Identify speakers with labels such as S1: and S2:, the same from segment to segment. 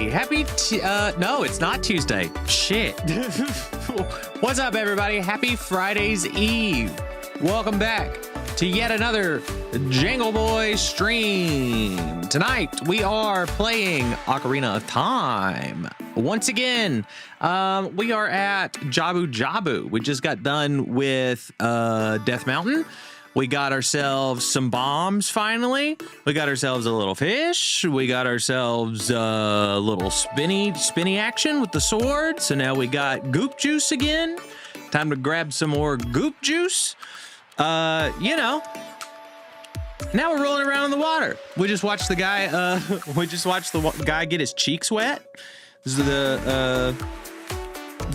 S1: No, it's not Tuesday. Shit. What's up, everybody? Happy Friday's Eve. Welcome back to yet another JangleBoy stream. Tonight, we are playing Ocarina of Time. Once again, we are at Jabu-Jabu. We just got done with Death Mountain. We got ourselves some bombs, finally. We got ourselves a little fish. We got ourselves a little spinny action with the sword. So now we got goop juice again. Time to grab some more goop juice. You know, now we're rolling around in the water. We just watched the guy, guy get his cheeks wet. This is the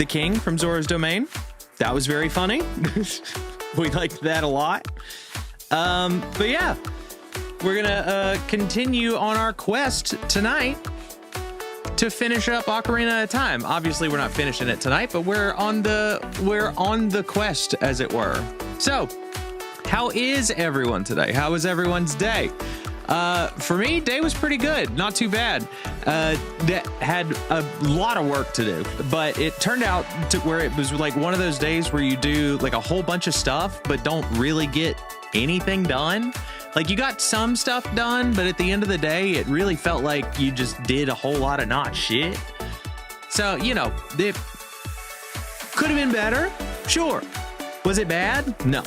S1: king from Zora's Domain. That was very funny. We liked that a lot. But yeah, we're gonna continue on our quest tonight to finish up Ocarina of Time. Obviously, we're not finishing it tonight, but we're on the quest, as it were. So, how is everyone today? How was everyone's day? For me, day was pretty good. Not too bad. That had a lot of work to do, but it turned out to where it was like one of those days where you do like a whole bunch of stuff, but don't really get anything done. Like you got some stuff done, but at the end of the day, it really felt like you just did a whole lot of not shit. So, you know, it could have been better. Sure. Was it bad? No,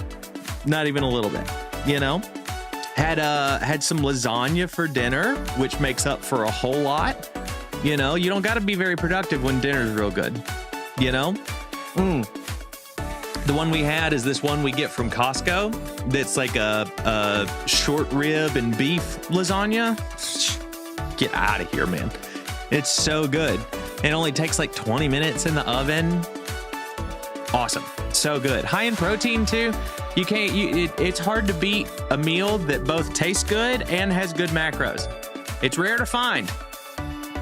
S1: not even a little bit, you know? Had some lasagna for dinner, which makes up for a whole lot. You know, you don't got to be very productive when dinner's real good. You know, the one we had is this one we get from Costco. That's like a short rib and beef lasagna. Get out of here, man! It's so good. It only takes like 20 minutes in the oven. Awesome, so good. High in protein too. You can't. It's hard to beat a meal that both tastes good and has good macros. It's rare to find,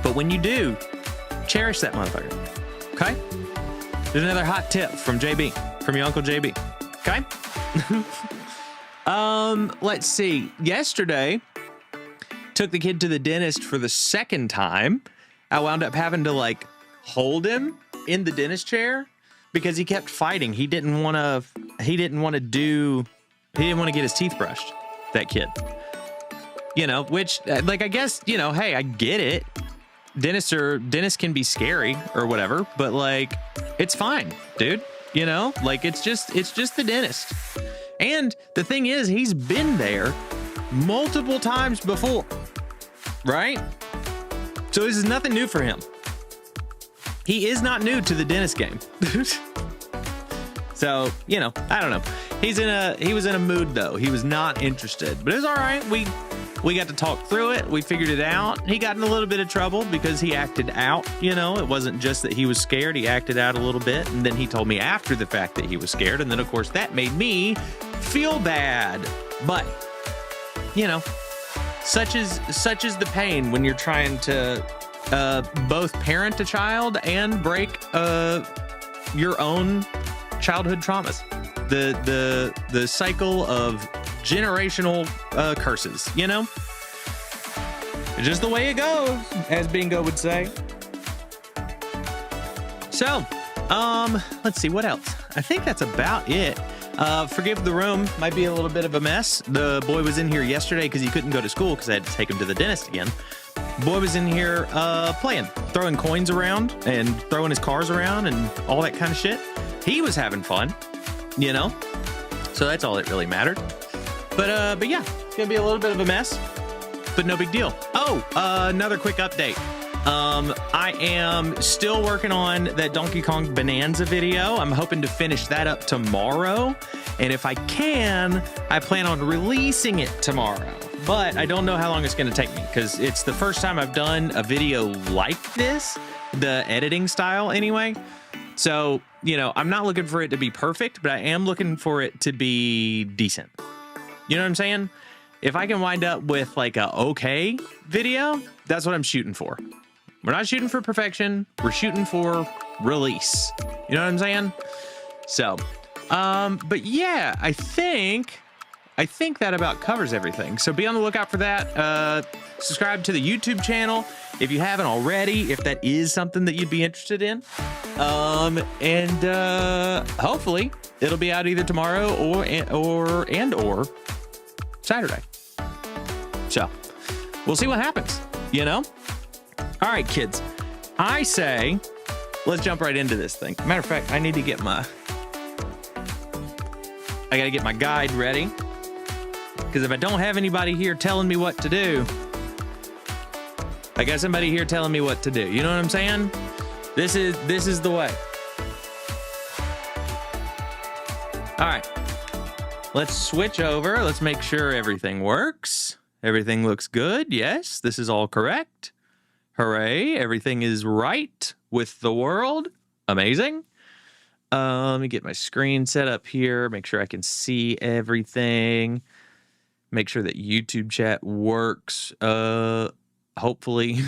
S1: but when you do, cherish that motherfucker. Okay. There's another hot tip from JB, from your Uncle JB. Okay. Let's see. Yesterday, took the kid to the dentist for the second time. I wound up having to like hold him in the dentist chair because he kept fighting. He didn't want to get his teeth brushed, that kid. You know, which like, I guess, you know, hey, I get it. Dentists can be scary or whatever, but like, it's fine, dude. You know, like it's just the dentist. And the thing is, he's been there multiple times before, right? So this is nothing new for him. He is not new to the dentist game. So, you know, I don't know. He was in a mood though. He was not interested, but it was all right. We got to talk through it. We figured it out. He got in a little bit of trouble because he acted out, you know. It wasn't just that he was scared. He acted out a little bit, and then he told me after the fact that he was scared, and then of course that made me feel bad. But, you know, such is the pain when you're trying to both parent a child and break your own childhood traumas, the cycle of generational curses, you know. Just the way it goes, as Bingo would say. So let's see what else. I think that's about it. Forgive the room, might be a little bit of a mess. The boy was in here yesterday because he couldn't go to school because I had to take him to the dentist again. Boy was in here playing, throwing coins around and throwing his cars around and all that kind of shit. He was having fun, you know? So that's all that really mattered. But yeah, it's gonna be a little bit of a mess, but no big deal. Oh, another quick update. I am still working on that Donkey Kong Bonanza video. I'm hoping to finish that up tomorrow. And if I can, I plan on releasing it tomorrow. But I don't know how long it's going to take me because it's the first time I've done a video like this, the editing style anyway. So, you know, I'm not looking for it to be perfect, but I am looking for it to be decent. You know what I'm saying? If I can wind up with like a okay video, that's what I'm shooting for. We're not shooting for perfection. We're shooting for release. You know what I'm saying? So, but yeah, I think that about covers everything. So be on the lookout for that. Subscribe to the YouTube channel if you haven't already, if that is something that you'd be interested in. Hopefully it'll be out either tomorrow or Saturday. So we'll see what happens, you know? All right, kids, I say, let's jump right into this thing. Matter of fact, I need to get I gotta get my guide ready, because if I don't have anybody here telling me what to do, I got somebody here telling me what to do. You know what I'm saying? This is the way. All right, let's switch over. Let's make sure everything works. Everything looks good. Yes, this is all correct. Hooray, everything is right with the world. Amazing. Let me get my screen set up here, make sure I can see everything. Make sure that YouTube chat works. Hopefully,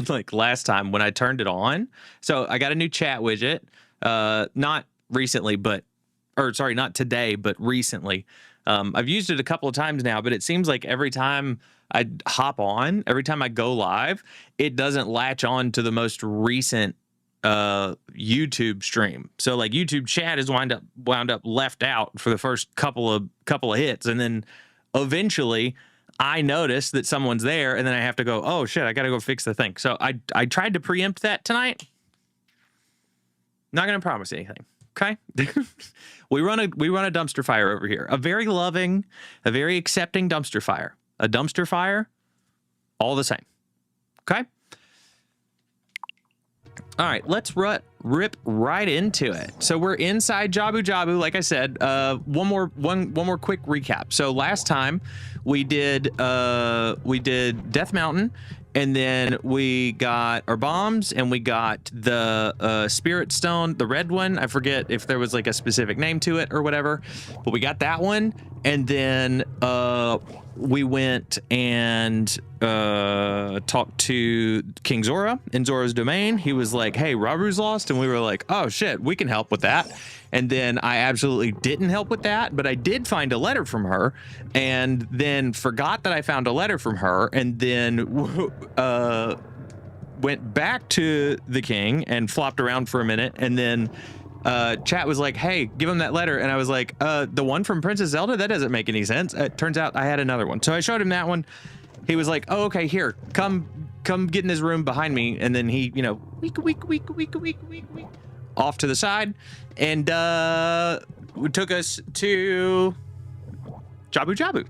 S1: like last time when I turned it on. So I got a new chat widget. Not recently, not today, but recently. I've used it a couple of times now, but it seems like every time I hop on, every time I go live, it doesn't latch on to the most recent YouTube stream. So like YouTube chat is wound up left out for the first couple of hits, and then eventually I notice that someone's there, and then I have to go, oh shit, I gotta go fix the thing. So I tried to preempt that tonight. Not gonna promise anything. Okay. we run a dumpster fire over here. A very loving, a very accepting dumpster fire. A dumpster fire, all the same. Okay. All right, let's rip right into it. So we're inside Jabu-Jabu, like I said. One more quick recap. So last time we did Death Mountain, and then we got our bombs, and we got the Spirit Stone, the red one. I forget if there was like a specific name to it or whatever, but we got that one. And then we went and talked to King Zora in Zora's domain. He was like, hey, Rauru's lost. And we were like, oh shit, we can help with that. And then I absolutely didn't help with that, but I did find a letter from her, and then forgot that I found a letter from her, and then went back to the king and flopped around for a minute, and then chat was like, hey, give him that letter. And I was like, the one from Princess Zelda? That doesn't make any sense. It turns out I had another one. So I showed him that one. He was like, oh, okay, here, come get in this room behind me. And then he, week, off to the side. And took us to Jabu-Jabu.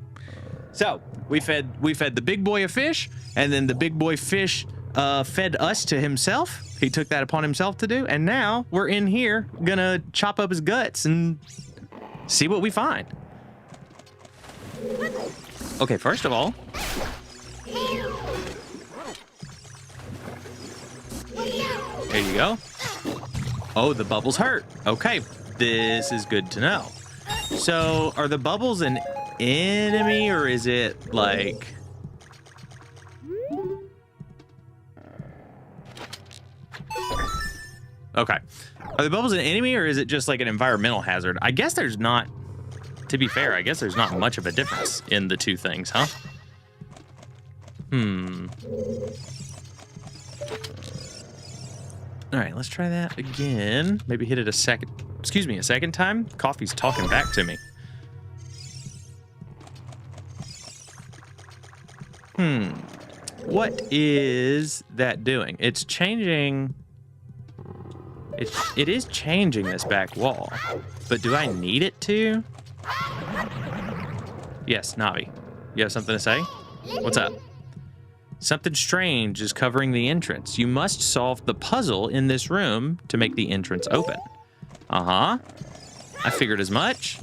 S1: So we fed the big boy a fish, and then the big boy fish fed us to himself. He took that upon himself to do, and now we're in here gonna chop up his guts and see what we find. Okay, first of all, there you go. Oh, the bubbles hurt. Okay, this is good to know. So are the bubbles an enemy, or is it like... Okay. Are the bubbles an enemy, or is it just like an environmental hazard? I guess there's not, to be fair, I guess there's not much of a difference in the two things, huh? All right, let's try that again. Maybe hit it a second time. Coffee's talking back to me. What is that doing? It's changing... It is changing this back wall, but do I need it to? Yes, Navi. You have something to say? What's up? Something strange is covering the entrance. You must solve the puzzle in this room to make the entrance open. Uh-huh. I figured as much.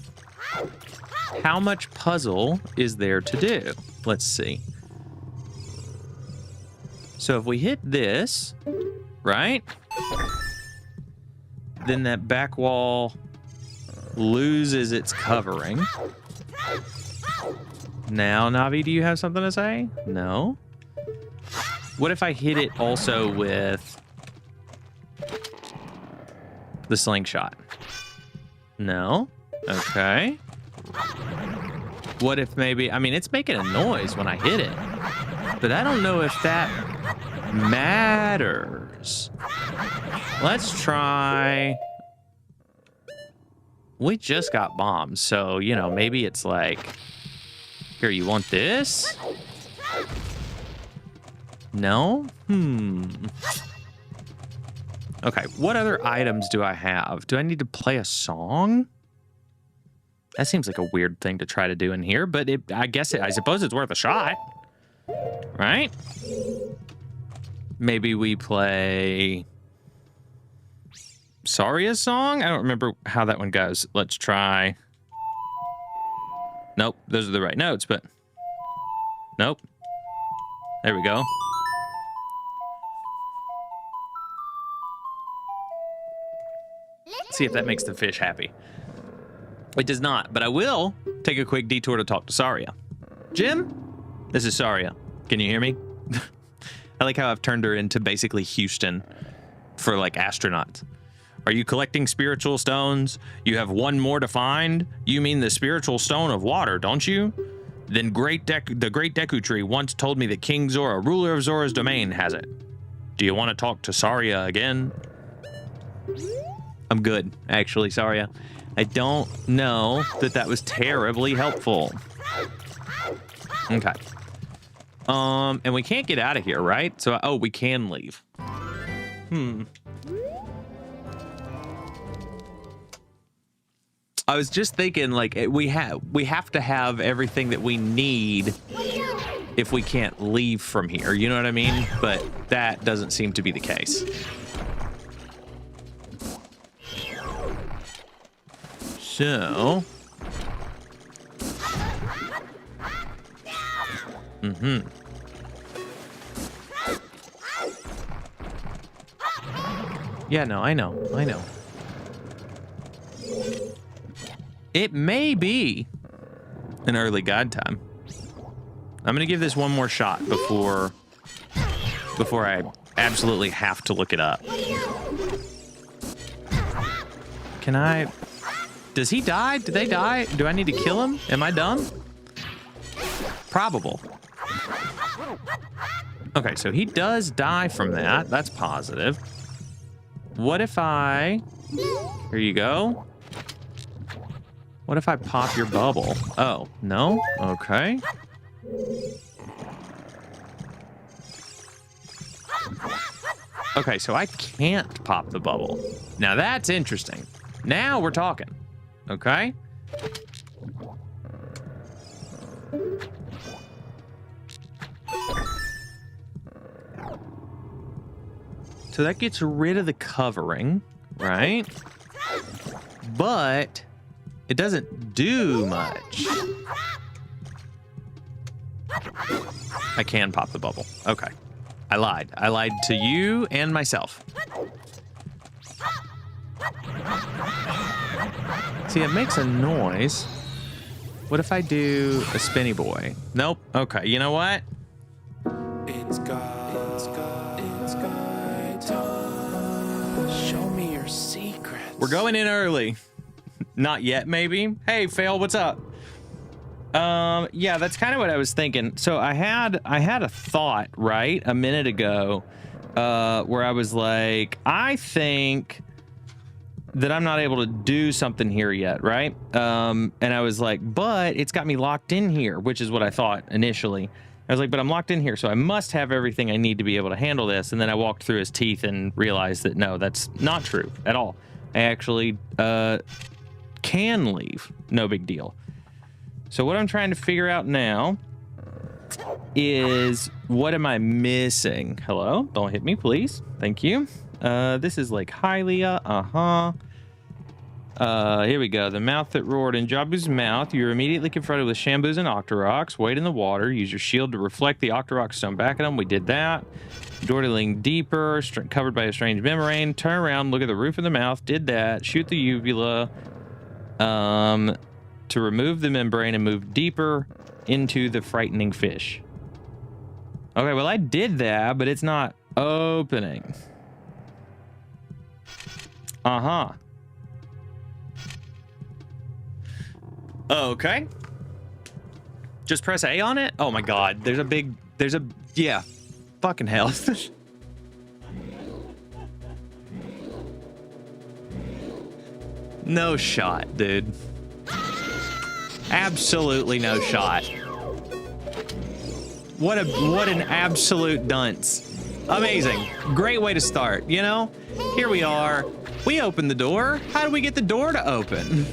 S1: How much puzzle is there to do? Let's see. So if we hit this, right? Then that back wall loses its covering. Now, Navi, do you have something to say? No? What if I hit it also with the slingshot? No? Okay. What if maybe... I mean, it's making a noise when I hit it. but I don't know if that matters. Let's try. We just got bombs, so, you know, maybe it's like, here, you want this? No? Okay, what other items do I have? Do I need to play a song? That seems like a weird thing to try to do in here, but I suppose it's worth a shot. Right? Maybe we play Saria's song? I don't remember how that one goes. Let's try. Nope, those are the right notes, but nope. There we go. See if that makes the fish happy. It does not, but I will take a quick detour to talk to Saria. Jim, this is Saria. Can you hear me? I like how I've turned her into basically Houston for like astronauts. Are you collecting spiritual stones? You have one more to find? You mean the spiritual stone of water, don't you? Then the Great Deku Tree once told me that King Zora, ruler of Zora's domain, has it. Do you want to talk to Saria again? I'm good, actually, Saria. I don't know that was terribly helpful. Okay. And we can't get out of here, right? So, oh, we can leave. I was just thinking, like, we have to have everything that we need if we can't leave from here. You know what I mean? But that doesn't seem to be the case. So, yeah, no, I know. It may be an early god time. I'm gonna give this one more shot before I absolutely have to look it up. Can I? Does he die? Do they die? Do I need to kill him? Am I dumb? Probable. Okay, so he does die from that. That's positive. What if I... Here you go. What if I pop your bubble? Oh, no? Okay. Okay, so I can't pop the bubble. Now that's interesting. Now we're talking. Okay. So that gets rid of the covering, right? But it doesn't do much. I can pop the bubble. Okay. I lied. I lied to you and myself. See, it makes a noise. What if I do a spinny boy? Nope. Okay, you know what?
S2: It's God time. Show me your secrets.
S1: We're going in early. Not yet, maybe. Hey, Fail, what's up? Yeah, that's kind of what I was thinking. So I had a thought, right, a minute ago, where I was like, I think that I'm not able to do something here yet, right? And I was like, but it's got me locked in here, which is what I thought initially. I was like, but I'm locked in here, so I must have everything I need to be able to handle this. And then I walked through his teeth and realized that no, that's not true at all. I actually can leave. No big deal. So what I'm trying to figure out now is, what am I missing? Hello? Don't hit me, please. Thank you. This is like Hylia. Here we go. The mouth that roared. In Jabu's mouth, you're immediately confronted with Shambus and Octoroks. Wade in the water. Use your shield to reflect the Octorok stone back at them. We did that. Dawdling deeper, covered by a strange membrane. Turn around, look at the roof of the mouth. Did that. Shoot the uvula. To remove the membrane and move deeper into the frightening fish. Okay, well, I did that, but it's not opening. Okay. Just press A on it? Oh my god, there's a Yeah. Fucking hell. No shot, dude. Absolutely no shot. What an absolute dunce. Amazing. Great way to start, you know? Here we are. We opened the door. How do we get the door to open?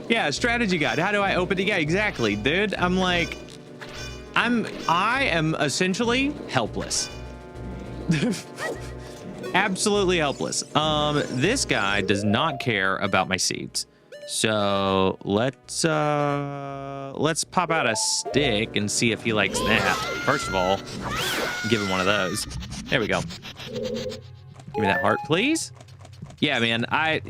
S1: Yeah, strategy guide. How do I open it? Yeah, exactly, dude. I'm like, I am essentially helpless. Absolutely helpless. This guy does not care about my seeds. So let's pop out a stick and see if he likes that. First of all, give him one of those. There we go. Give me that heart, please. Yeah, man, I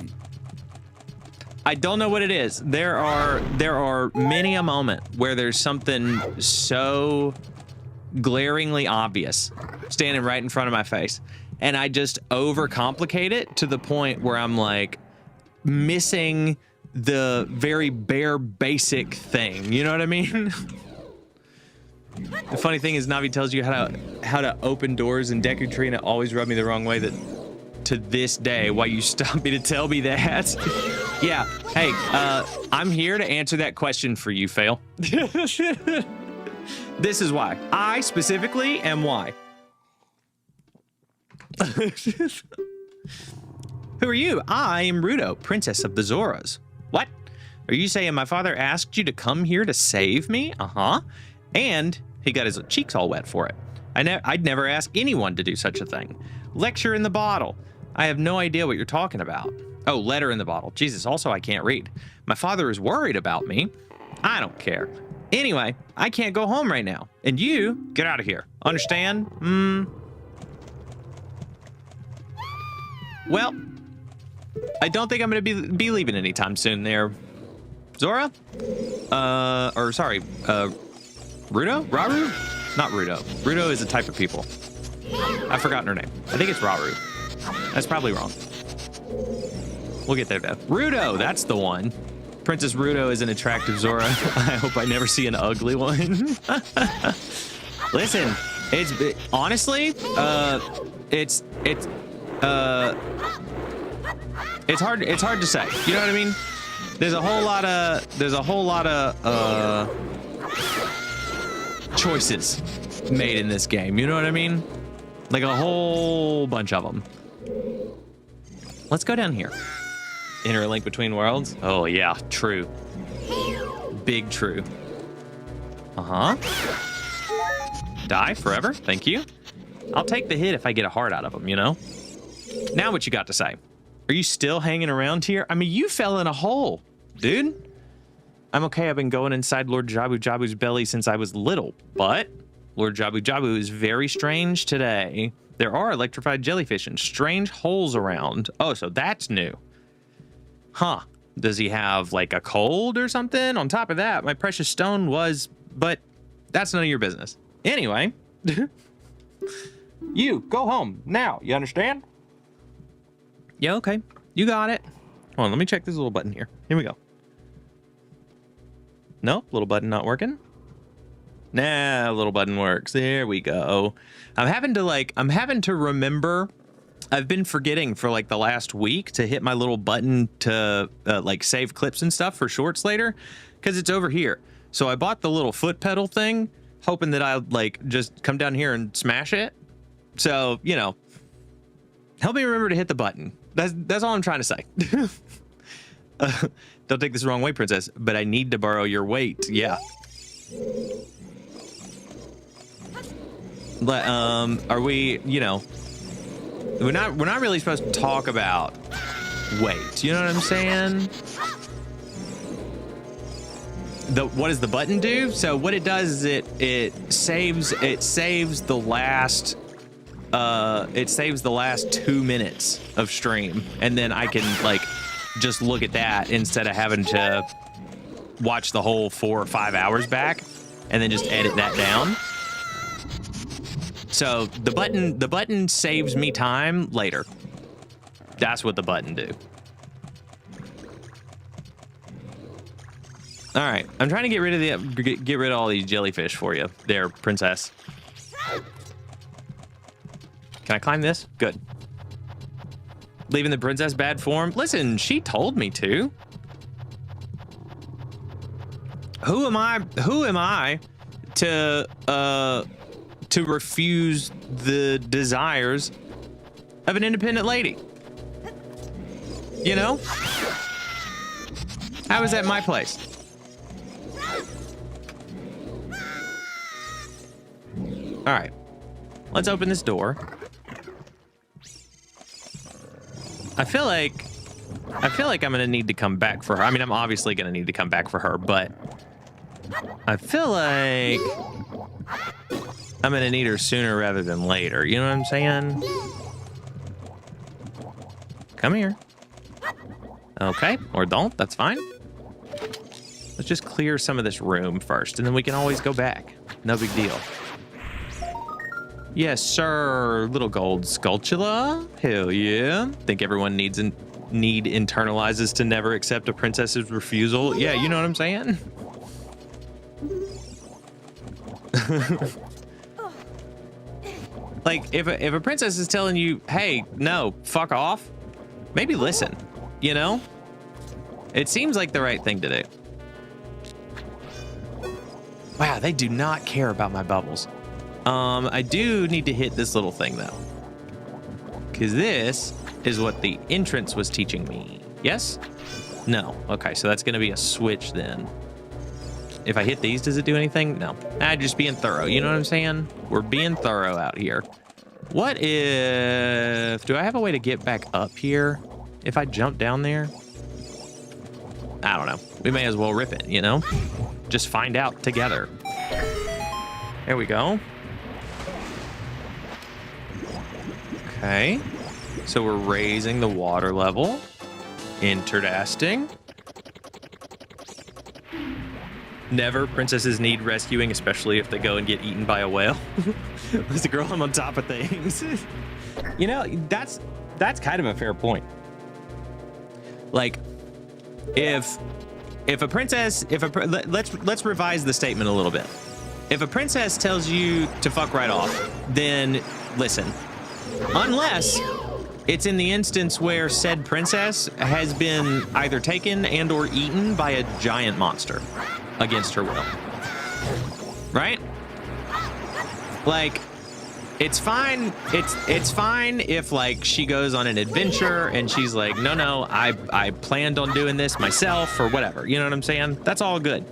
S1: don't know what it is. There are many a moment where there's something so glaringly obvious standing right in front of my face, and I just overcomplicate it to the point where I'm like missing the very bare basic thing. You know what I mean? The funny thing is Navi tells you how to open doors in Deku Tree, and it always rubbed me the wrong way that to this day why you stopped me to tell me that. Yeah, hey, I'm here to answer that question for you, Fail. This is why. I specifically am why. Who are you? I am Ruto, Princess of the Zoras. What? Are you saying my father asked you to come here to save me? Uh-huh. And he got his cheeks all wet for it. I'd never ask anyone to do such a thing. Lecture in the bottle. I have no idea what you're talking about. Oh, letter in the bottle. Jesus, also I can't read. My father is worried about me. I don't care. Anyway, I can't go home right now. And you, get out of here. Understand? Well, I don't think I'm going to be leaving anytime soon there. Zora? Ruto? Rauru? Not Ruto. Ruto is a type of people. I've forgotten her name. I think it's Rauru. That's probably wrong. We'll get there, though. Ruto, that's the one. Princess Ruto is an attractive Zora. I hope I never see an ugly one. Listen, honestly, it's hard to say. You know what I mean? There's a whole lot of choices made in this game. You know what I mean? Like a whole bunch of them. Let's go down here. Enter a link between worlds. Oh yeah, true. Big true. Uh-huh. Die forever. Thank you. I'll take the hit if I get a heart out of them, you know? Now what you got to say? Are you still hanging around here? I mean, you fell in a hole, dude. I'm okay. I've been going inside Lord Jabu-Jabu's belly since I was little, but Lord Jabu-Jabu is very strange today. There are electrified jellyfish and strange holes around. Oh, so that's new. Huh. Does he have like a cold or something? On top of that, my precious stone was, but that's none of your business. Anyway, you go home now. You understand? Yeah, okay. You got it. Hold on, let me check this little button here. Here we go. Nope, little button not working. Nah, little button works. There we go. I'm having to remember. I've been forgetting for like the last week to hit my little button to like save clips and stuff for shorts later, because it's over here. So I bought the little foot pedal thing, hoping that I'd like just come down here and smash it. So, you know, help me remember to hit the button. That's all I'm trying to say. Don't take this the wrong way, princess, but I need to borrow your weight. Yeah. But are we, you know, we're not really supposed to talk about weight. You know what I'm saying? What does the button do? So what it does is it saves the last 2 minutes of stream, and then I can like just look at that instead of having to watch the whole 4 or 5 hours back and then just edit that down. So the button saves me time later. That's what the button do. All right, I'm trying to get rid of get rid of all these jellyfish for you, there, princess. Can I climb this? Good. Leaving the princess bad form. Listen, she told me to. Who am I? Who am I to refuse the desires of an independent lady? You know? How is that my place? All right, let's open this door. I feel like I'm gonna need to come back for her. I mean, I'm obviously gonna need to come back for her, but I feel like I'm gonna need her sooner rather than later. You know what I'm saying? Come here. Okay, or don't, that's fine. Let's just clear some of this room first, and then we can always go back. No big deal. Yes, sir. Little gold sculptula. Hell yeah. Think everyone need internalizes to never accept a princess's refusal. Yeah, you know what I'm saying? Like, if a princess is telling you, hey, no, fuck off, maybe listen, you know? It seems like the right thing to do. Wow, they do not care about my bubbles. I do need to hit this little thing though, because this is what the entrance was teaching me. Yes? No. Okay, so that's going to be a switch then. If I hit these, does it do anything? No. Just being thorough. You know what I'm saying? We're being thorough out here. What if... Do I have a way to get back up here? If I jump down there? I don't know. We may as well rip it, you know? Just find out together. There we go. Okay. So we're raising the water level. Interesting. Never. Princesses need rescuing, especially if they go and get eaten by a whale. There's a girl, I'm on top of things. You know, that's kind of a fair point. Like, if a princess, let's revise the statement a little bit. If a princess tells you to fuck right off, then listen. Unless it's in the instance where said princess has been either taken and or eaten by a giant monster against her will. Right? Like, it's fine. It's fine if like she goes on an adventure and she's like, no, I planned on doing this myself or whatever. You know what I'm saying? That's all good.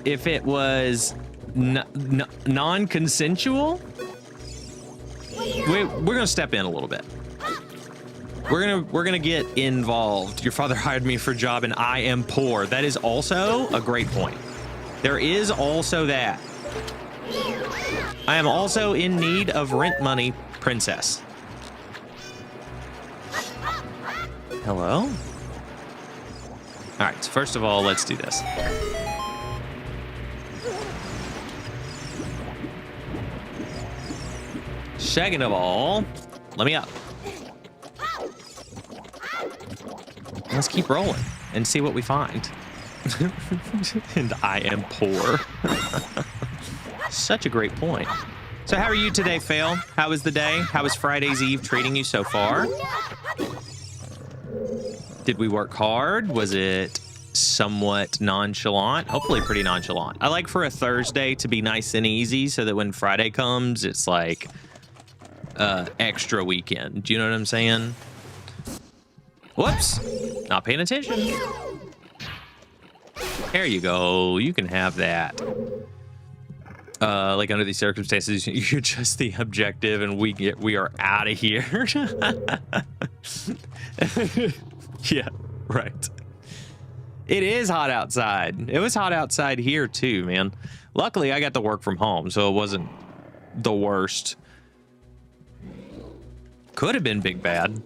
S1: If it was non-consensual, we're gonna step in a little bit. We're gonna get involved. Your father hired me for a job and I am poor. That is also a great point. There is also that. I am also in need of rent money, princess. Hello? All right, so first of all, let's do this. Second of all, let me up. Let's keep rolling and see what we find. And I am poor. Such a great point. So how are you today, Fail? How was the day? How was Friday's Eve treating you so far? Did we work hard? Was it somewhat nonchalant? Hopefully pretty nonchalant. I like for a Thursday to be nice and easy so that when Friday comes, it's like extra weekend. Do you know what I'm saying? Whoops. Not paying attention. There you go. You can have that. Like under these circumstances, you're just the objective and we are out of here. Yeah, right. It is hot outside. It was hot outside here too, man. Luckily, I got to work from home, so it wasn't the worst. Could have been big bad.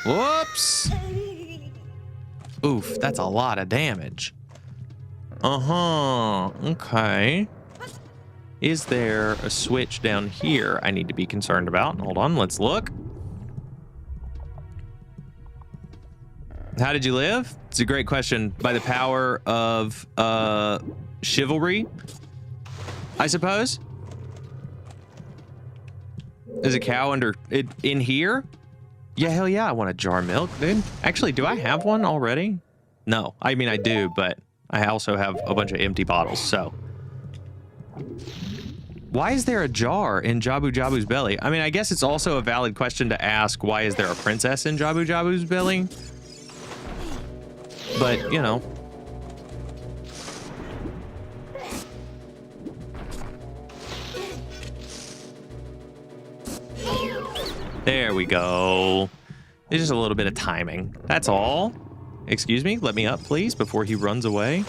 S1: Whoops. Oof, that's a lot of damage. Uh-huh. Okay. Is there a switch down here I need to be concerned about? Hold on, let's look. How did you live? It's a great question. By the power of chivalry, I suppose. Is a cow under it in here? Yeah, hell yeah, I want a jar of milk, dude. Actually, do I have one already? No, I mean I do, but I also have a bunch of empty bottles, so. Why is there a jar in Jabu-Jabu's belly? I mean, I guess it's also a valid question to ask, why is there a princess in Jabu-Jabu's belly? But, you know. There we go. It's just a little bit of timing. That's all. Excuse me, let me up, please, before he runs away.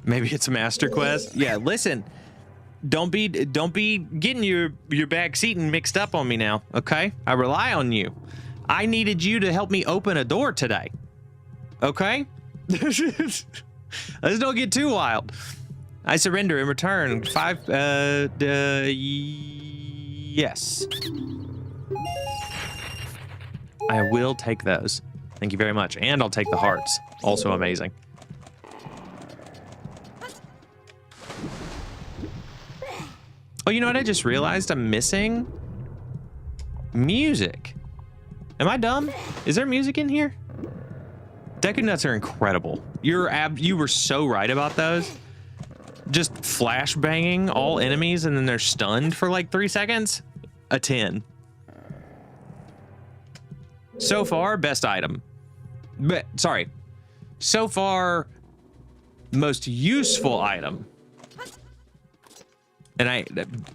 S1: Maybe it's a master quest. Yeah, listen. Don't be getting your back seat and mixed up on me now, okay? I rely on you. I needed you to help me open a door today. Okay? Let's don't get too wild. I surrender in return. 5 yes. I will take those. Thank you very much. And I'll take the hearts. Also amazing. Oh, you know what? I just realized I'm missing music. Am I dumb? Is there music in here? Deku Nuts are incredible. You were so right about those. Just flash banging all enemies and then they're stunned for like 3 seconds. A 10. So far, best item. But sorry. So far, most useful item. And I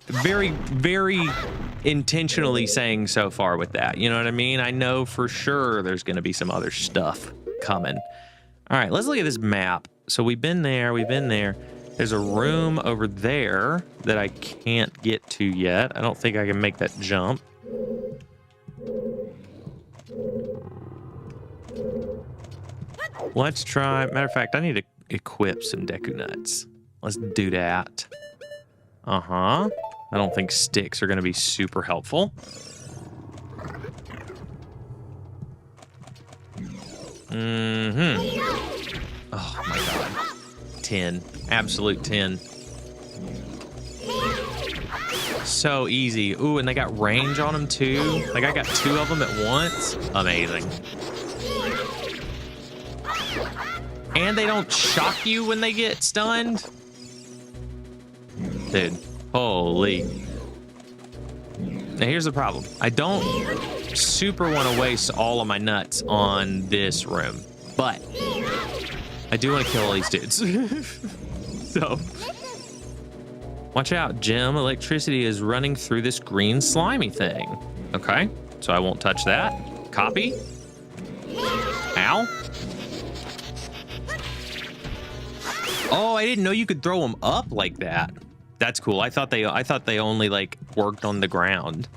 S1: very, very intentionally saying so far with that. You know what I mean? I know for sure there's going to be some other stuff coming. All right, let's look at this map. So we've been there. We've been there. There's a room over there that I can't get to yet. I don't think I can make that jump. Let's try. Matter of fact, I need to equip some Deku Nuts. Let's do that. Uh-huh. I don't think sticks are going to be super helpful. Mm-hmm. Oh, my God. 10. Absolute 10. So easy. Ooh, and they got range on them, too. Like, I got 2 of them at once. Amazing. And they don't shock you when they get stunned. Dude, holy. Now here's the problem. I don't super want to waste all of my nuts on this room, but I do want to kill all these dudes. So, watch out, Jim. Electricity is running through this green slimy thing. Okay, so I won't touch that. Copy. Ow. Oh, I didn't know you could throw them up like that. That's cool. I thought they only like worked on the ground.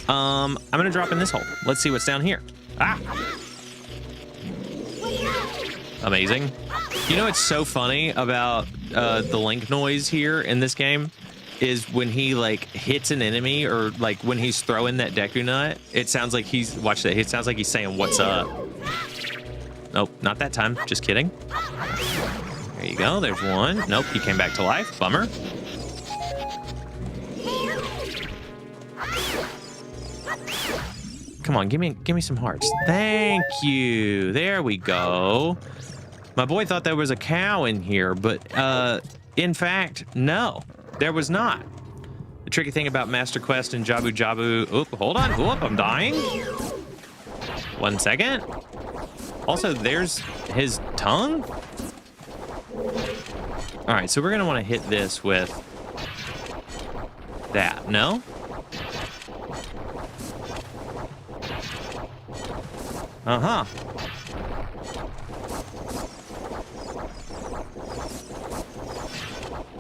S1: I'm gonna drop in this hole. Let's see what's down here. Ah. Amazing. You know what's so funny about the Link noise here in this game is when he like hits an enemy or like when he's throwing that Deku Nut, it sounds like he's watch that. It sounds like he's saying "What's up?" Nope, not that time. Just kidding. There you go. There's one. Nope, he came back to life. Bummer. Come on, give me some hearts. Thank you. There we go. My boy thought there was a cow in here, but in fact, no, there was not. The tricky thing about Master Quest and Jabu-Jabu. Oop, hold on. Oop, I'm dying. 1 second. Also, there's his tongue. All right, so we're gonna want to hit this with that. No? Uh-huh.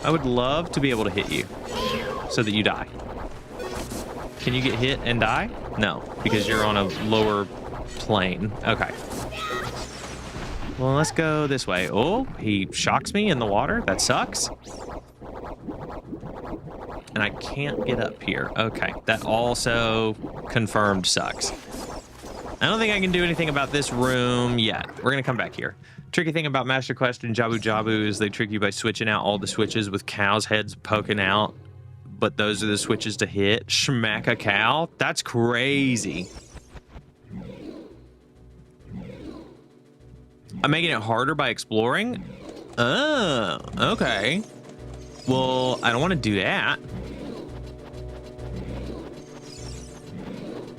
S1: I would love to be able to hit you so that you die. Can you get hit and die? No, because you're on a lower plane. Okay. Well, let's go this way. Oh, he shocks me in the water. That sucks. And I can't get up here. Okay, that also confirmed sucks. I don't think I can do anything about this room yet. We're going to come back here. Tricky thing about Master Quest and Jabu-Jabu is they trick you by switching out all the switches with cows' heads poking out. But those are the switches to hit. Schmack a cow? That's crazy. I'm making it harder by exploring? Oh, okay. Well, I don't want to do that.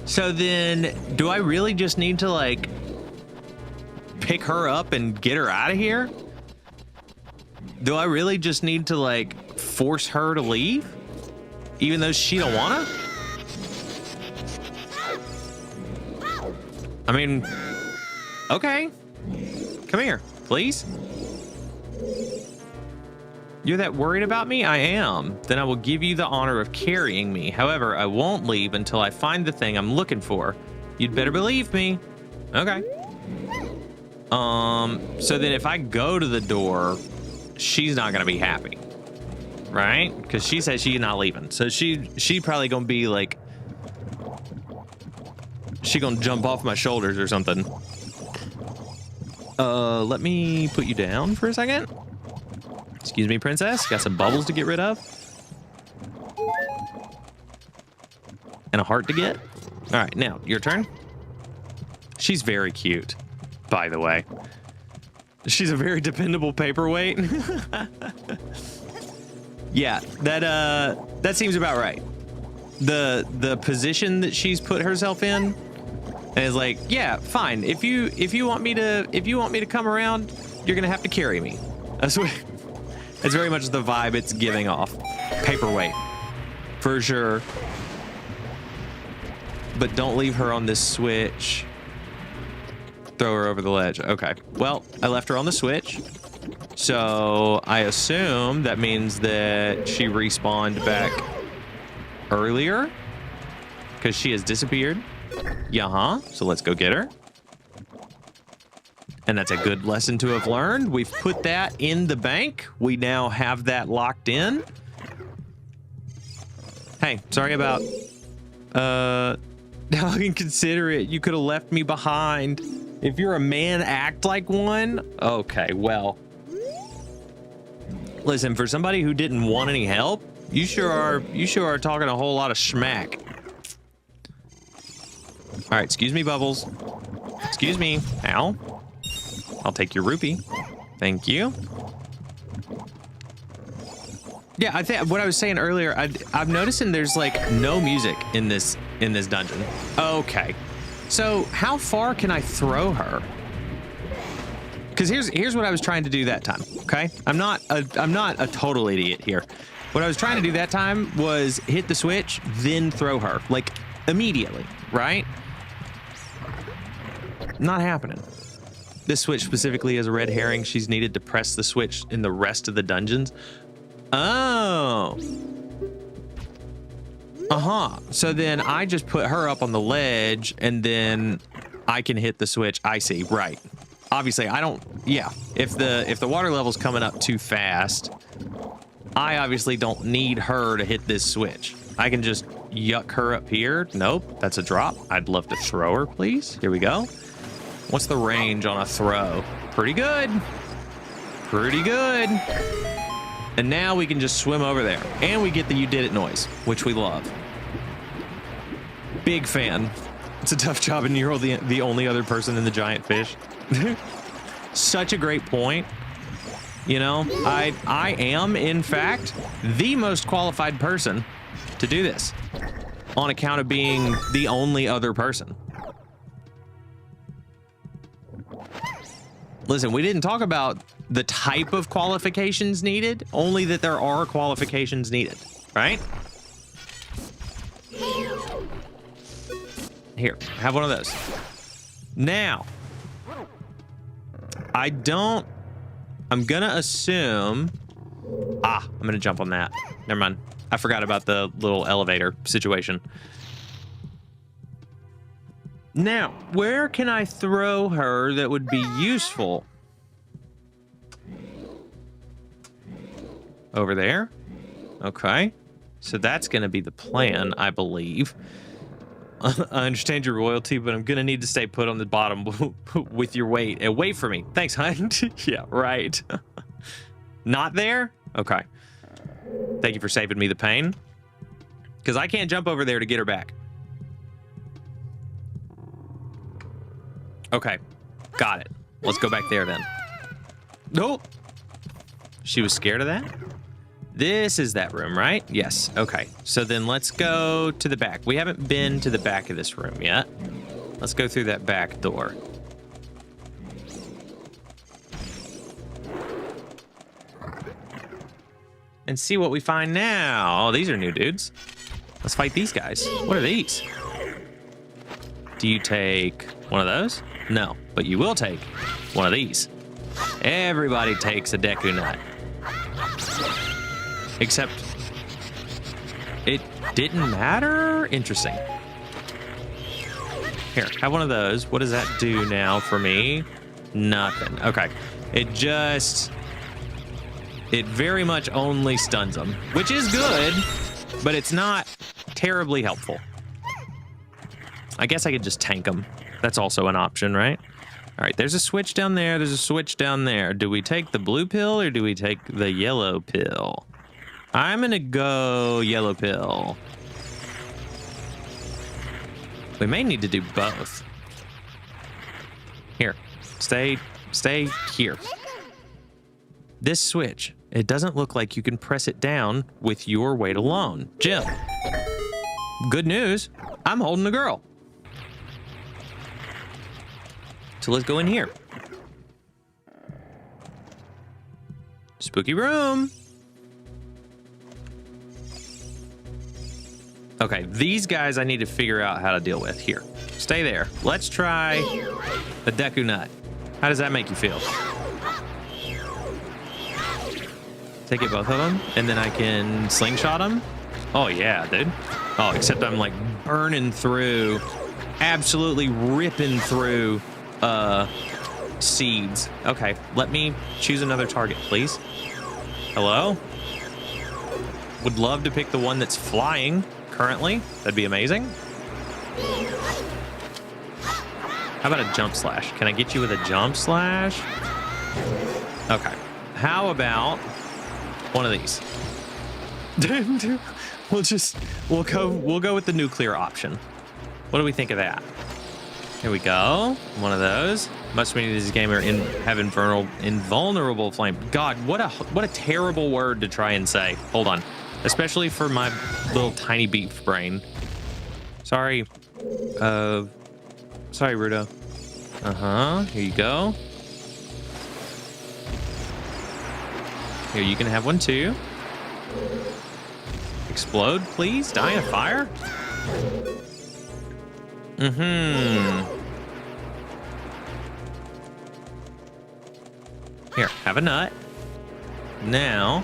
S1: So then, do I really just need to, like, pick her up and get her out of here? Do I really just need to, like, force her to leave? Even though she don't wanna? I mean, okay. Come here, please. You're that worried about me? I am. Then I will give you the honor of carrying me. However, I won't leave until I find the thing I'm looking for. You'd better believe me. Okay. So then if I go to the door, she's not gonna be happy. Right? Because she says she's not leaving. So she probably gonna be like, she gonna jump off my shoulders or something. Let me put you down for a second. Excuse me, princess. Got some bubbles to get rid of. And a heart to get. All right, now, your turn. She's very cute, by the way. She's a very dependable paperweight. Yeah, that seems about right. The position that she's put herself in is like, yeah, fine. If you want me to come around, you're gonna have to carry me. That's very much the vibe it's giving off. Paperweight, for sure. But don't leave her on this switch. Throw her over the ledge. Okay. Well, I left her on the switch. So I assume that means that she respawned back earlier because she has disappeared. Yeah, so let's go get her. And that's a good lesson to have learned. We've put that in the bank. We now have that locked in. Hey, sorry about how inconsiderate. You could have left me behind. If you're a man, act like one. Okay, well. Listen, for somebody who didn't want any help, you sure are talking a whole lot of schmack. All right, excuse me, Bubbles. Excuse me. Ow. I'll take your rupee. Thank you. Yeah, I think what I was saying earlier, I'm noticing there's like no music in this dungeon. Okay. So how far can I throw her? Because here's what I was trying to do that time. Okay, I'm not a total idiot here. What I was trying to do that time was hit the switch, then throw her like immediately, right? Not happening. This switch specifically is a red herring. She's needed to press the switch in the rest of the dungeons. Oh. So then I just put her up on the ledge and then I can hit the switch. I see. Right. Obviously, I don't. Yeah. If the water level's coming up too fast, I obviously don't need her to hit this switch. I can just yuck her up here. Nope. That's a drop. I'd love to throw her, please. Here we go. What's the range on a throw? Pretty good. Pretty good. And now we can just swim over there. And we get the you did it noise, which we love. Big fan. It's a tough job and you're the only other person in the giant fish. Such a great point. You know, I am, in fact, the most qualified person to do this on account of being the only other person. Listen, we didn't talk about the type of qualifications needed, only that there are qualifications needed, right? Here, have one of those. Now, I'm gonna assume, I'm gonna jump on that. Never mind. I forgot about the little elevator situation. Now, where can I throw her that would be useful? Over there? Okay. So that's going to be the plan, I believe. I understand your royalty, but I'm gonna need to stay put on the bottom with your weight. And wait for me. Thanks, hon. Yeah, right. Not there? Okay. Thank you for saving me the pain. Because I can't jump over there to get her back. Okay. Got it. Let's go back there then. Nope. She was scared of that? This is that room, right? Yes. Okay. So then let's go to the back. We haven't been to the back of this room yet. Let's go through that back door. And see what we find now. Oh, these are new dudes. Let's fight these guys. What are these? Do you take one of those? No, but you will take one of these. Everybody takes a Deku Nut. Except it didn't matter? Interesting. Here, have one of those. What does that do now for me? Nothing. Okay. It very much only stuns them, which is good, but it's not terribly helpful. I guess I could just tank them. That's also an option, right? All right, there's a switch down there. There's a switch down there. Do we take the blue pill or do we take the yellow pill? I'm gonna go yellow pill. We may need to do both. Here, stay here. This switch, it doesn't look like you can press it down with your weight alone. Jim, good news, I'm holding the girl. So let's go in here. Spooky room. Okay, these guys I need to figure out how to deal with. Here, stay there. Let's try the Deku Nut. How does that make you feel? Take it both of them, and then I can slingshot them. Oh yeah, dude. Oh, except I'm like burning through, absolutely ripping through seeds. Okay, let me choose another target, please. Hello? Would love to pick the one that's flying currently. That'd be amazing. How about a jump slash? Can I get you with a jump slash? Okay. How about one of these? we'll go with the nuclear option. What do we think of that? Here we go. One of those. Must mean this game have invulnerable flame. God, what a terrible word to try and say. Hold on. Especially for my little tiny beef brain. Sorry. Sorry, Ruto. Here you go. Here, you can have one too. Explode, please. Die in a fire. Here, have a nut. Now,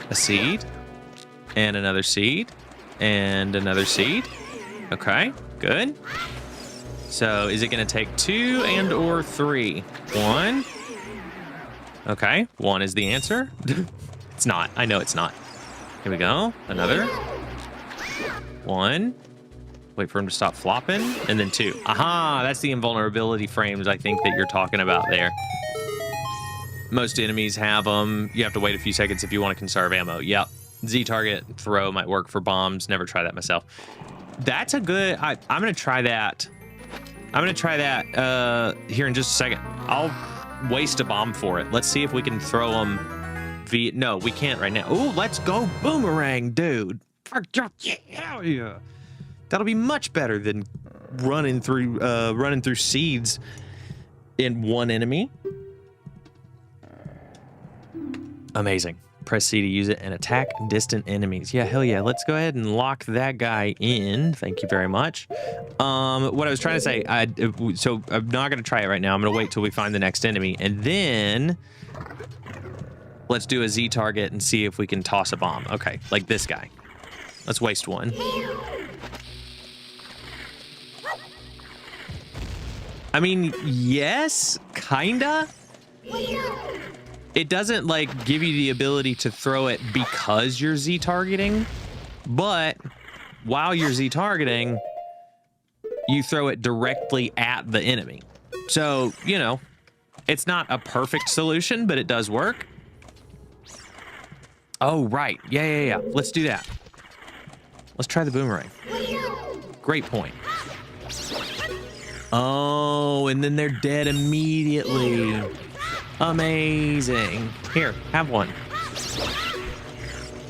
S1: a seed. And another seed. And another seed. Okay, good. So, is it going to take 2 and or 3? 1. Okay, 1 is the answer. It's not. I know it's not. Here we go. Another. 1. Wait for him to stop flopping. And then 2. Aha! That's the invulnerability frames I think that you're talking about there. Most enemies have them. You have to wait a few seconds if you want to conserve ammo. Yep. Z-target throw might work for bombs. Never try that myself. That's a good... I'm going to try that. I'm going to try that here in just a second. I'll waste a bomb for it. Let's see if we can throw them via... No, we can't right now. Ooh, let's go boomerang, dude. Hell yeah. That'll be much better than running through seeds in one enemy. Amazing. Press C to use it and attack distant enemies. Yeah, hell yeah. Let's go ahead and lock that guy in. Thank you very much. What I was trying to say, so I'm not going to try it right now. I'm going to wait till we find the next enemy. And then let's do a Z target and see if we can toss a bomb. Okay, like this guy. Let's waste one. I mean, yes, kinda. It doesn't like give you the ability to throw it because you're Z targeting, but while you're Z targeting, you throw it directly at the enemy. So, you know, it's not a perfect solution, but it does work. Oh, right. Yeah. Let's do that. Let's try the boomerang. Great point. Oh, and then they're dead immediately. Amazing. Here, have one.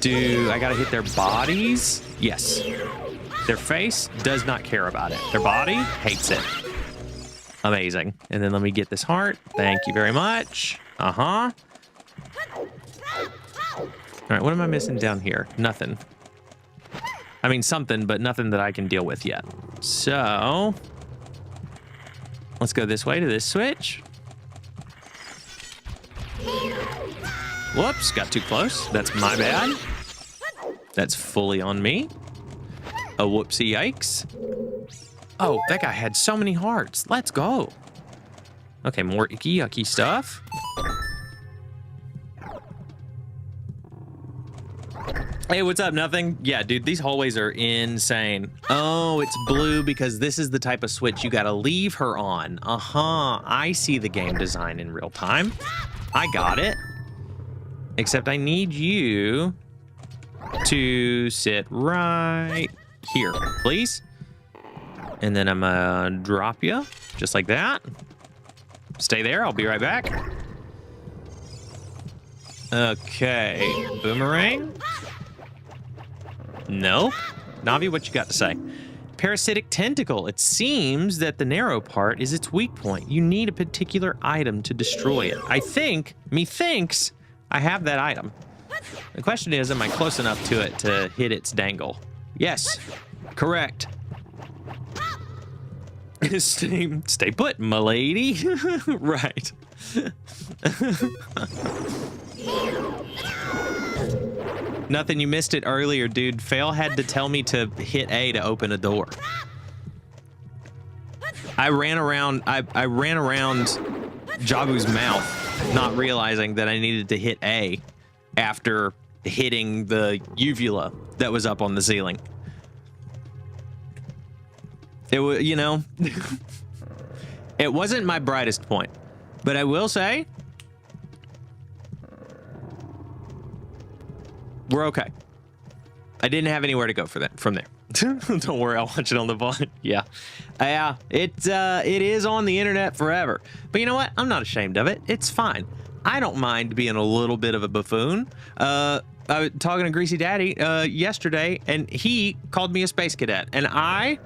S1: I gotta hit their bodies? Yes. Their face does not care about it. Their body hates it. Amazing. And then let me get this heart. Thank you very much. Uh-huh. All right, what am I missing down here? Nothing. I mean, something, but nothing that I can deal with yet. So, let's go this way to this switch. Whoops, got too close. That's my bad. That's fully on me. A whoopsie yikes. Oh, that guy had so many hearts. Let's go. Okay, more icky yucky stuff. Hey, what's up? Nothing? Yeah, dude, these hallways are insane. Oh, it's blue because this is the type of switch you gotta leave her on. Uh-huh, I see the game design in real time. I got it. Except I need you to sit right here, please. And then I'm gonna drop you just like that. Stay there, I'll be right back. Okay, boomerang. No. Navi, what you got to say? Parasitic tentacle. It seems that the narrow part is its weak point. You need a particular item to destroy it. Methinks I have that item. The question is, am I close enough to it to hit its dangle? Yes, correct. Stay put, m'lady. Right. Nothing, you missed it earlier, dude. Fail had to tell me to hit A to open a door. I ran around Jabu's mouth, not realizing that I needed to hit A after hitting the uvula that was up on the ceiling. It was, you know, it wasn't my brightest point, but I will say we're okay. I didn't have anywhere to go from there. Don't worry, I'll watch it on the VOD. Yeah. It is on the internet forever. But you know what? I'm not ashamed of it. It's fine. I don't mind being a little bit of a buffoon. I was talking to Greasy Daddy yesterday, and he called me a space cadet, and I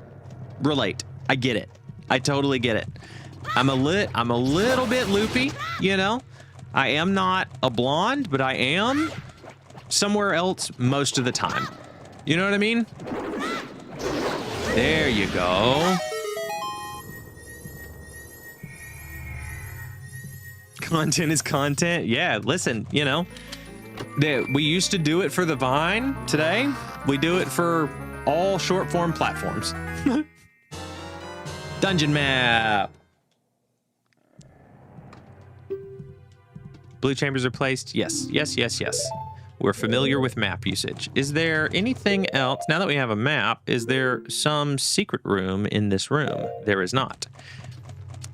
S1: relate. I get it. I totally get it. I'm a little bit loopy, you know. I am not a blonde, but I am somewhere else most of the time. You know what I mean? There you go. Content is content. Yeah, listen, you know, we used to do it for the Vine. Today, we do it for all short form platforms. Dungeon map. Blue chambers are placed. Yes. We're familiar with map usage. Is there anything else? Now that we have a map, is there some secret room in this room? There is not.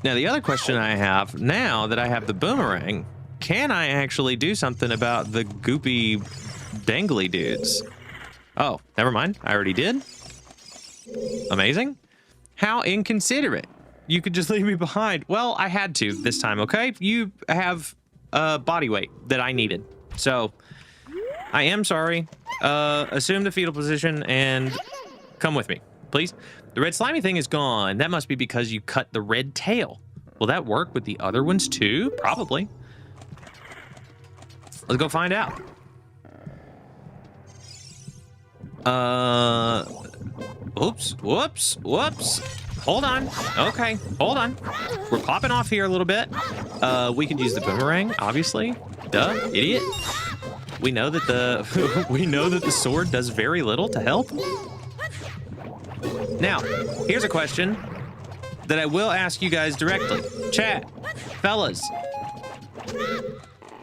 S1: Now, the other question I have, now that I have the boomerang, can I actually do something about the goopy dangly dudes? Oh, never mind. I already did. Amazing. How inconsiderate. You could just leave me behind. Well, I had to this time, okay? You have body weight that I needed. So I am sorry. Assume the fetal position and come with me, please. The red slimy thing is gone. That must be because you cut the red tail. Will that work with the other ones too? Probably. Let's go find out. Oops. Hold on. Okay, hold on. We're popping off here a little bit. We could use the boomerang, obviously. Duh, idiot. We know that the sword does very little to help. Now, here's a question that I will ask you guys directly. Chat, fellas,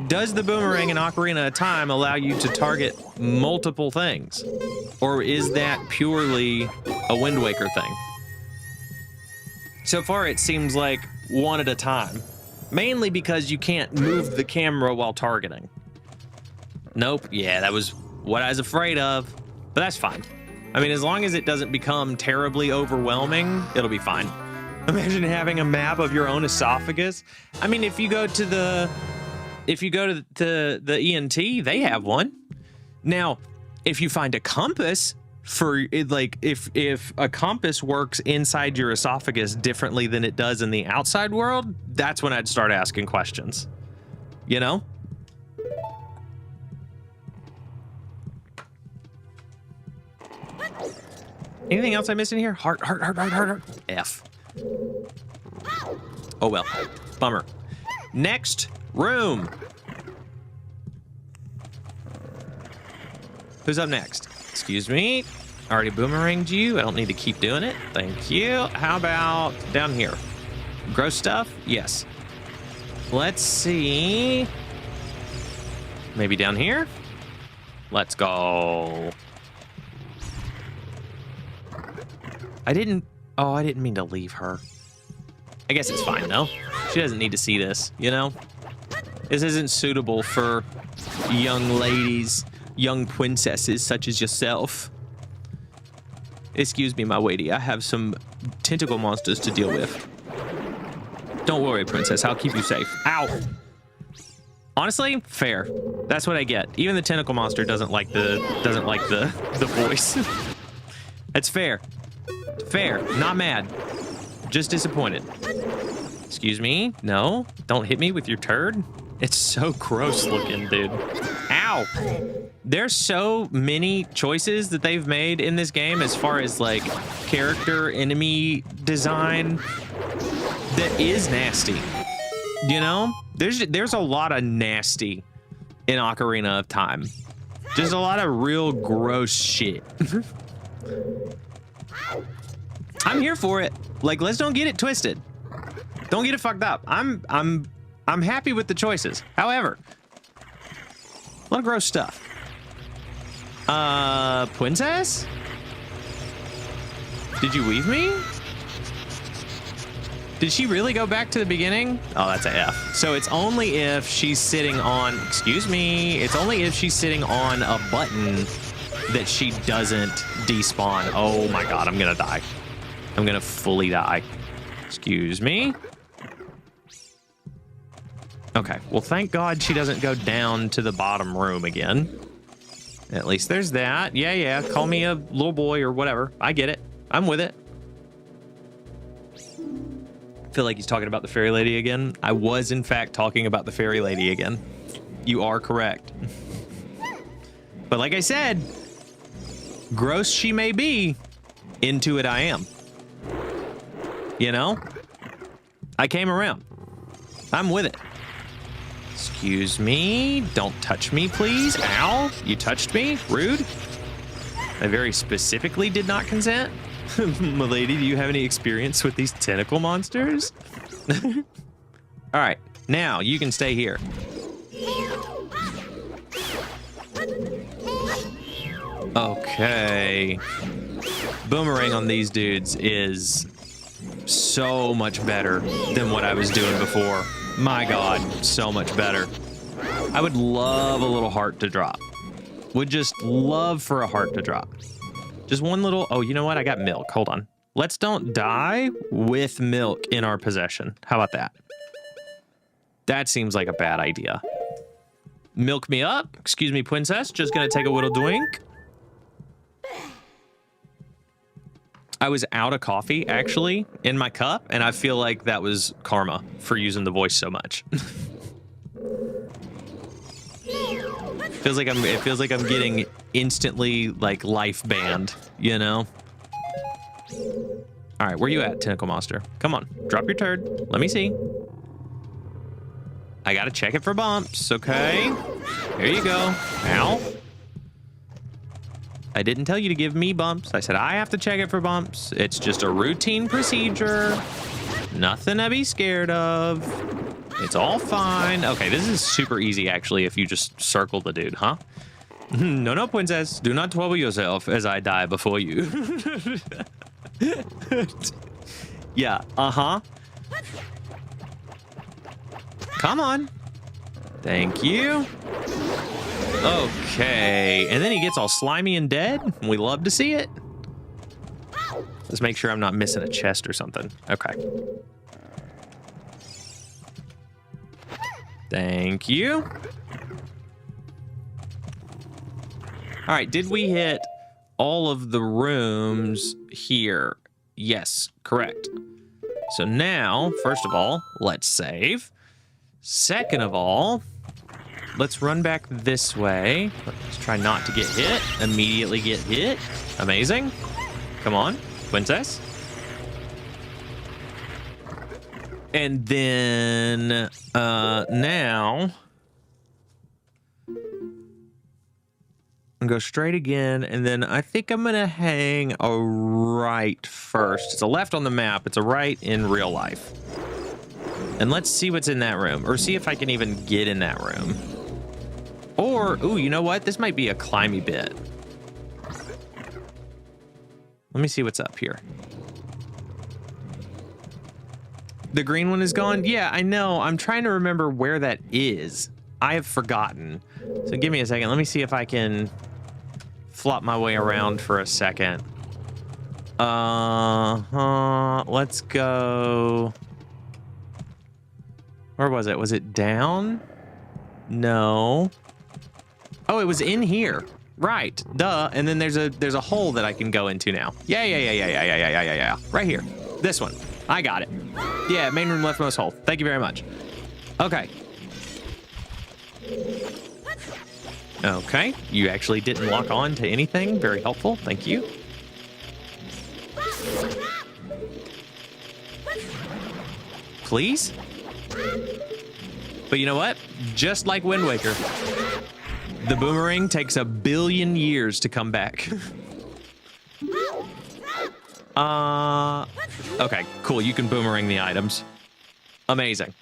S1: does the boomerang in Ocarina of Time allow you to target multiple things? Or is that purely a Wind Waker thing? So far, it seems like one at a time. Mainly because you can't move the camera while targeting. Nope. Yeah, that was what I was afraid of. But that's fine. I mean, as long as it doesn't become terribly overwhelming, it'll be fine. Imagine having a map of your own esophagus. I mean, if you go to the ENT, they have one. Now, if you find a compass for it, like if a compass works inside your esophagus differently than it does in the outside world, that's when I'd start asking questions. You know? Anything else I missed in here? Heart. F. Oh well. Bummer. Next room. Who's up next? Excuse me. Already boomeranged you. I don't need to keep doing it. Thank you. How about down here? Gross stuff? Yes. Let's see. Maybe down here? Let's go. I didn't mean to leave her. I guess it's fine though. She doesn't need to see this, you know? This isn't suitable for young ladies, young princesses such as yourself. Excuse me, my lady. I have some tentacle monsters to deal with. Don't worry, princess. I'll keep you safe. Ow! Honestly, fair. That's what I get. Even the tentacle monster doesn't like the voice. It's fair. Fair. Not mad. Just disappointed. Excuse me? No? Don't hit me with your turd? It's so gross looking, dude. Ow! There's so many choices that they've made in this game as far as like character enemy design that is nasty. You know? There's a lot of nasty in Ocarina of Time. Just a lot of real gross shit. I'm here for it. Like, let's don't get it twisted. Don't get it fucked up. I'm happy with the choices. However, a lot of gross stuff. Princess? Did you leave me? Did she really go back to the beginning? Oh, that's a F. So it's only if she's sitting on, excuse me, it's only if she's sitting on a button that she doesn't despawn. Oh my God, I'm gonna die. I'm gonna fully die. Excuse me. Okay, well, thank God she doesn't go down to the bottom room again. At least there's that. Yeah, call me a little boy or whatever. I get it. I'm with it. Feel like he's talking about the fairy lady again. I was, in fact, talking about the fairy lady again. You are correct. But like I said, gross she may be, into it I am. You know? I came around. I'm with it. Excuse me. Don't touch me, please. Ow. You touched me? Rude. I very specifically did not consent. Milady, do you have any experience with these tentacle monsters? All right. Now, you can stay here. Okay. Boomerang on these dudes is so much better than what I was doing before. My God, so much better. I would love a little heart to drop. Would just love for a heart to drop. Just one little, oh, you know what? I got milk. Hold on. Let's don't die with milk in our possession. How about that? That seems like a bad idea. Milk me up. Excuse me, princess. Just gonna take a little drink. I was out of coffee, actually, in my cup, and I feel like that was karma for using the voice so much. It feels like I'm getting instantly, like, life banned, you know? All right, where you at, tentacle monster? Come on, drop your turd. Let me see. I gotta check it for bumps, okay? Here you go. Ow. I didn't tell you to give me bumps. I said I have to check it for bumps. It's just a routine procedure. Nothing to be scared of. It's all fine. Okay, this is super easy, actually, if you just circle the dude, huh? No, princess. Do not trouble yourself as I die before you. Yeah, uh-huh. Come on. Thank you. Okay, and then he gets all slimy and dead. We love to see it. Let's make sure I'm not missing a chest or something. Okay. Thank you. All right, did we hit all of the rooms here? Yes, correct. So now, first of all, let's save. Second of all, let's run back this way. Let's try not to get hit. Immediately get hit. Amazing. Come on, princess. And then now and go straight again, and then I think I'm gonna hang a right first. It's a left on the map, it's a right in real life. And let's see what's in that room, or see if I can even get in that room. Or, ooh, you know what? This might be a climby bit. Let me see what's up here. The green one is gone? Yeah, I know. I'm trying to remember where that is. I have forgotten. So give me a second. Let me see if I can flop my way around for a second. Let's go. Where was it? Was it down? No. Oh, it was in here. Right. Duh. And then there's a hole that I can go into now. Yeah. Right here. This one. I got it. Yeah, main room leftmost hole. Thank you very much. Okay. Okay. You actually didn't lock on to anything. Very helpful. Thank you. Please? But you know what? Just like Wind Waker, the boomerang takes 1 billion years to come back. Okay, cool. You can boomerang the items. Amazing.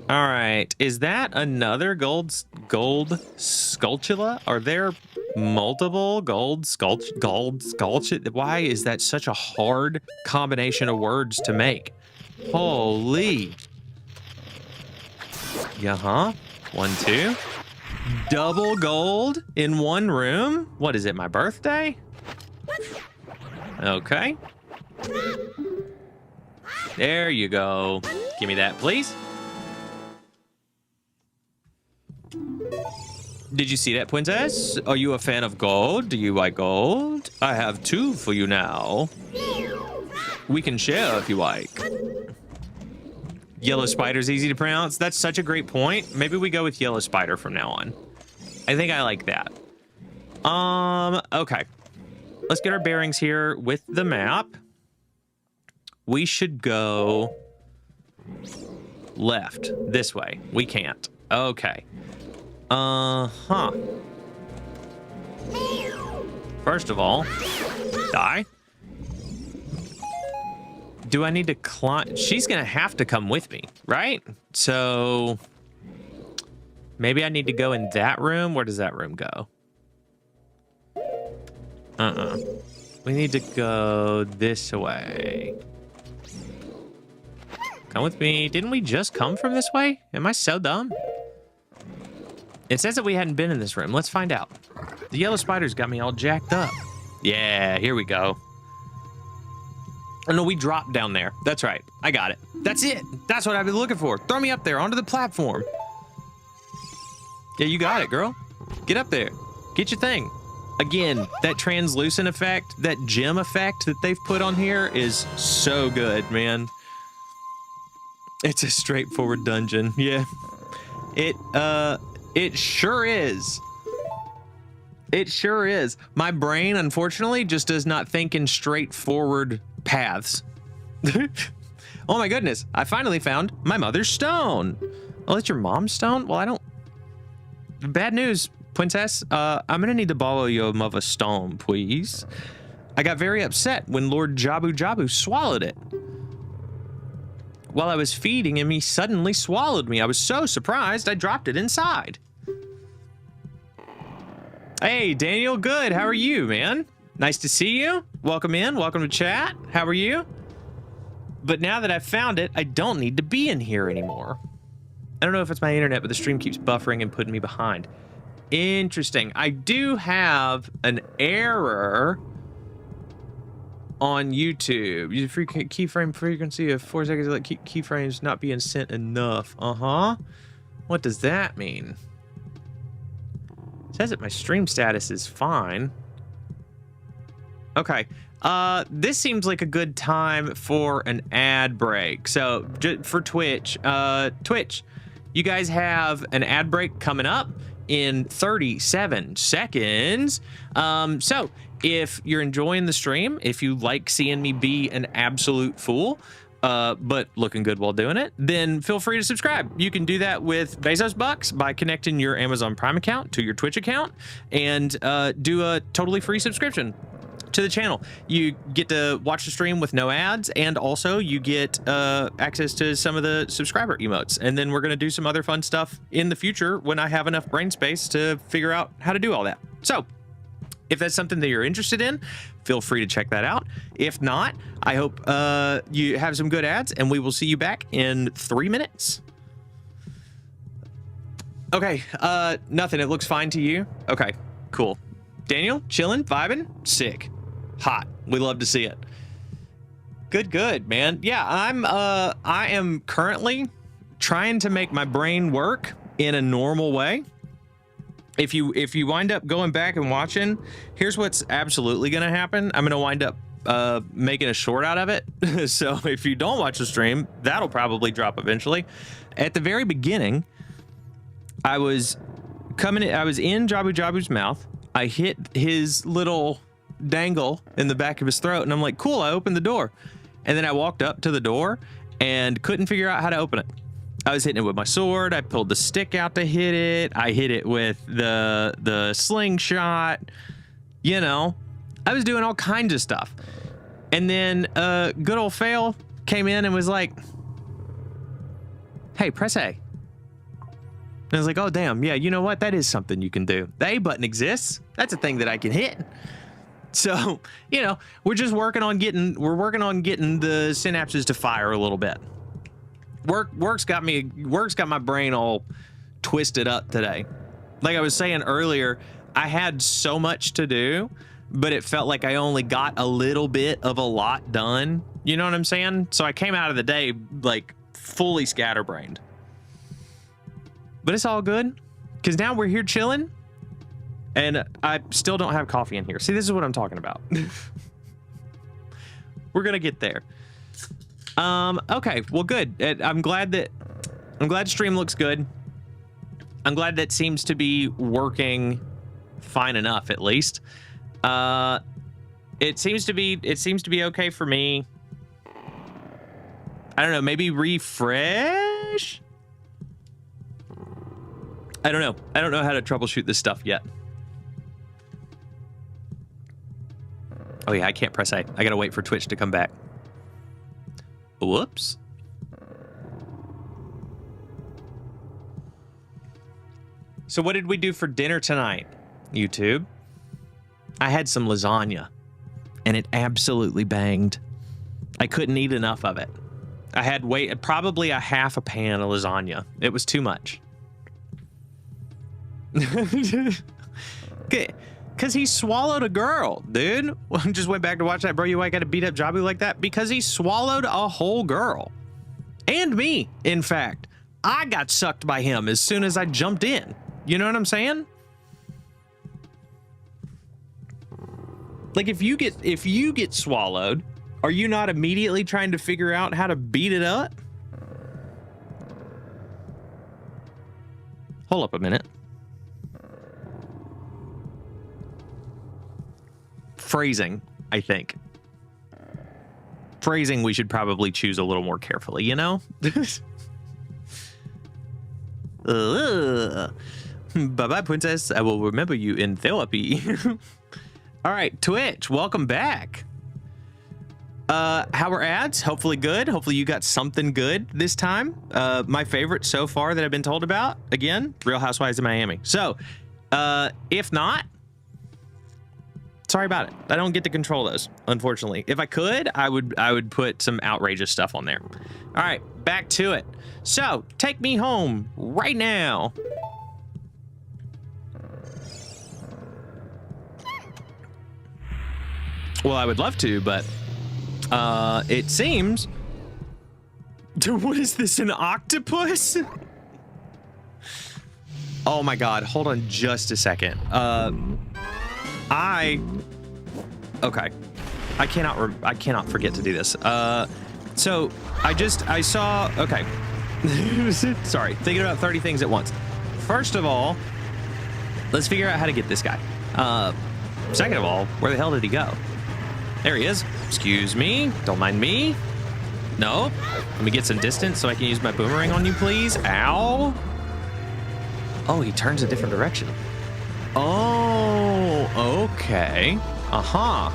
S1: All right. Is that another gold sculptula? Are there multiple gold sculptula? Why is that such a hard combination of words to make? Holy. Yeah, 1, 2. Double gold in one room? What is it, my birthday? Okay. There you go. Give me that, please. Did you see that, princess? Are you a fan of gold? Do you like gold? I have 2 for you now. We can share if you like. Yellow spider's easy to pronounce. That's such a great point. Maybe we go with yellow spider from now on. I think I like that. Okay. Let's get our bearings here with the map. We should go left this way. We can't. Okay. First of all, die. Do I need to climb? She's gonna have to come with me, right? So maybe I need to go in that room. Where does that room go? We need to go this way. Come with me. Didn't we just come from this way? Am I so dumb? It says that we hadn't been in this room. Let's find out. The yellow spider's got me all jacked up. Yeah, here we go. Oh, no, we dropped down there. That's right. I got it. That's it. That's what I've been looking for. Throw me up there onto the platform. Yeah, you got it, girl. Get up there. Get your thing. Again, that translucent effect, that gem effect that they've put on here is so good, man. It's a straightforward dungeon. Yeah. It sure is. It sure is. My brain, unfortunately, just does not think in straightforward paths. Oh my goodness. I finally found my mother's stone. Oh, that's your mom's stone? Well, I don't... Bad news, princess. I'm gonna need to borrow your mother's stone, please. I got very upset when Lord Jabu-Jabu swallowed it. While I was feeding him, he suddenly swallowed me. I was so surprised, I dropped it inside. Hey, Daniel, good. How are you, man? Nice to see you. Welcome in. Welcome to chat. How are you? But now that I've found it, I don't need to be in here anymore. I don't know if it's my internet, but the stream keeps buffering and putting me behind. Interesting. I do have an error on YouTube. Use a free keyframe frequency of 4 seconds to let keyframes not being sent enough. What does that mean? It says that my stream status is fine. Okay. This seems like a good time for an ad break. So for Twitch, you guys have an ad break coming up in 37 seconds. So if you're enjoying the stream, if you like seeing me be an absolute fool, but looking good while doing it, then feel free to subscribe. You can do that with Bezos Bucks by connecting your Amazon Prime account to your Twitch account and do a totally free subscription to the channel. You get to watch the stream with no ads, and also you get access to some of the subscriber emotes. And then we're going to do some other fun stuff in the future when I have enough brain space to figure out how to do all that. So if that's something that you're interested in, feel free to check that out. If not, I hope you have some good ads, and we will see you back in 3 minutes. Okay, nothing. It looks fine to you? Okay, cool. Daniel, chilling, vibing, sick, hot. We love to see it. Good, man. Yeah, I am currently trying to make my brain work in a normal way. If you wind up going back and watching, here's what's absolutely going to happen. I'm going to wind up making a short out of it. So if you don't watch the stream, that'll probably drop eventually. At the very beginning, I was in Jabu-Jabu's mouth. I hit his little dangle in the back of his throat, and I'm like, cool, I opened the door. And then I walked up to the door and couldn't figure out how to open it. I was hitting it with my sword. I pulled the stick out to hit it. I hit it with the slingshot. You know, I was doing all kinds of stuff. And then good old Fail came in and was like, hey, press A. And I was like, oh, damn. Yeah, you know what? That is something you can do. The A button exists. That's a thing that I can hit. So, you know, we're working on getting the synapses to fire a little bit. Work's got my brain all twisted up today. Like I was saying earlier, I had so much to do, but it felt like I only got a little bit of a lot done. You know what I'm saying? So I came out of the day like fully scatterbrained. But it's all good, because now we're here chilling, and I still don't have coffee in here. See, this is what I'm talking about. We're gonna get there. Okay, well, good. I'm glad stream looks good. I'm glad that seems to be working fine enough, at least. It seems to be okay for me. I don't know, maybe refresh? I don't know. I don't know how to troubleshoot this stuff yet. Oh yeah, I can't press A. I gotta wait for Twitch to come back. Whoops. So what did we do for dinner tonight, YouTube? I had some lasagna, and it absolutely banged. I couldn't eat enough of it. I had probably a half a pan of lasagna. It was too much. Because he swallowed a girl, dude. Just went back to watch that. Bro, you got to beat up Jabu like that? Because he swallowed a whole girl. And me, in fact. I got sucked by him as soon as I jumped in. You know what I'm saying? Like, if you get swallowed, are you not immediately trying to figure out how to beat it up? Hold up a minute. Phrasing, I think. Phrasing we should probably choose a little more carefully, you know? Bye-bye, princess. I will remember you in therapy. All right, Twitch, welcome back. How are ads? Hopefully good. Hopefully you got something good this time. My favorite so far that I've been told about, again, Real Housewives of Miami. So, if not, Sorry about it. I don't get to control those, unfortunately. If I could, I would put some outrageous stuff on there. All right, back to it. So, take me home right now. Well, I would love to, but it seems... What is this, an octopus? Oh my God, hold on just a second. Okay. I cannot forget to do this. So I saw, okay. Sorry, thinking about 30 things at once. First of all, let's figure out how to get this guy. Second of all, where the hell did he go? There he is. Excuse me, don't mind me. No, let me get some distance so I can use my boomerang on you, please. Ow. Oh, he turns a different direction. Oh, okay. Uh-huh.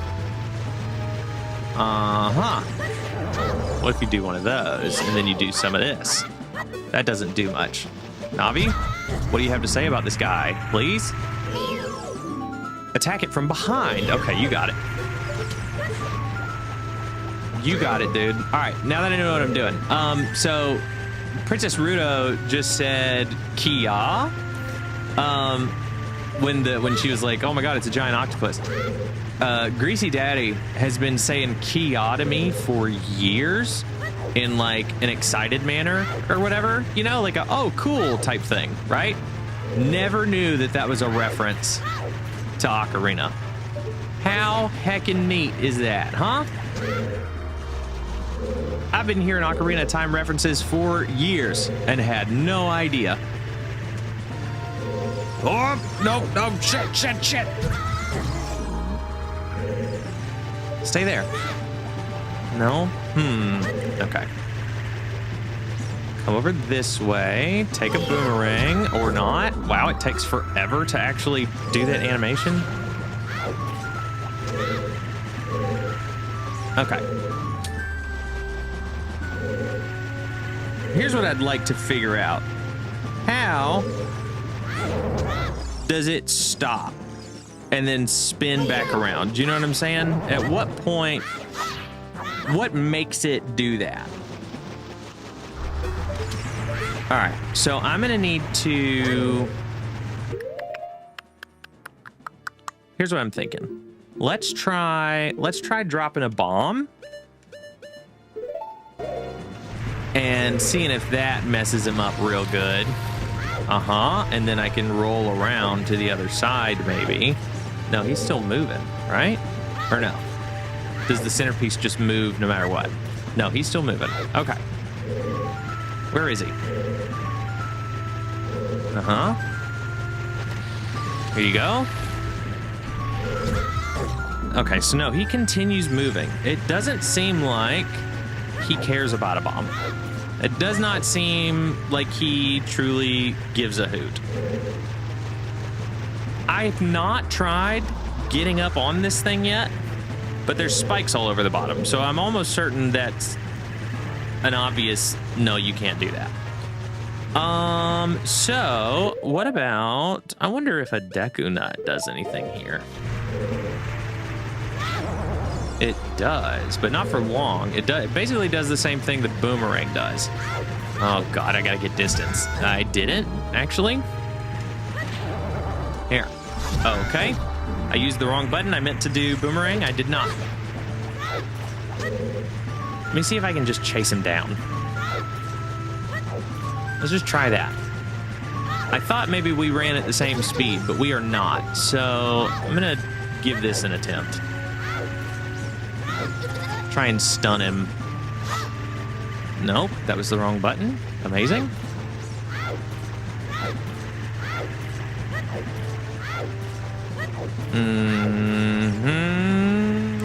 S1: What if you do one of those and then you do some of this? That doesn't do much. Navi, what do you have to say about this guy, please? Attack it from behind. Okay, you got it. You got it, dude. All right, now that I know what I'm doing. So Princess Ruto just said Kia. When she was like, oh my God, it's a giant octopus. Greasy Daddy has been saying Kia to me for years in like an excited manner or whatever, you know, like a, oh, cool type thing, right? Never knew that was a reference to Ocarina. How heckin' neat is that, huh? I've been hearing Ocarina of Time references for years and had no idea. Oh, no, shit. Stay there. No? Okay. Come over this way, take a boomerang, or not. Wow, it takes forever to actually do that animation. Okay. Here's what I'd like to figure out. How does it stop and then spin back around? Do you know what I'm saying? At what point, what makes it do that? All right, so I'm gonna need to, here's what I'm thinking. Let's try dropping a bomb and seeing if that messes him up real good. And then I can roll around to the other side, maybe. No, he's still moving, right? Or no? Does the centerpiece just move no matter what? No, he's still moving. Okay. Where is he? Here you go. Okay, so no, he continues moving. It doesn't seem like he cares about a bomb. It does not seem like he truly gives a hoot. I've not tried getting up on this thing yet, but there's spikes all over the bottom, so I'm almost certain that's an obvious no, you can't do that. So what about, I wonder if a Deku Nut does anything here. It does, but not for long. It basically does the same thing that Boomerang does. Oh God, I gotta get distance. I didn't, actually. Here. Okay. I used the wrong button. I meant to do Boomerang. I did not. Let me see if I can just chase him down. Let's just try that. I thought maybe we ran at the same speed, but we are not. So I'm gonna give this an attempt. Try and stun him. Nope, that was the wrong button. Amazing.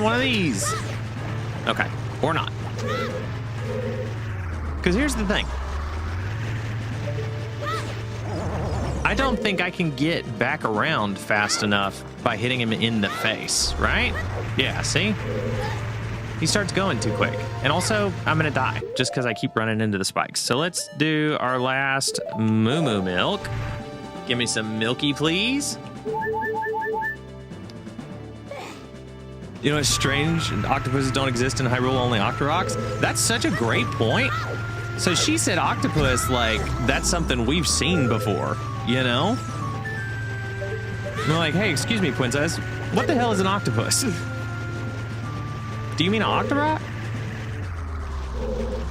S1: One of these. Okay, or not. Because here's the thing. I don't think I can get back around fast enough by hitting him in the face, right? Yeah, see? He starts going too quick. And also, I'm gonna die just because I keep running into the spikes. So let's do our last Moo Moo Milk. Give me some milky, please. You know, it's strange. Octopuses don't exist in Hyrule, only Octoroks. That's such a great point. So she said octopus, like, that's something we've seen before, you know? And we're like, hey, excuse me, princess. What the hell is an octopus? Do you mean an Octorok?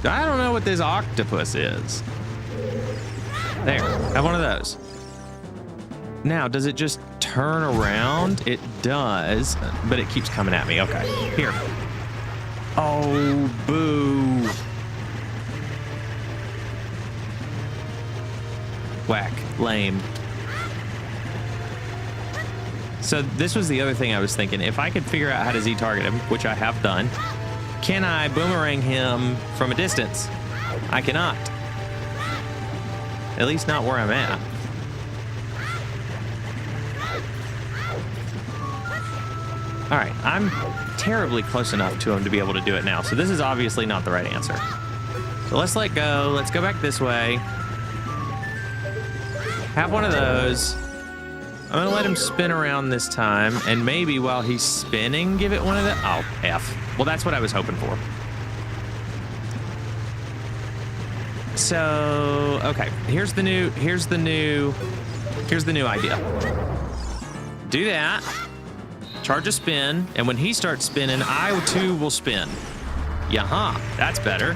S1: I don't know what this octopus is. There, have one of those. Now, does it just turn around? It does, but it keeps coming at me. Okay, here. Oh, boo. Whack, lame. So this was the other thing I was thinking. If I could figure out how to Z-target him, which I have done, can I boomerang him from a distance? I cannot. At least not where I'm at. All right, I'm terribly close enough to him to be able to do it now. So this is obviously not the right answer. So let's let go. Let's go back this way. Have one of those. I'm gonna let him spin around this time, and maybe while he's spinning, give it one of the, oh, F. Well, that's what I was hoping for. So, okay, here's the new idea. Do that, charge a spin, and when he starts spinning, I too will spin. Yaha, that's better.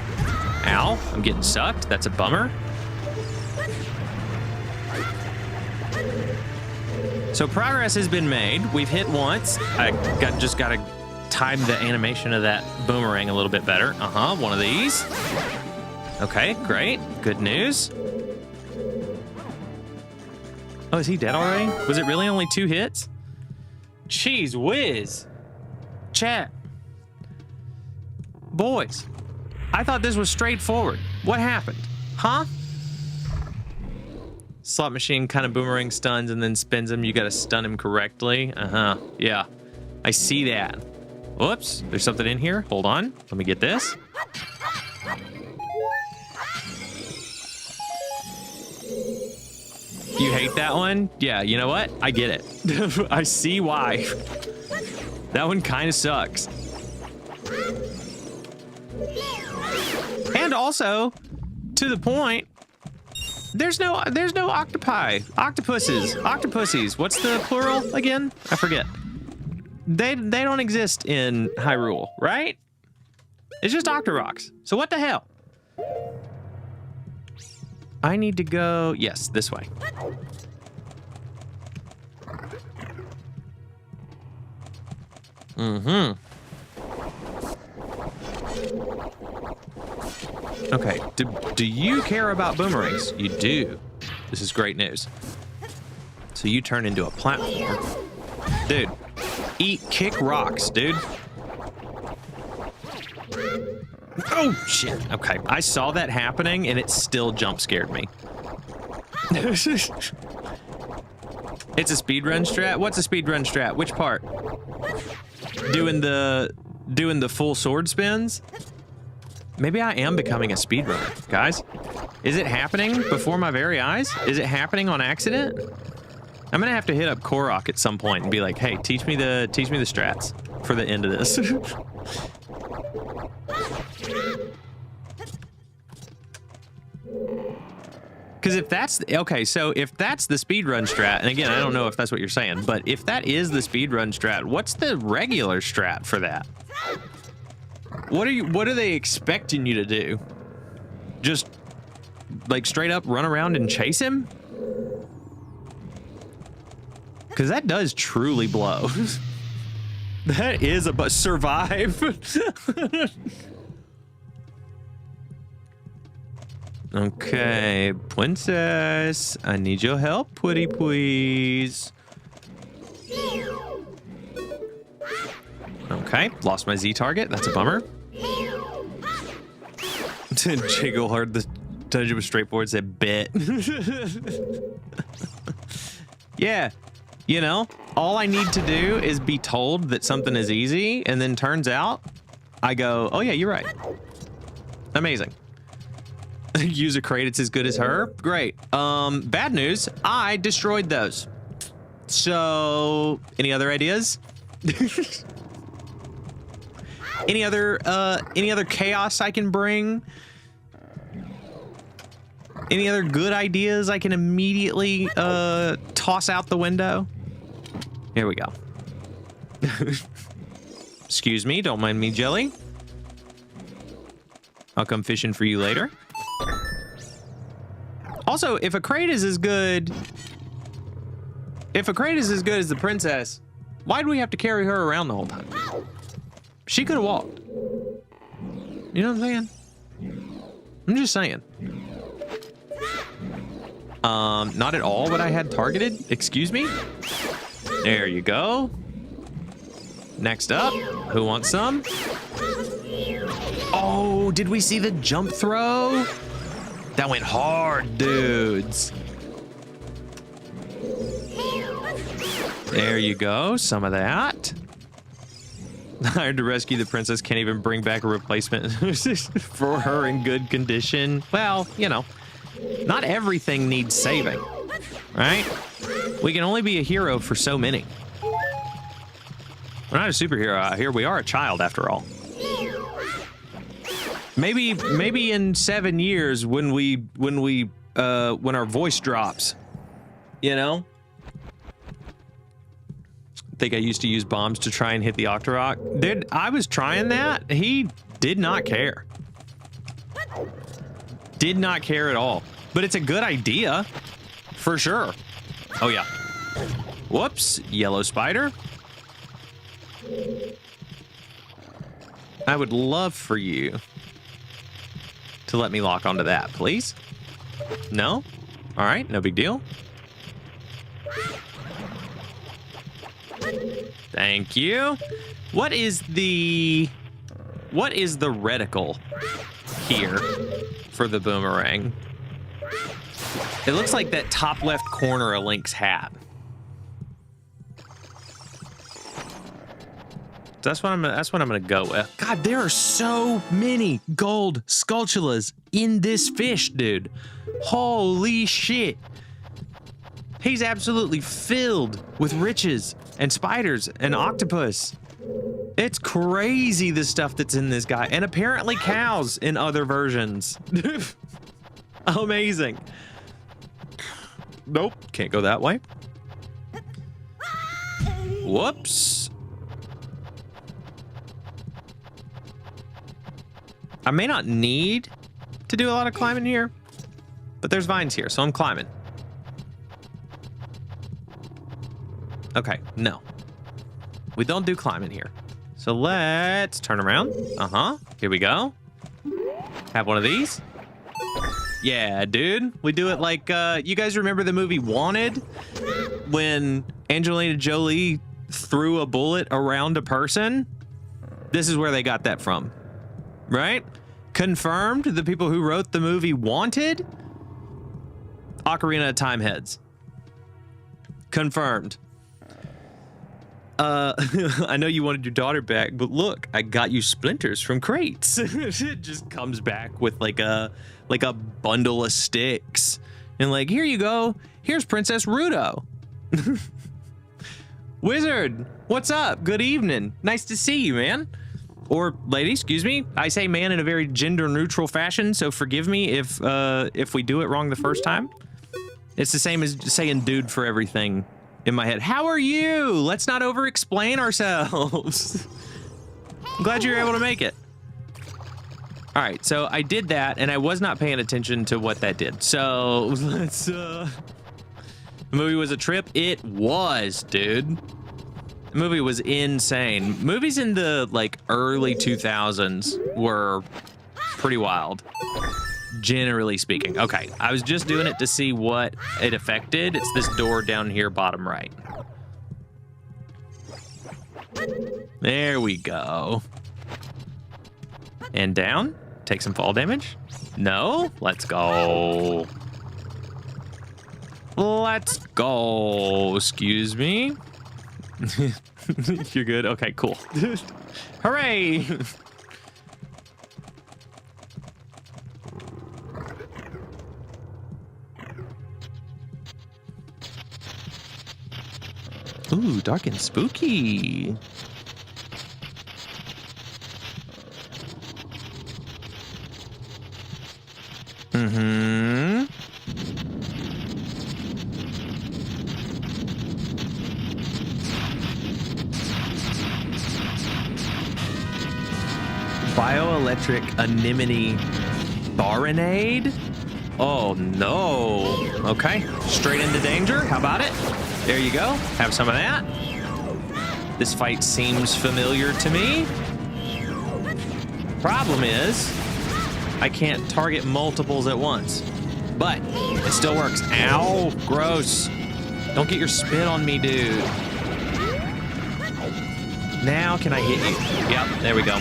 S1: Ow, I'm getting sucked, that's a bummer. So progress has been made. We've hit once. I just got to time the animation of that boomerang a little bit better. One of these. Okay, great. Good news. Oh, is he dead already? Was it really only 2 hits? Jeez whiz. Chat. Boys, I thought this was straightforward. What happened? Huh? Slot machine kind of boomerang stuns and then spins him. You got to stun him correctly. Yeah, I see that. Whoops, there's something in here. Hold on, let me get this. You hate that one? Yeah, you know what? I get it. I see why. That one kind of sucks. And also, to the point, there's no octopuses. What's the plural again? I forget. They don't exist in Hyrule, right? It's just Octoroks. So what the hell? I need to go, yes, this way. Okay, do you care about boomerangs? You do. This is great news. So you turn into a platform. Dude, kick rocks, dude. Oh, shit. Okay, I saw that happening and it still jump scared me. It's a speedrun strat? What's a speedrun strat? Which part? Doing the full sword spins? Maybe I am becoming a speedrunner, guys. Is it happening before my very eyes? Is it happening on accident? I'm gonna have to hit up Korok at some point and be like, hey, teach me the strats for the end of this. Because if that's, okay, so if that's the speedrun strat, and again, I don't know if that's what you're saying, but if that is the speedrun strat, what's the regular strat for that? What are they expecting you to do? Just like straight up run around and chase him? Because that does truly blow. That is a survive. Okay, princess, I need your help, pretty please. Okay, lost my Z target. That's a bummer. Jiggle hard. The dungeon was straightforward. Said bet. Yeah, you know, all I need to do is be told that something is easy, and then turns out I go, oh yeah, you're right. Amazing. User credits as good as her. Great. Bad news. I destroyed those. So, any other ideas? Any other chaos I can bring? Any other good ideas I can immediately toss out the window? Here we go. Excuse me, don't mind me, Jelly. I'll come fishing for you later. Also, if a crate is as good... If a crate is as good as the princess, why do we have to carry her around the whole time? She could have walked. You know what I'm saying? I'm just saying. Not at all what I had targeted. Excuse me? There you go. Next up, who wants some? Oh, did we see the jump throw? That went hard, dudes. There you go, some of that. Hired to rescue the princess, can't even bring back a replacement for her in good condition. Well, you know, not everything needs saving, right? We can only be a hero for so many. We're not a superhero out here. We are a child, after all. Maybe in 7 years when our voice drops, you know. I think I used to use bombs to try and hit the Octorok. I was trying that. He did not care. Did not care at all. But it's a good idea, for sure. Oh yeah. Whoops, yellow spider. I would love for you to let me lock onto that, please. No? All right, no big deal. Thank you. What is the reticle here for the boomerang? It looks like that top left corner of Link's hat. That's what I'm gonna go with. God, there are so many gold Skulltulas in this fish, dude. Holy shit. He's absolutely filled with riches and spiders and octopus. It's crazy the stuff that's in this guy. And apparently cows in other versions. Amazing. Nope, can't go that way. Whoops. I may not need to do a lot of climbing here, but there's vines here, so I'm climbing. Okay, no. We don't do climbing here. So let's turn around. Uh-huh, here we go. Have one of these. Yeah, dude. We do it like, you guys remember the movie Wanted? When Angelina Jolie threw a bullet around a person? This is where they got that from, right? Confirmed, the people who wrote the movie Wanted? Ocarina of Time heads. Confirmed. I know you wanted your daughter back, but look, I got you splinters from crates. It just comes back with like a bundle of sticks. And like, here you go. Here's Princess Ruto. Wizard, what's up? Good evening. Nice to see you, man. Or lady, excuse me. I say man in a very gender neutral fashion, so forgive me if we do it wrong the first time. It's the same as saying dude for everything in my head. How are you? Let's not over-explain ourselves. I'm glad you were able to make it. All right, so I did that, and I was not paying attention to what that did. So let's, the movie was a trip? It was, dude. The movie was insane. Movies in the, like, early 2000s were pretty wild. Generally speaking. Okay, I was just doing it to see what it affected. It's this door down here, bottom right. There we go. And down. Take some fall damage. No? Let's go. Let's go. Excuse me. You're good? Okay, cool. Hooray! Ooh, dark and spooky. Mm-hmm. Bioelectric anemone baronade? Oh no. Okay, straight into danger. How about it? There you go. Have some of that. This fight seems familiar to me. Problem is, I can't target multiples at once, but it still works. Ow, gross. Don't get your spit on me, dude. Now can I hit you? Yep, there we go.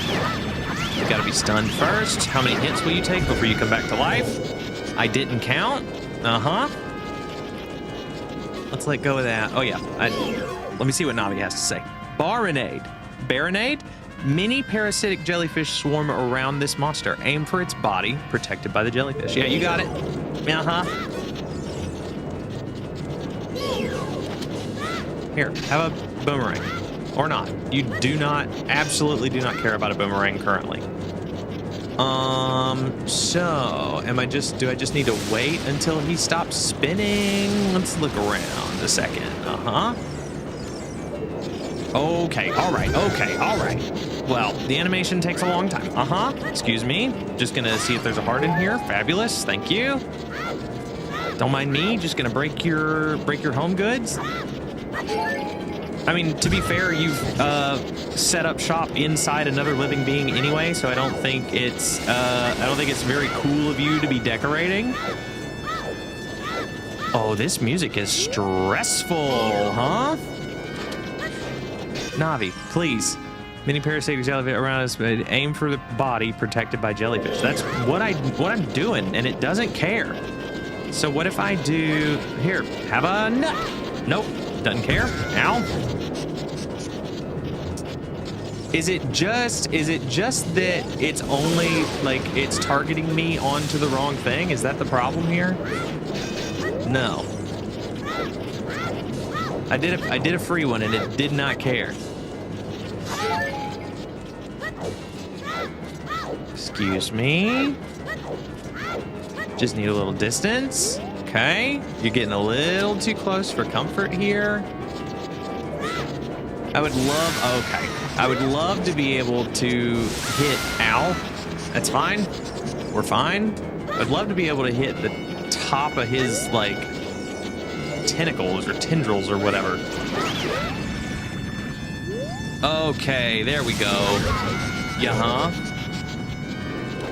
S1: You gotta be stunned first. How many hits will you take before you come back to life? I didn't count. Uh-huh. Let's let go of that. Oh, yeah. Let me see what Navi has to say. Baronade. Baronade? Many parasitic jellyfish swarm around this monster. Aim for its body, protected by the jellyfish. Yeah, you got it. Uh-huh. Here, have a boomerang. Or not. You do not, absolutely do not care about a boomerang currently. So, do I just need to wait until he stops spinning? Let's look around a second. Uh-huh. Okay, all right, okay, all right. Well, the animation takes a long time. Uh-huh, excuse me. Just gonna see if there's a heart in here. Fabulous, thank you. Don't mind me, just gonna break your home goods. I mean, to be fair, you've set up shop inside another living being anyway, so I don't think it's very cool of you to be decorating. Oh, this music is stressful, huh? Navi, please. Many parasitic jellyfish around us, aim for the body protected by jellyfish. That's what I'm doing, and it doesn't care. So what if I do here? Have a nut. Nope, doesn't care. Ow. Is it just that it's only like it's targeting me onto the wrong thing? Is that the problem here? No. I did a free one and it did not care. Excuse me. Just need a little distance. Okay. You're getting a little too close for comfort here. I would love to be able to hit, ow. That's fine. We're fine. I'd love to be able to hit the top of his, like, tentacles or tendrils or whatever. Okay, there we go. Yeah,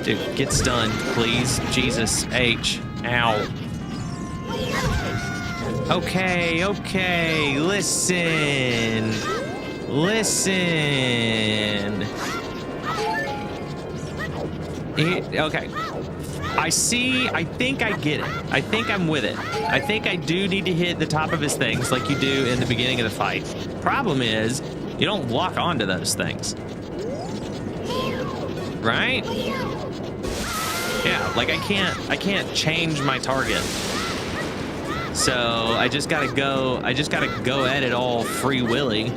S1: dude, get stunned, please. Jesus H. Ow. Okay, listen. Okay. I think I get it. I think I'm with it. I think I do need to hit the top of his things like you do in the beginning of the fight. Problem is, you don't lock onto those things. Right? Yeah, like I can't change my target. So I just gotta go at it all free willy.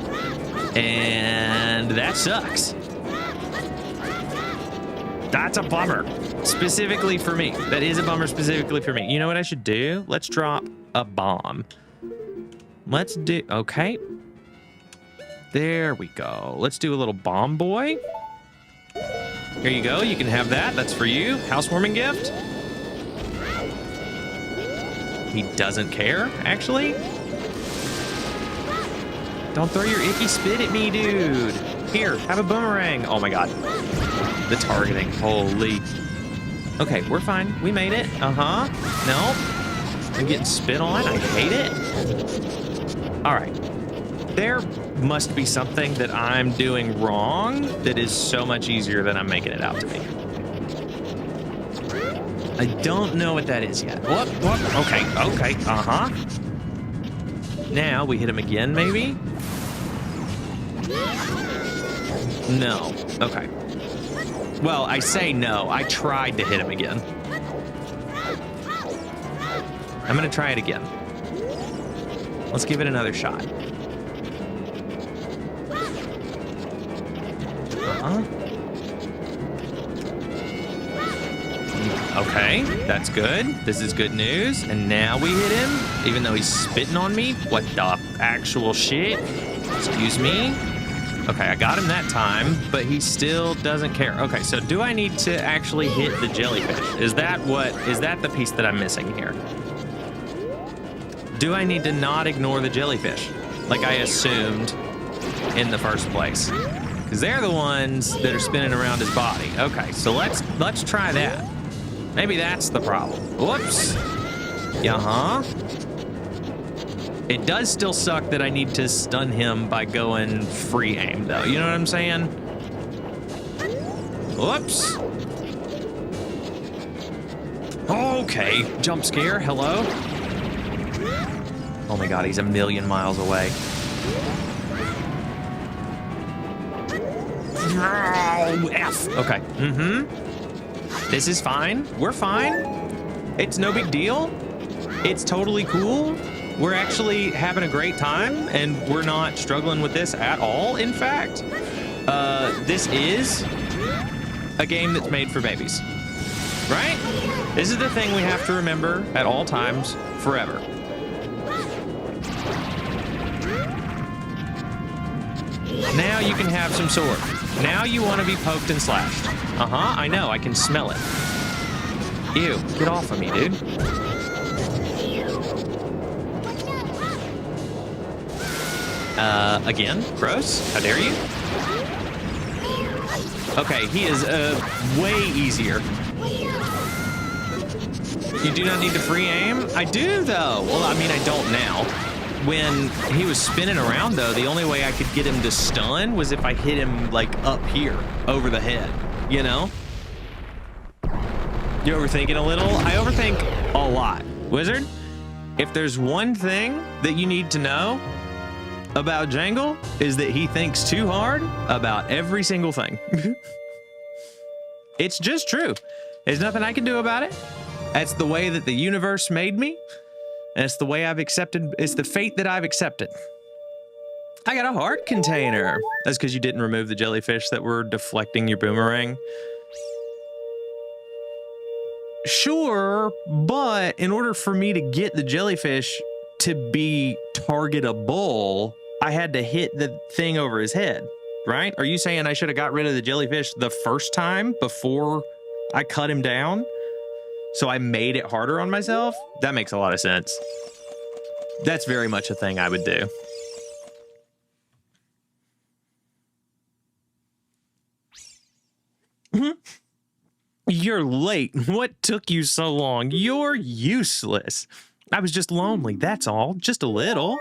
S1: And that sucks. That's a bummer. Specifically for me. That is a bummer specifically for me. You know what I should do? Let's drop a bomb. Okay. There we go. Let's do a little bomb boy. Here you go. You can have that. That's for you. Housewarming gift. He doesn't care, actually. Don't throw your icky spit at me, dude. Here, have a boomerang. Oh my god. The targeting. Holy. Okay, we're fine. We made it. Uh-huh. No. I'm getting spit on. I hate it. All right. There must be something that I'm doing wrong that is so much easier than I'm making it out to be. I don't know what that is yet. Whoop. Okay. Uh-huh. Now we hit him again, maybe? No. Okay. Well, I say no. I tried to hit him again. I'm gonna try it again. Let's give it another shot. Okay, that's good. This is good news. And now we hit him, even though he's spitting on me. What the actual shit? Excuse me. Okay, I got him that time, but he still doesn't care. Okay, so do I need to actually hit the jellyfish? Is that the piece that I'm missing here? Do I need to not ignore the jellyfish like I assumed in the first place? Because they're the ones that are spinning around his body. Okay, so let's try that. Maybe that's the problem. Whoops. Uh-huh. It does still suck that I need to stun him by going free aim, though. You know what I'm saying? Whoops. Okay, jump scare, hello? Oh my god, he's a million miles away. Oh, F. Okay, This is fine. We're fine. It's no big deal. It's totally cool. We're actually having a great time, and we're not struggling with this at all, in fact. This is a game that's made for babies, right? This is the thing we have to remember at all times, forever. Now you can have some sword. Now you want to be poked and slashed. Uh-huh, I know, I can smell it. Ew, get off of me, dude. Again, gross. How dare you? Okay, he is way easier. You do not need to free aim? I do, though. Well, I mean, I don't now. When he was spinning around, though, the only way I could get him to stun was if I hit him, like, up here, over the head, you know? You overthinking a little? I overthink a lot. Wizard, if there's one thing that you need to know about Jangle, is that he thinks too hard about every single thing. It's just true. There's nothing I can do about it. That's the way that the universe made me. And it's the way I've accepted. It's the fate that I've accepted. I got a heart container. That's because you didn't remove the jellyfish that were deflecting your boomerang. Sure, but in order for me to get the jellyfish to be targetable, I had to hit the thing over his head, right? Are you saying I should have got rid of the jellyfish the first time before I cut him down? So I made it harder on myself? That makes a lot of sense. That's very much a thing I would do. You're late. What took you so long? You're useless. I was just lonely, that's all. Just a little.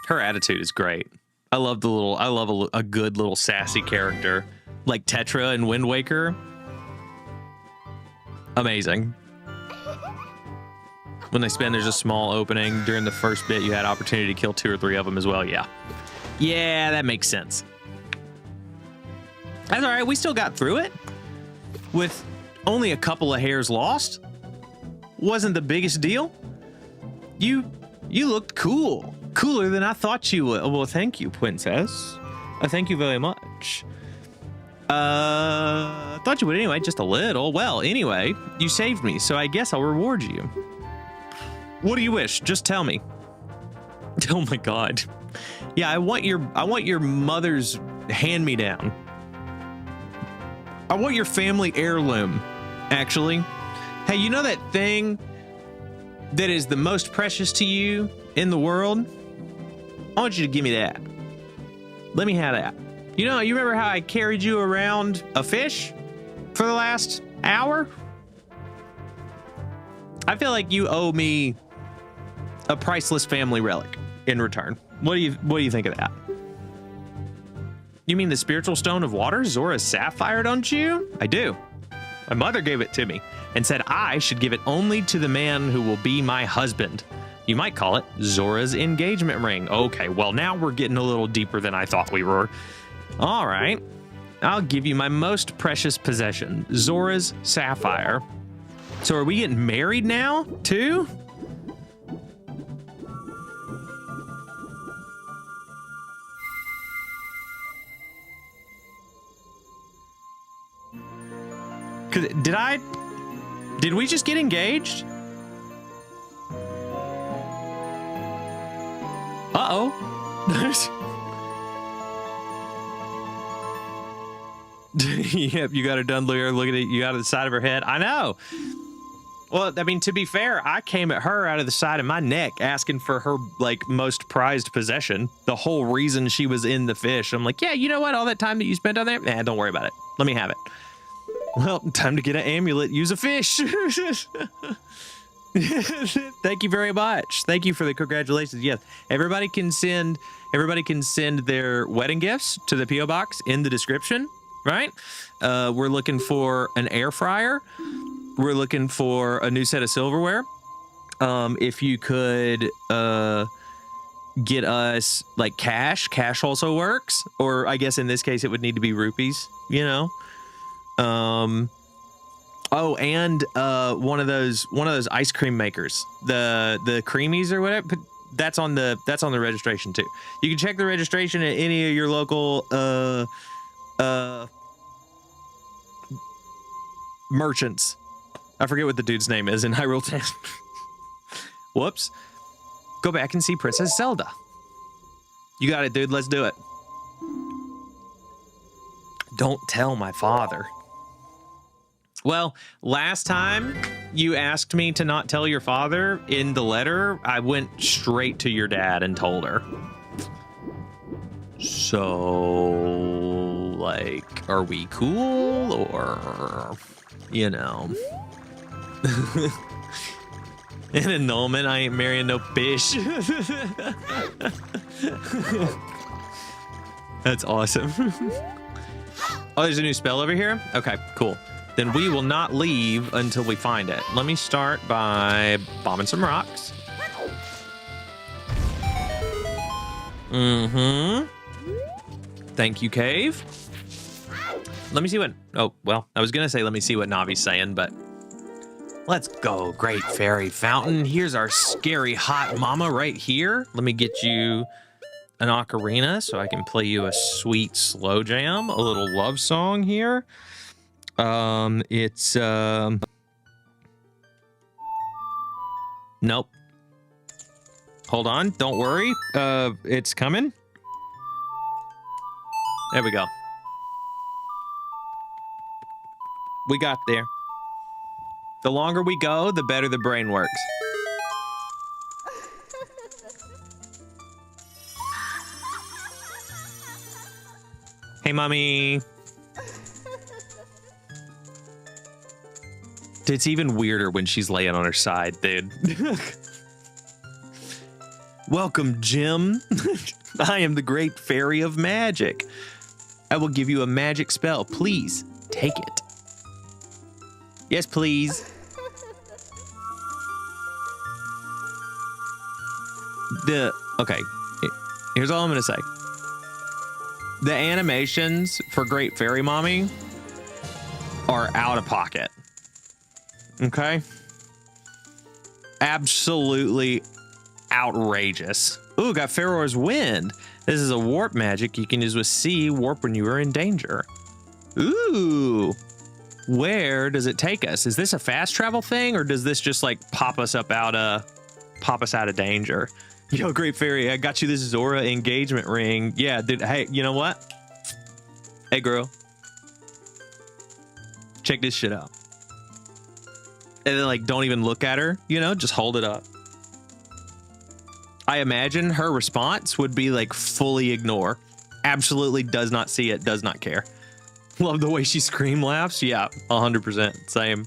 S1: Her attitude is great. I love a good little sassy character. Like Tetra and Wind Waker. Amazing. When they spin, there's a small opening. During the first bit, you had opportunity to kill 2 or 3 of them as well. Yeah. Yeah, that makes sense. That's all right. We still got through it. With only a couple of hairs lost. Wasn't the biggest deal. You looked cool. Cooler than I thought you would. Well, thank you, princess. Thank you very much. Thought you would anyway, just a little. Well, anyway, you saved me, so I guess I'll reward you. What do you wish? Just tell me. Oh my god. Yeah, I want your mother's hand-me-down. I want your family heirloom, actually. Hey, you know that thing that is the most precious to you in the world? I want you to give me that. Let me have that. You know, you remember how I carried you around a fish for the last hour? I feel like you owe me a priceless family relic in return. What do you think of that? You mean the spiritual stone of water, Zora's sapphire, don't you? I do. My mother gave it to me and said I should give it only to the man who will be my husband. You might call it Zora's engagement ring. Okay, well, now we're getting a little deeper than I thought we were. All right, I'll give you my most precious possession, Zora's sapphire. So are we getting married now, too? Did we just get engaged? Uh-oh. Yep, you got her done there. Look at it. You got to the side of her head. I know. Well, I mean, to be fair, I came at her out of the side of my neck asking for her, like, most prized possession. The whole reason she was in the fish. I'm like, yeah, you know what? All that time that you spent on there? Nah, don't worry about it. Let me have it. Well, time to get an amulet. Use a fish. Thank you very much. Thank you for the congratulations. Yes, everybody can send their wedding gifts to the P.O. box in the description, right? We're looking for an air fryer. We're looking for a new set of silverware. If you could get us like cash also works. Or I guess in this case it would need to be rupees, you know. Oh, and one of those ice cream makers, the creamies or whatever. But that's on the registration too. You can check the registration at any of your local merchants. I forget what the dude's name is in Hyrule Town. Whoops. Go back and see Princess Zelda. You got it, dude. Let's do it. Don't tell my father. Well, last time you asked me to not tell your father in the letter, I went straight to your dad and told her. So, like, are we cool or, you know? An annulment, I ain't marrying no fish. That's awesome. Oh, there's a new spell over here? Okay, cool. Then we will not leave until we find it. Let me start by bombing some rocks. Thank you, cave. Let me see what... Oh, well, I was going to say let me see what Navi's saying, but... Let's go, Great Fairy Fountain. Here's our scary hot mama right here. Let me get you an ocarina so I can play you a sweet slow jam, a little love song here. It's nope. Hold on, don't worry. It's coming. There we go. We got there. The longer we go, the better the brain works. Hey, mommy. It's even weirder when she's laying on her side, dude. Welcome, Jim. I am the Great Fairy of Magic. I will give you a magic spell. Please, take it. Yes, please. Okay, here's all I'm gonna say. The animations for Great Fairy Mommy are out of pocket. Okay? Absolutely outrageous. Ooh, got Pharaoh's Wind. This is a warp magic you can use with C, warp when you are in danger. Ooh. Where does it take us? Is this a fast travel thing, or does this just like pop us out of danger? Yo, Great Fairy, I got you this Zora engagement ring. Yeah, dude, hey, you know what? Hey, girl. Check this shit out. And then, like, don't even look at her, you know? Just hold it up. I imagine her response would be, like, fully ignore. Absolutely does not see it, does not care. Love the way she scream laughs. Yeah, 100%. Same.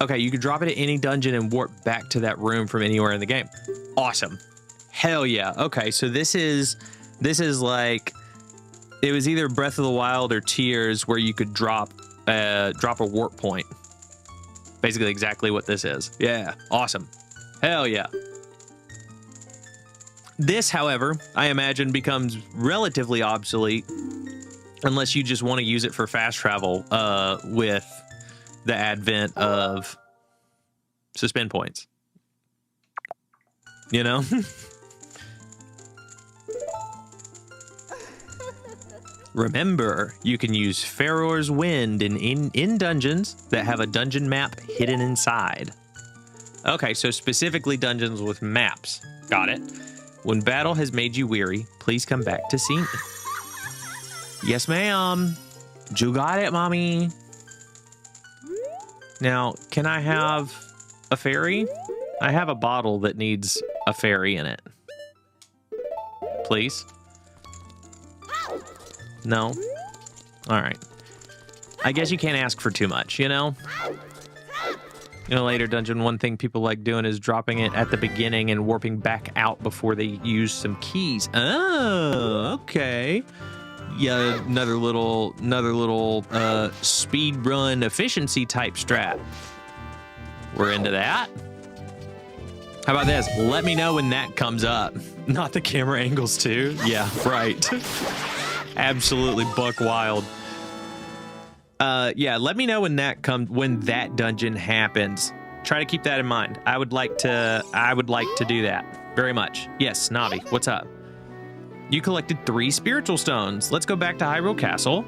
S1: Okay, you can drop it at any dungeon and warp back to that room from anywhere in the game. Awesome. Hell yeah. Okay, so this is like, it was either Breath of the Wild or Tears where you could drop a warp point. Basically exactly what this is. Yeah, awesome. Hell yeah. This, however, I imagine becomes relatively obsolete unless you just want to use it for fast travel with the advent of suspend points. You know? Remember, you can use Farore's Wind in dungeons that have a dungeon map hidden inside. Okay, so specifically dungeons with maps. Got it. When battle has made you weary, please come back to see me. Yes, ma'am. You got it, mommy. Now, can I have a fairy? I have a bottle that needs a fairy in it. Please? No? All right. I guess you can't ask for too much, you know? In a later dungeon, one thing people like doing is dropping it at the beginning and warping back out before they use some keys. Oh, okay. Yeah, another little speed run efficiency type strat. We're into that. How about this? Let me know when that comes up. Not the camera angles too. Yeah, right. Absolutely buck wild. Yeah, let me know when that dungeon happens. Try to keep that in mind. I would like to do that very much. Yes, Navi, what's up? You collected 3 spiritual stones. Let's go back to Hyrule Castle.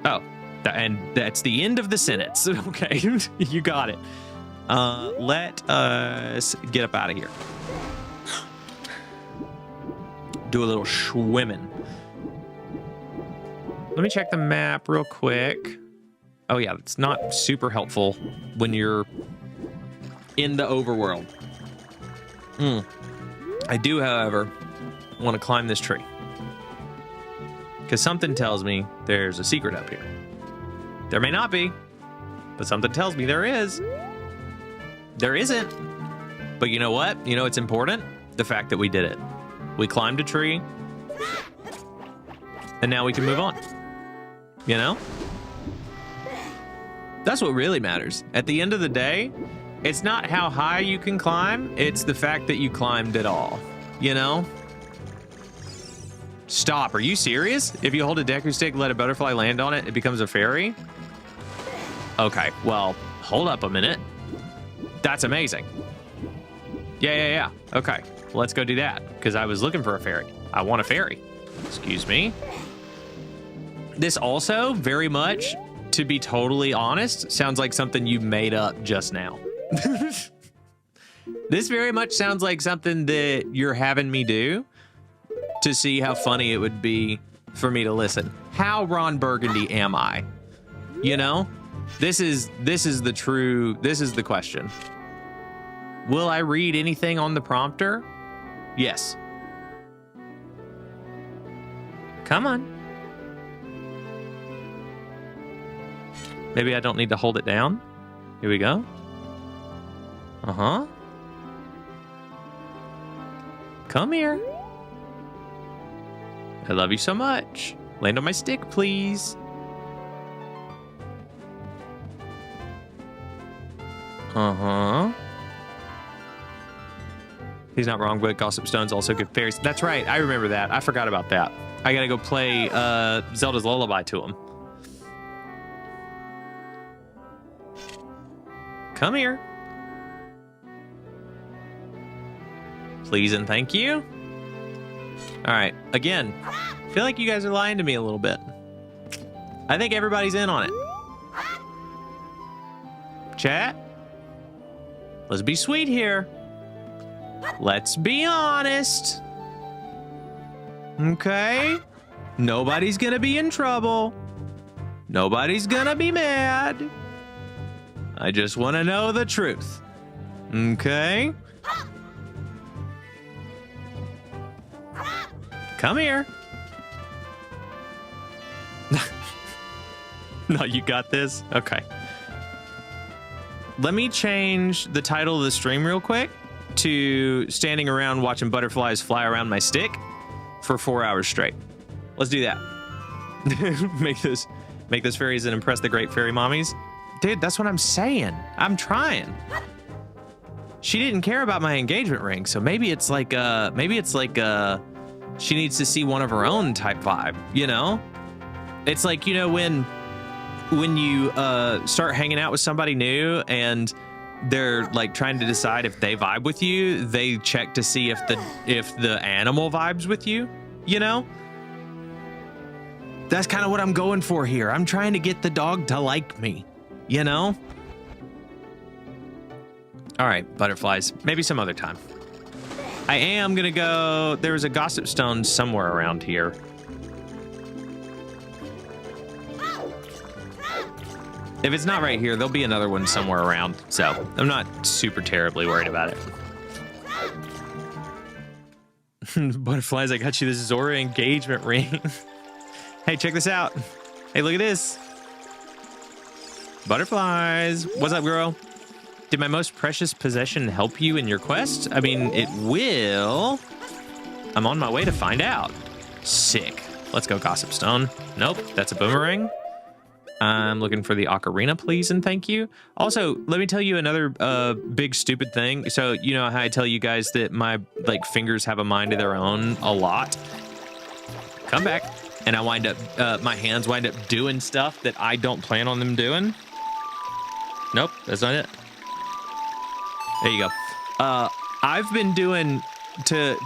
S1: Oh, and that's the end of the sentence. Okay, you got it. Let us get up out of here. Do a little swimming. Let me check the map real quick. Oh yeah, it's not super helpful when you're in the overworld. I do, however, want to climb this tree. Because something tells me there's a secret up here. There may not be, but something tells me there is. There isn't. But you know what? You know what's important? The fact that we did it. We climbed a tree. And now we can move on. You know? That's what really matters. At the end of the day, it's not how high you can climb, it's the fact that you climbed at all. You know? Stop, are you serious? If you hold a Deku stick, let a butterfly land on it, it becomes a fairy? Okay, well, hold up a minute. That's amazing. Yeah. Okay, let's go do that, because I was looking for a fairy. I want a fairy. Excuse me. This also, very much, to be totally honest, sounds like something you made up just now. This very much sounds like something that you're having me do to see how funny it would be for me to listen. How Ron Burgundy am I? You know? This is the question. Will I read anything on the prompter? Yes. Come on. Maybe I don't need to hold it down. Here we go. Uh-huh. Come here. I love you so much. Land on my stick, please. Uh-huh. He's not wrong, but Gossip Stone's also good fairies. That's right. I remember that. I forgot about that. I gotta go play Zelda's Lullaby to him. Come here. Please and thank you. All right. Again, I feel like you guys are lying to me a little bit. I think everybody's in on it. Chat, let's be sweet here. Let's be honest. Okay? Nobody's gonna be in trouble. Nobody's gonna be mad. I just want to know the truth. Okay? Come here. No, you got this? Okay. Let me change the title of the stream real quick to standing around watching butterflies fly around my stick for 4 hours straight. Let's do that. Make those fairies and impress the great fairy mommies. Dude, that's what I'm saying. I'm trying. She didn't care about my engagement ring, so maybe it's like she needs to see one of her own type vibe, you know? It's like, you know, when you start hanging out with somebody new and they're like trying to decide if they vibe with you, they check to see if the animal vibes with you, you know? That's kind of what I'm going for here. I'm trying to get the dog to like me, you know? All right, butterflies. Maybe some other time. I am going to go... There was a gossip stone somewhere around here. If it's not right here, there'll be another one somewhere around. So I'm not super terribly worried about it. Butterflies, I got you this Zora engagement ring. Hey, check this out. Hey, look at this. Butterflies. What's up, girl? Did my most precious possession help you in your quest? I mean, it will. I'm on my way to find out. Sick. Let's go, Gossip Stone. Nope, that's a boomerang. I'm looking for the ocarina, please, and thank you. Also, let me tell you another big stupid thing. So, you know how I tell you guys that my fingers have a mind of their own a lot? Come back. And I wind up, my hands wind up doing stuff that I don't plan on them doing. Nope, that's not it. There you go. I've been doing to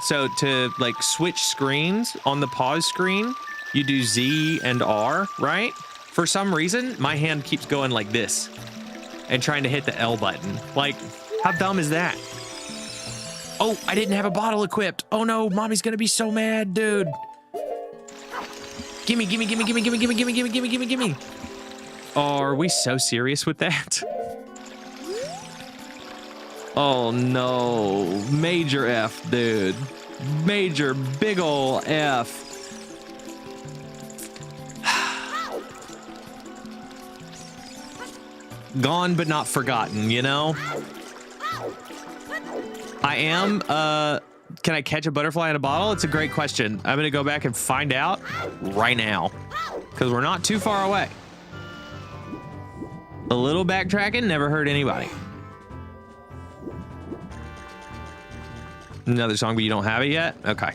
S1: switch screens on the pause screen, you do Z and R, right? For some reason, my hand keeps going like this and trying to hit the L button. Like, how dumb is that? Oh, I didn't have a bottle equipped. Oh no, mommy's gonna be so mad, dude. Gimme, gimme, gimme, gimme, gimme, gimme, gimme, gimme, gimme, gimme, gimme. Oh, are we so serious with that? Oh no, major F, dude. Major big ol' F. Gone but not forgotten, you know? I am, can I catch a butterfly in a bottle? It's a great question. I'm gonna go back and find out right now, because we're not too far away. A little backtracking never hurt anybody. Another song, but you don't have it yet? Okay.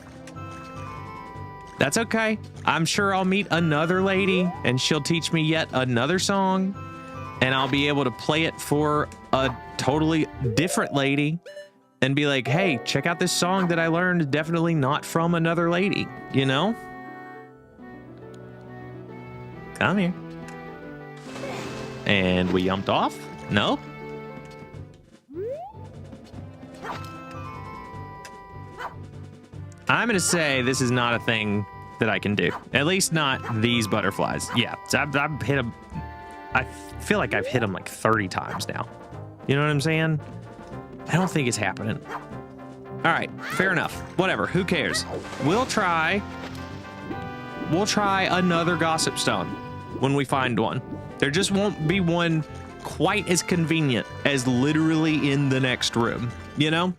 S1: That's okay. I'm sure I'll meet another lady and she'll teach me yet another song and I'll be able to play it for a totally different lady and be like, hey, check out this song that I learned, definitely not from another lady, you know? Come here. And we jumped off? No? I'm gonna say this is not a thing that I can do. At least not these butterflies. Yeah, I've hit them. I feel like I've hit them like 30 times now. You know what I'm saying? I don't think it's happening. All right, fair enough. Whatever, who cares? We'll try another gossip stone when we find one. There just won't be one quite as convenient as literally in the next room, you know?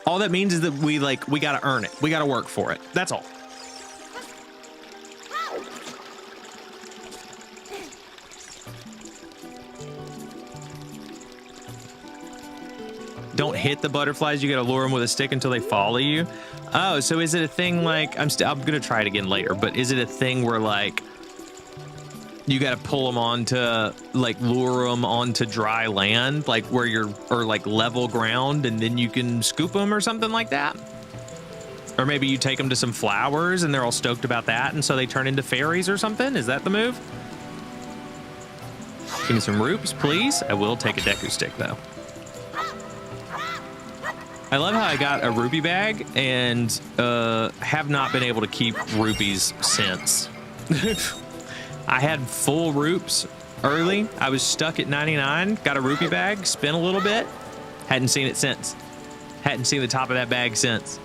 S1: All that means is that we gotta earn it. We gotta work for it. That's all. Don't hit the butterflies. You gotta lure them with a stick until they follow you. Oh, so is it a thing like, I'm gonna try it again later, but is it a thing where like, you gotta pull them onto, like lure them onto dry land, like where you're, or like level ground, and then you can scoop them or something like that? Or maybe you take them to some flowers and they're all stoked about that, and so they turn into fairies or something? Is that the move? Give me some roops, please. I will take a Deku stick though. I love how I got a rupee bag and have not been able to keep rupees since. I had full roops early. I was stuck at 99, got a rupee bag, spent a little bit, hadn't seen it since. Hadn't seen the top of that bag since.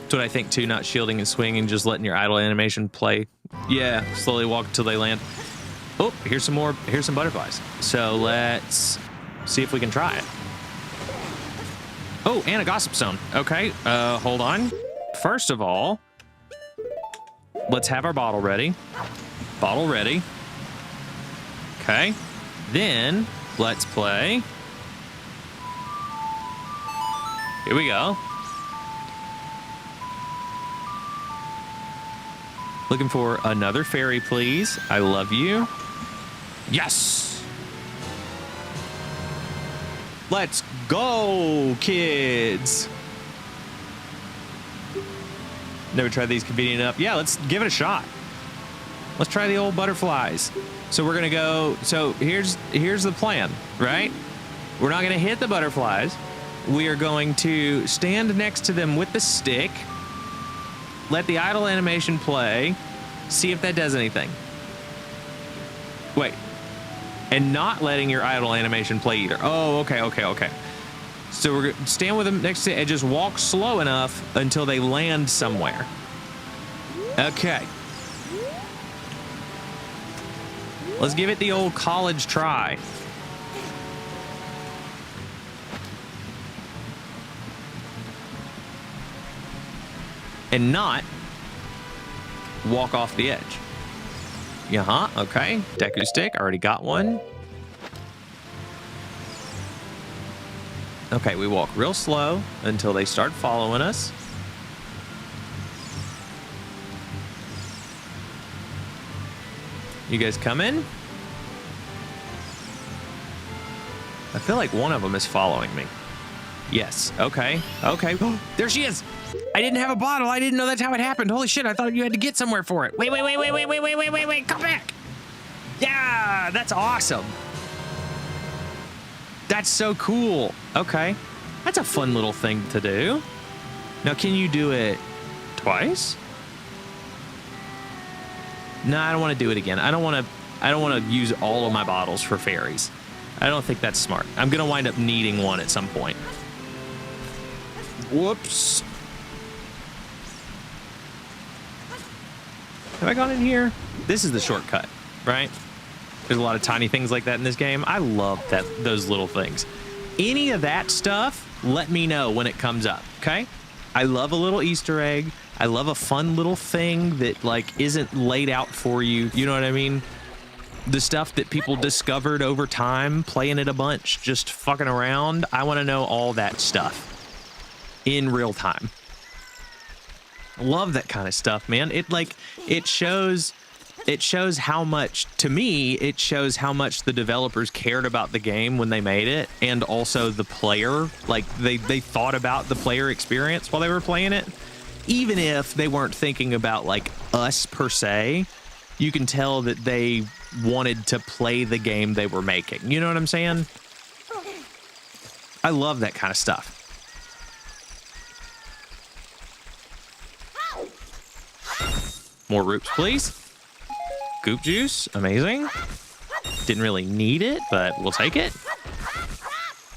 S1: That's what I think too, not shielding and swinging, just letting your idle animation play. Yeah, slowly walk until they land. Oh, here's some more, here's some butterflies. So let's see if we can try it. Oh, and a gossip stone. Okay, hold on. First of all, let's have our bottle ready. Bottle ready. Okay. Then let's play. Here we go. Looking for another fairy, please. I love you. Yes. Let's go, kids. Never tried these convenient enough. Yeah, let's give it a shot. Let's try the old butterflies. So we're gonna go. So here's the plan, right? We're not gonna hit the butterflies. We are going to stand next to them with the stick. Let the idle animation play. See if that does anything. Wait. And not letting your idle animation play either. Oh, okay. So we're gonna stand with them next to it and just walk slow enough until they land somewhere. Okay. Let's give it the old college try. And not walk off the edge. Okay. Deku stick, already got one. Okay, we walk real slow until they start following us. You guys coming? I feel like one of them is following me. Yes. Okay. There she is. I didn't have a bottle. I didn't know that's how it happened. Holy shit. I thought you had to get somewhere for it. Wait. Come back. Yeah, that's awesome. That's so cool. Okay. That's a fun little thing to do. Now, can you do it twice? No, I don't want to do it again. I don't want to use all of my bottles for fairies. I don't think that's smart. I'm going to wind up needing one at some point. Whoops. Have I gone in here? This is the shortcut, right? There's a lot of tiny things like that in this game. I love those little things. Any of that stuff, let me know when it comes up, okay? I love a little Easter egg. I love a fun little thing that like isn't laid out for you. You know what I mean? The stuff that people discovered over time, playing it a bunch, just fucking around. I want to know all that stuff in real time. Love that kind of stuff, man. It shows how much, to me, it shows how much the developers cared about the game when they made it, and also the player. Like they thought about the player experience while they were playing it. Even if they weren't thinking about like us per se, you can tell that they wanted to play the game they were making. You know what I'm saying? I love that kind of stuff. More roots, please. Goop juice, amazing. Didn't really need it, but we'll take it.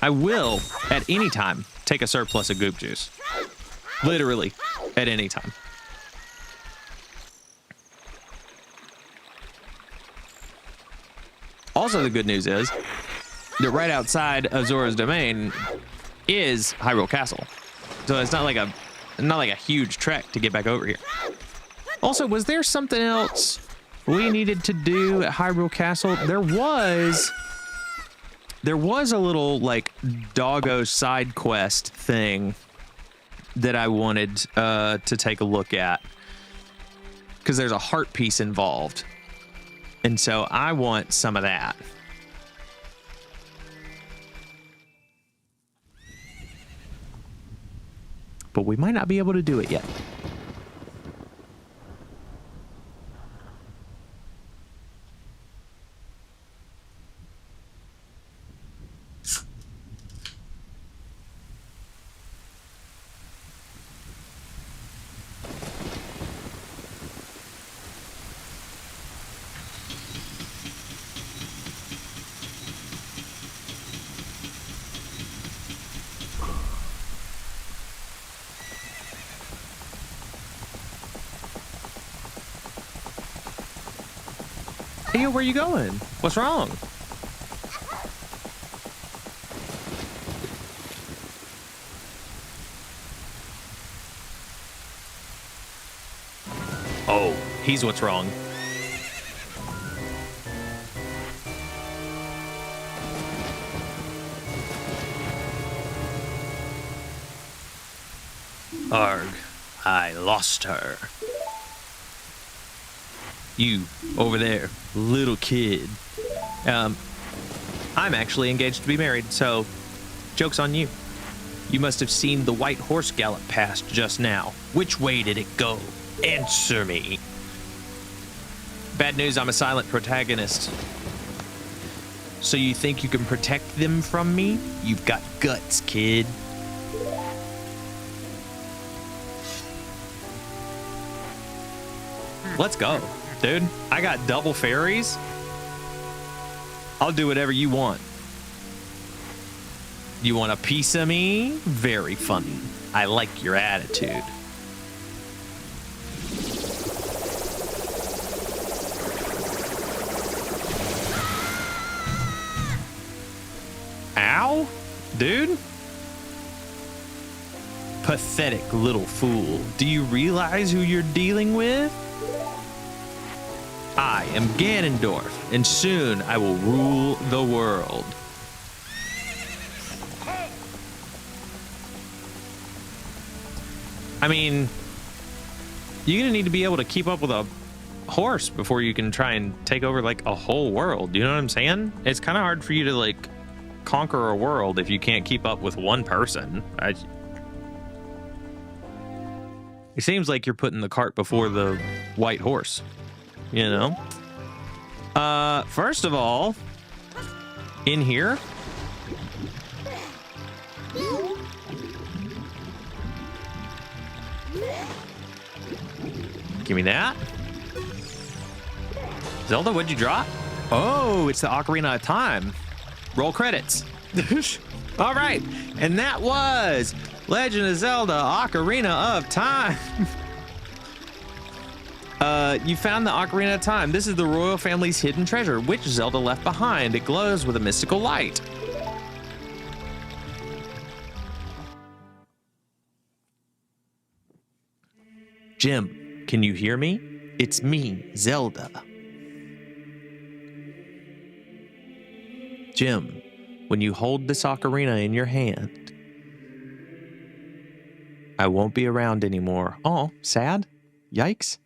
S1: I will, at any time, take a surplus of goop juice. Literally, at any time. Also, the good news is that right outside of Zora's Domain is Hyrule Castle. So it's not like a huge trek to get back over here. Also, was there something else we needed to do at Hyrule Castle? There was a little like doggo side quest thing that I wanted to take a look at, because there's a heart piece involved, and so I want some of that. But we might not be able to do it yet. Hey, where you going? What's wrong? Oh, he's what's wrong. Arg, I lost her. You, over there, little kid. I'm actually engaged to be married, so joke's on you. You must have seen the white horse gallop past just now. Which way did it go? Answer me. Bad news, I'm a silent protagonist. So you think you can protect them from me? You've got guts, kid. Let's go, dude. I got double fairies. I'll do whatever you want. You want a piece of me? Very funny. I like your attitude. Ow, dude. Pathetic little fool. Do you realize who you're dealing with? I am Ganondorf, and soon I will rule the world. I mean, you're gonna need to be able to keep up with a horse before you can try and take over like a whole world. You know what I'm saying? It's kind of hard for you to like conquer a world if you can't keep up with one person. It seems like you're putting the cart before the white horse, you know? First of all, in here, give me that. Zelda, what'd you drop? Oh, it's the Ocarina of Time. Roll credits. All right, and that was Legend of Zelda Ocarina of Time. You found the Ocarina of Time. This is the royal family's hidden treasure, which Zelda left behind. It glows with a mystical light. Jim, can you hear me? It's me, Zelda. Jim, when you hold this ocarina in your hand, I won't be around anymore. Oh, sad? Yikes.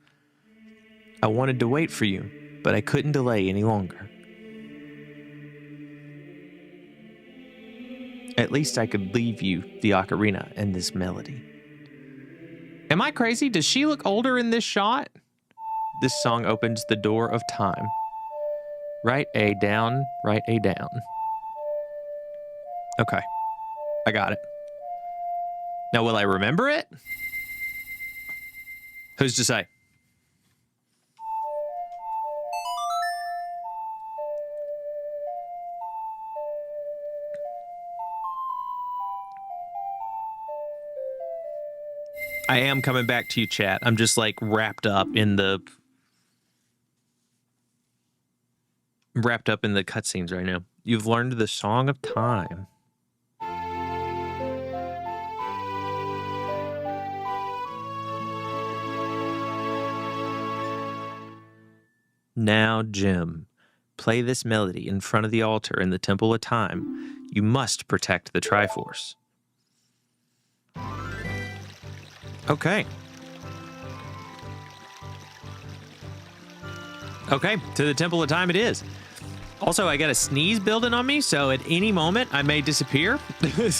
S1: I wanted to wait for you, but I couldn't delay any longer. At least I could leave you the ocarina and this melody. Am I crazy? Does she look older in this shot? This song opens the door of time. Write A down, write A down. Okay, I got it. Now, will I remember it? Who's to say? I am coming back to you, chat. I'm just like wrapped up in the cutscenes right now. You've learned the Song of Time. Now, Jim, play this melody in front of the altar in the Temple of Time. You must protect the Triforce. Okay. Okay, to the Temple of Time it is. Also, I got a sneeze building on me, so at any moment I may disappear. Let's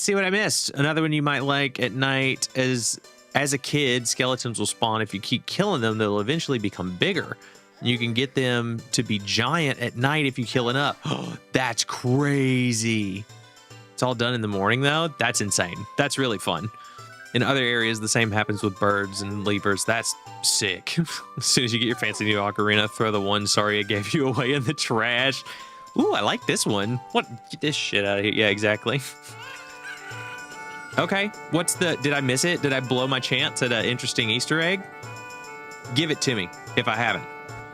S1: see what I missed. Another one you might like at night is, as a kid, skeletons will spawn. If you keep killing them, they'll eventually become bigger. You can get them to be giant at night if you kill enough. Oh, that's crazy. It's all done in the morning, though. That's insane. That's really fun. In other areas, the same happens with birds and leapers. That's sick. As soon as you get your fancy new ocarina, throw the one sorry I gave you away in the trash. Ooh, I like this one. What? Get this shit out of here. Yeah, exactly. Okay, what's the... Did I miss it? Did I blow my chance at an interesting Easter egg? Give it to me if I haven't.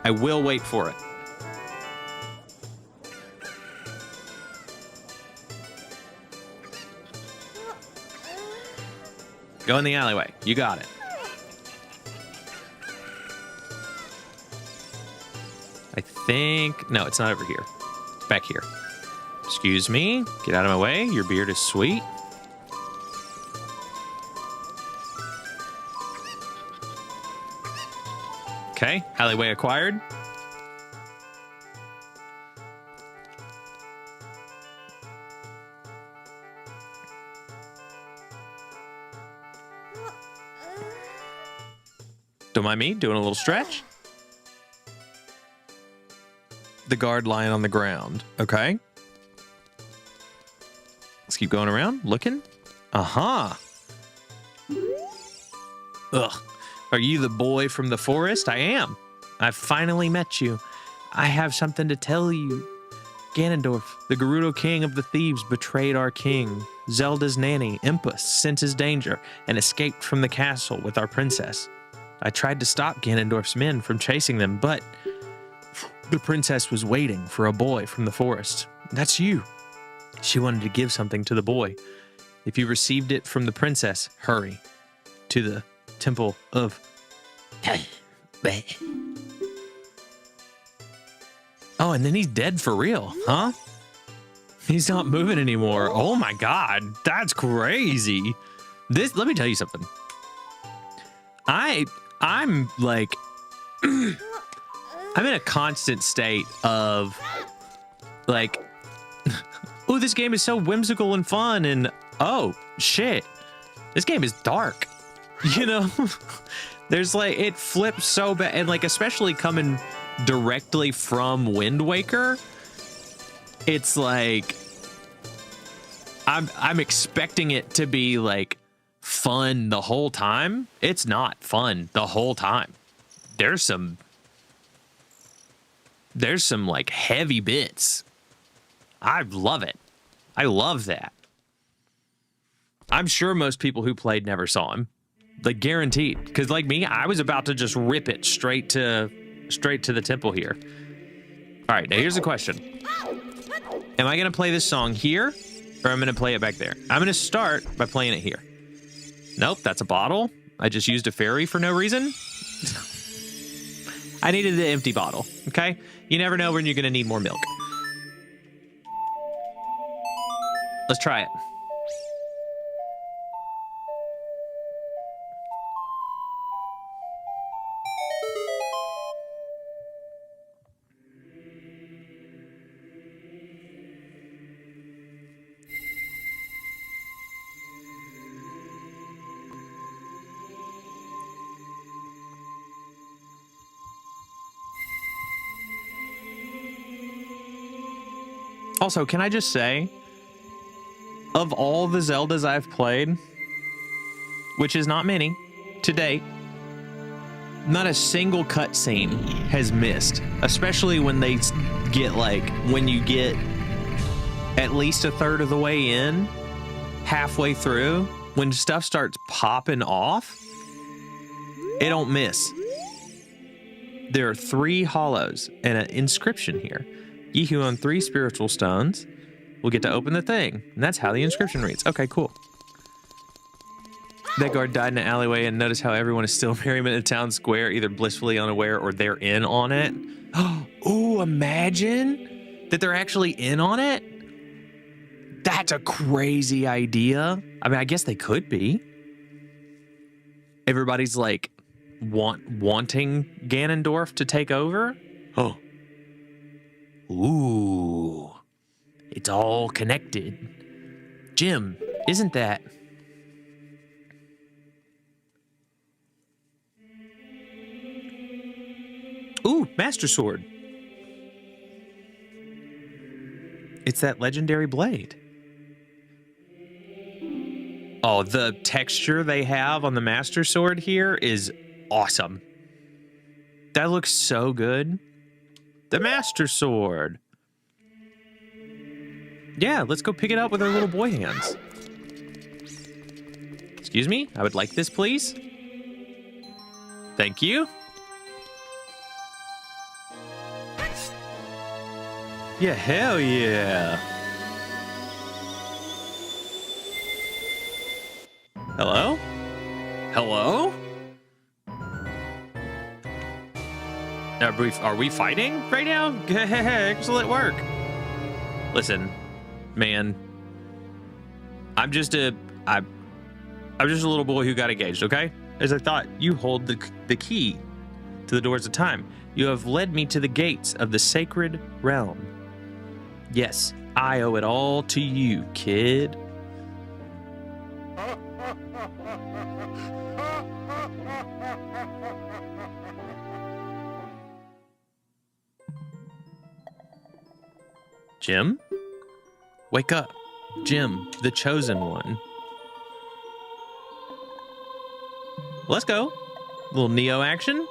S1: I will wait for it. Go in the alleyway. You got it. I think... No, it's not over here. It's back here. Excuse me. Get out of my way. Your beard is sweet. Okay. Alleyway acquired. Don't mind me doing a little stretch. The guard lying on the ground. Okay. Let's keep going around, looking. Uh-huh. Ugh. Are you the boy from the forest? I am. I finally met you. I have something to tell you. Ganondorf, the Gerudo king of the thieves, betrayed our king. Zelda's nanny, Impus, senses danger and escaped from the castle with our princess. I tried to stop Ganondorf's men from chasing them, but the princess was waiting for a boy from the forest. That's you. She wanted to give something to the boy. If you received it from the princess, hurry to the temple of... Oh, and then he's dead for real, huh? He's not moving anymore. Oh my God, that's crazy. Let me tell you something. I'm like, I'm in a constant state of like, oh, this game is so whimsical and fun, and oh shit, this game is dark. You know, there's like, it flips so bad, and like, especially coming directly from Wind Waker, it's like, I'm expecting it to be like fun the whole time. It's not fun the whole time. There's some like heavy bits. I love it. I love that. I'm sure most people who played never saw him. Like, guaranteed. Because like me, I was about to just rip it straight to the temple here. All right, now here's the question. Am I going to play this song here, or I'm going to play it back there? I'm going to start by playing it here. Nope, that's a bottle. I just used a fairy for no reason. I needed the empty bottle, okay? You never know when you're going to need more milk. Let's try it. Also, can I just say, of all the Zeldas I've played, which is not many to date, not a single cutscene has missed, especially when they get like, when you get at least a third of the way in, halfway through, when stuff starts popping off, it don't miss. There are 3 hollows and an inscription here. Ye who own 3 spiritual stones will get to open the thing. And that's how the inscription reads. Okay, cool. That guard died in an alleyway, and notice how everyone is still merriment in the town square, either blissfully unaware or they're in on it. Oh, imagine that they're actually in on it. That's a crazy idea. I mean, I guess they could be. Everybody's like wanting Ganondorf to take over. Oh. Ooh, it's all connected. Jim, isn't that? Ooh, Master Sword. It's that legendary blade. Oh, the texture they have on the Master Sword here is awesome. That looks so good. The Master Sword. Yeah, let's go pick it up with our little boy hands. Excuse me, I would like this, please. Thank you. Yeah, hell yeah. Hello? Hello? Are we fighting right now? Excellent work. Listen, man. I'm just a little boy who got engaged, okay? As I thought, you hold the key to the doors of time. You have led me to the gates of the sacred realm. Yes, I owe it all to you, kid. Jim? Wake up. Jim, the chosen one. Let's go. A little Neo action.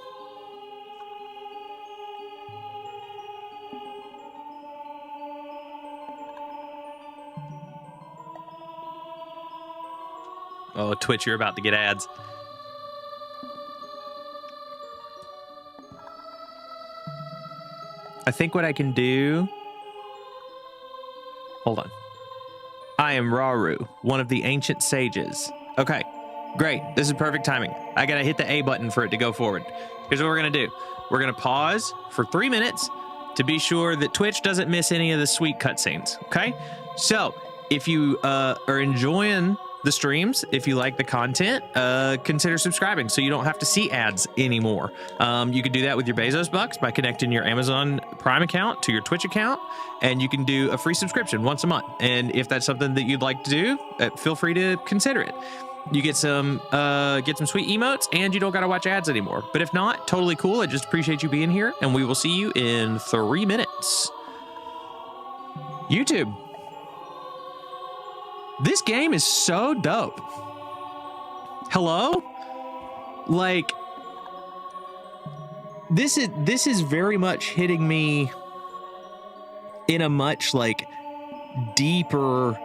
S1: Oh, Twitch, you're about to get ads. I think what I can do... Hold on. I am Rauru, one of the ancient sages. Okay, great. This is perfect timing. I gotta hit the A button for it to go forward. Here's what we're gonna do. We're gonna pause for 3 minutes to be sure that Twitch doesn't miss any of the sweet cutscenes, okay? So, if you are enjoying the streams, if you like the content, consider subscribing so you don't have to see ads anymore. You can do that with your Bezos bucks by connecting your Amazon Prime account to your Twitch account, and you can do a free subscription once a month. And if that's something that you'd like to do, feel free to consider it. You get some sweet emotes, and you don't gotta watch ads anymore. But if not, totally cool. I just appreciate you being here, and we will see you in 3 minutes. YouTube. This game is so dope. Hello? Like, this is very much hitting me in a much like deeper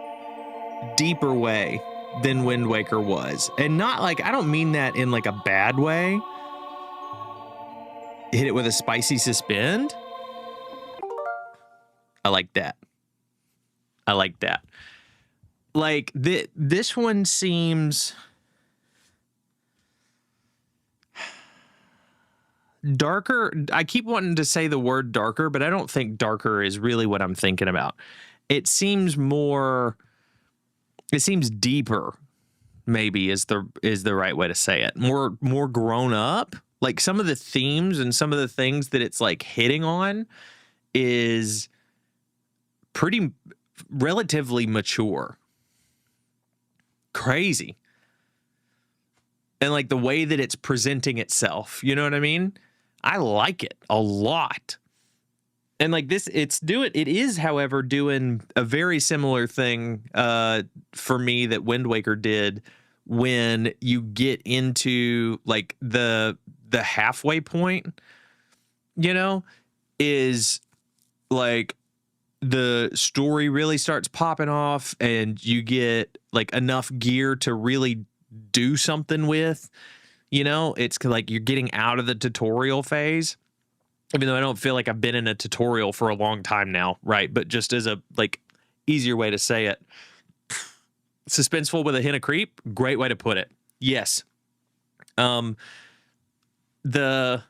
S1: way than Wind Waker was. And not like, I don't mean that in like a bad way. Hit it with a spicy suspend. I like that. I like that. Like, this one seems darker. I keep wanting to say the word darker, but I don't think darker is really what I'm thinking about. It seems deeper, maybe is the right way to say it. More grown up. Like, some of the themes and some of the things that it's like hitting on is pretty relatively mature. Crazy. And like the way that it's presenting itself, you know what I mean? I like it a lot. And like this, it is, however, doing a very similar thing for me that Wind Waker did when you get into like the halfway point, you know, is like the story really starts popping off and you get like enough gear to really do something with, you know. It's like you're getting out of the tutorial phase, even though I don't feel like I've been in a tutorial for a long time now, right? But just as a like easier way to say it, suspenseful with a hint of creep, great way to put it. Yes. The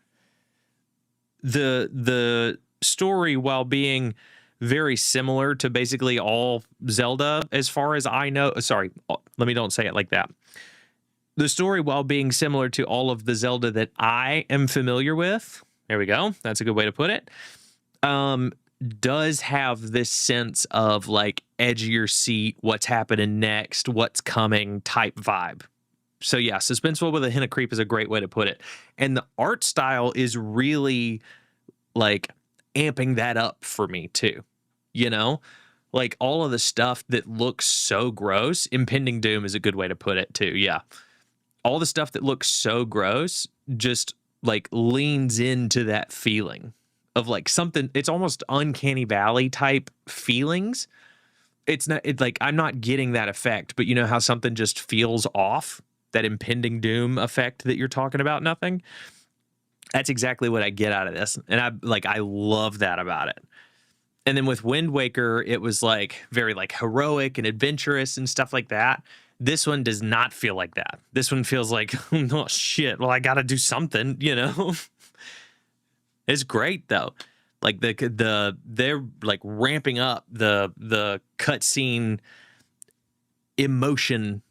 S1: story, while being very similar to basically all Zelda, as far as I know. Sorry, don't say it like that. The story, while being similar to all of the Zelda that I am familiar with, there we go, that's a good way to put it, does have this sense of like edge of your seat, what's happening next, what's coming type vibe. So yeah, suspenseful with a hint of creep is a great way to put it. And the art style is really like amping that up for me too. You know, like all of the stuff that looks so gross. Impending doom is a good way to put it too. Yeah. All the stuff that looks so gross just like leans into that feeling of like something. It's almost uncanny valley type feelings. It's like, I'm not getting that effect, but you know how something just feels off, that impending doom effect that you're talking about, nothing. That's exactly what I get out of this. And I love that about it. And then with Wind Waker, it was like very like heroic and adventurous and stuff like that. This one does not feel like that. This one feels like, oh shit, well, I got to do something, you know? It's great though. Like they're like ramping up the cutscene emotion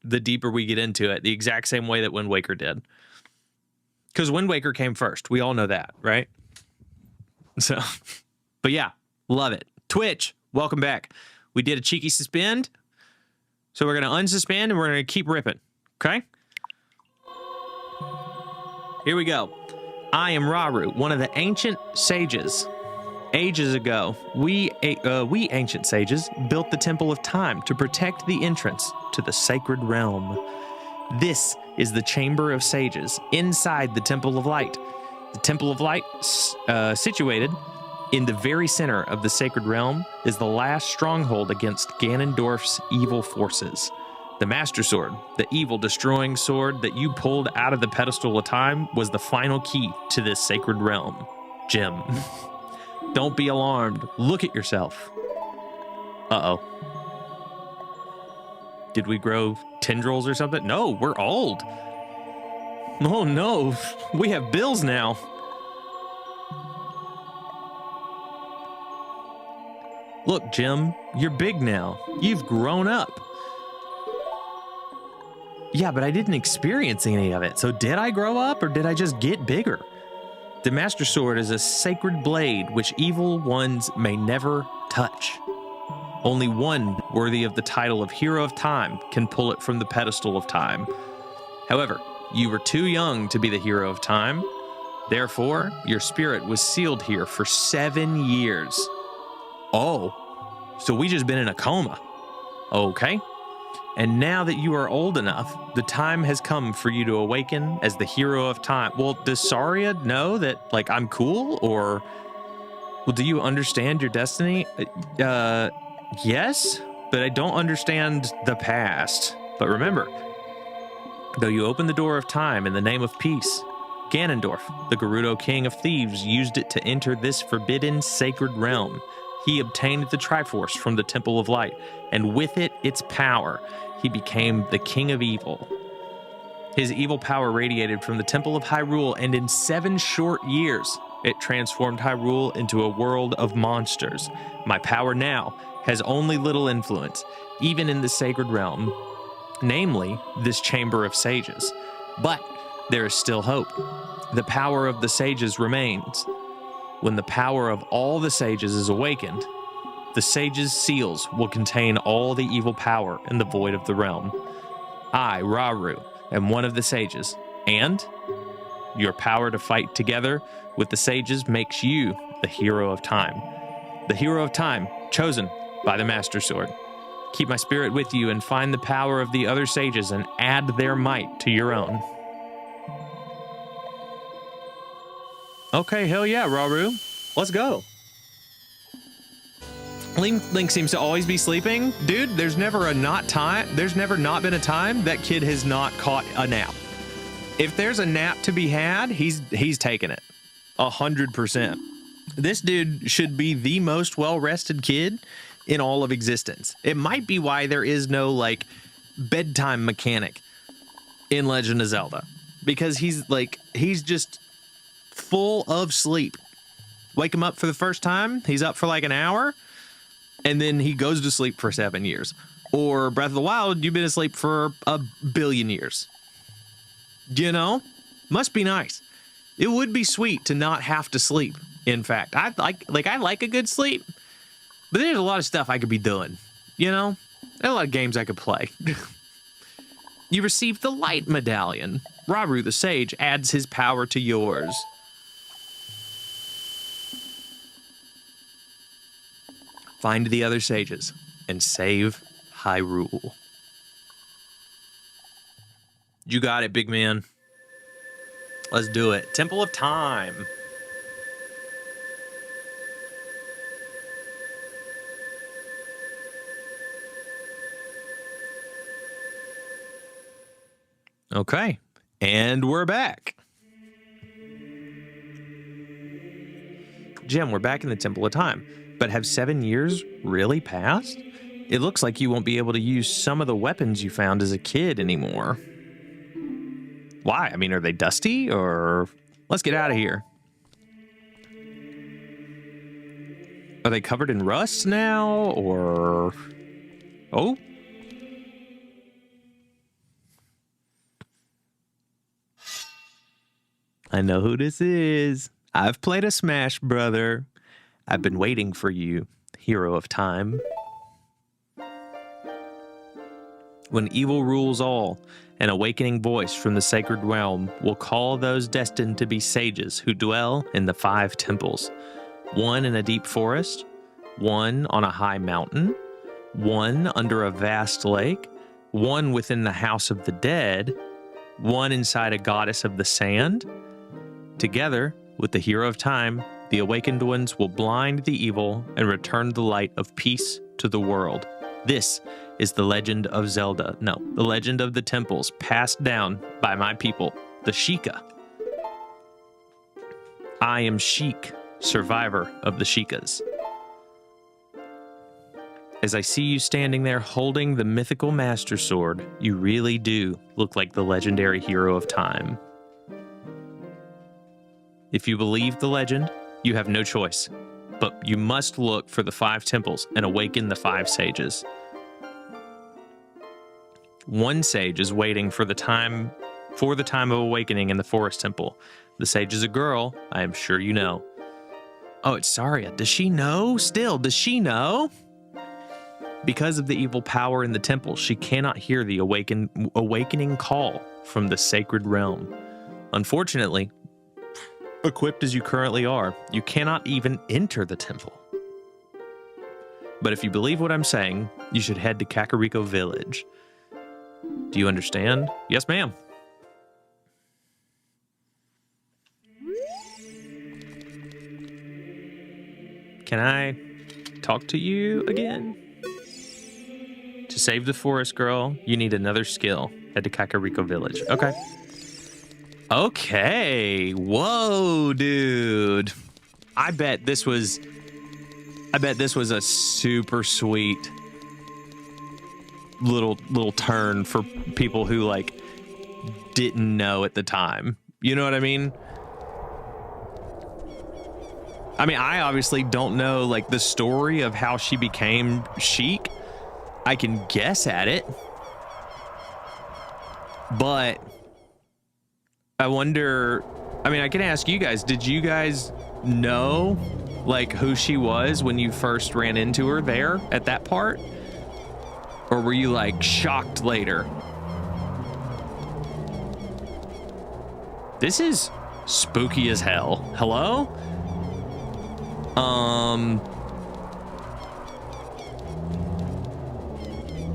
S1: the deeper we get into it, the exact same way that Wind Waker did. Because Wind Waker came first. We all know that, right? So, but yeah, love it. Twitch, welcome back. We did a cheeky suspend. So we're going to unsuspend and we're going to keep ripping. Okay? Here we go. I am Rauru, one of the ancient sages. Ages ago, we ancient sages built the Temple of Time to protect the entrance to the sacred realm. This is the Chamber of Sages inside the Temple of Light. The Temple of Light, situated in the very center of the sacred realm, is the last stronghold against Ganondorf's evil forces. The Master Sword, the evil destroying sword that you pulled out of the pedestal of time, was the final key to this sacred realm. Jim. Don't be alarmed. Look at yourself. Uh-oh. Did we grow tendrils or something? No, we're old. Oh no, we have bills now. Look, Jim, you're big now. You've grown up. Yeah, but I didn't experience any of it. So did I grow up or did I just get bigger? The Master Sword is a sacred blade which evil ones may never touch. Only one worthy of the title of Hero of Time can pull it from the pedestal of time. However, you were too young to be the Hero of Time. Therefore, your spirit was sealed here for 7 years. Oh, so we just been in a coma. Okay. And now that you are old enough, the time has come for you to awaken as the Hero of Time. Well, does Saria know that, like, I'm cool? Or, well, do you understand your destiny? Yes, but I don't understand the past. But remember, though you open the door of time in the name of peace, Ganondorf, the Gerudo King of Thieves, used it to enter this forbidden sacred realm. He obtained the Triforce from the Temple of Light, and with it, its power, he became the King of Evil. His evil power radiated from the Temple of Hyrule, and in 7 short years, it transformed Hyrule into a world of monsters. My power now has only little influence, even in the sacred realm, namely this Chamber of Sages. But there is still hope. The power of the sages remains. When the power of all the sages is awakened, the sages' seals will contain all the evil power in the void of the realm. I, Rauru, am one of the sages, and your power to fight together with the sages makes you the Hero of Time. The Hero of Time, chosen by the Master Sword. Keep my spirit with you and find the power of the other sages and add their might to your own. Okay, hell yeah, Rauru. Let's go. Link seems to always be sleeping. Dude, there's never not been a time that kid has not caught a nap. If there's a nap to be had, he's taking it. 100%. This dude should be the most well-rested kid in all of existence. It might be why there is no, like, bedtime mechanic in Legend of Zelda. Because he's just full of sleep. Wake him up for the first time, he's up for like an hour, and then he goes to sleep for 7 years. Or Breath of the Wild, you've been asleep for 1 billion years. You know? Must be nice. It would be sweet to not have to sleep. In fact, I like a good sleep, but there's a lot of stuff I could be doing. You know? There's a lot of games I could play. You received the Light Medallion. Rauru the Sage adds his power to yours. Find the other sages and save Hyrule. You got it, big man. Let's do it. Temple of Time. Okay, and we're back. Jim, we're back in the Temple of Time. But have 7 years really passed? It looks like you won't be able to use some of the weapons you found as a kid anymore. Why? I mean, are they dusty or... Let's get out of here. Are they covered in rust now or... Oh? I know who this is. I've played a Smash, brother. I've been waiting for you, Hero of Time. When evil rules all, an awakening voice from the sacred realm will call those destined to be sages who dwell in the 5 temples. 1 in a deep forest, 1 on a high mountain, 1 under a vast lake, 1 within the house of the dead, 1 inside a goddess of the sand. Together with the hero of time, the awakened ones will blind the evil and return the light of peace to the world. This is the Legend of Zelda. No, the Legend of the Temples, passed down by my people, the Sheikah. I am Sheik, survivor of the Sheikahs. As I see you standing there holding the mythical Master Sword, you really do look like the legendary hero of time. If you believe the legend, you have no choice, but you must look for the 5 temples and awaken the 5 sages. 1 sage is waiting for the time of awakening in the forest temple. The sage is a girl, I am sure you know. Oh, it's Saria. Does she know still? Does she know? Because of the evil power in the temple, she cannot hear the awakening call from the sacred realm. Unfortunately, equipped as you currently are, you cannot even enter the temple. But if you believe what I'm saying, you should head to Kakariko Village. Do you understand? Yes, ma'am. Can I talk to you again? To save the forest girl, you need another skill. Head to Kakariko Village. Okay. Okay. Whoa, dude. I bet this was a super sweet little turn for people who like didn't know at the time. You know what I mean? I obviously don't know like the story of how she became Sheik. I can guess at it. But I wonder, I can ask you guys, did you guys know like who she was when you first ran into her there at that part? Or were you like shocked later? This is spooky as hell. Hello?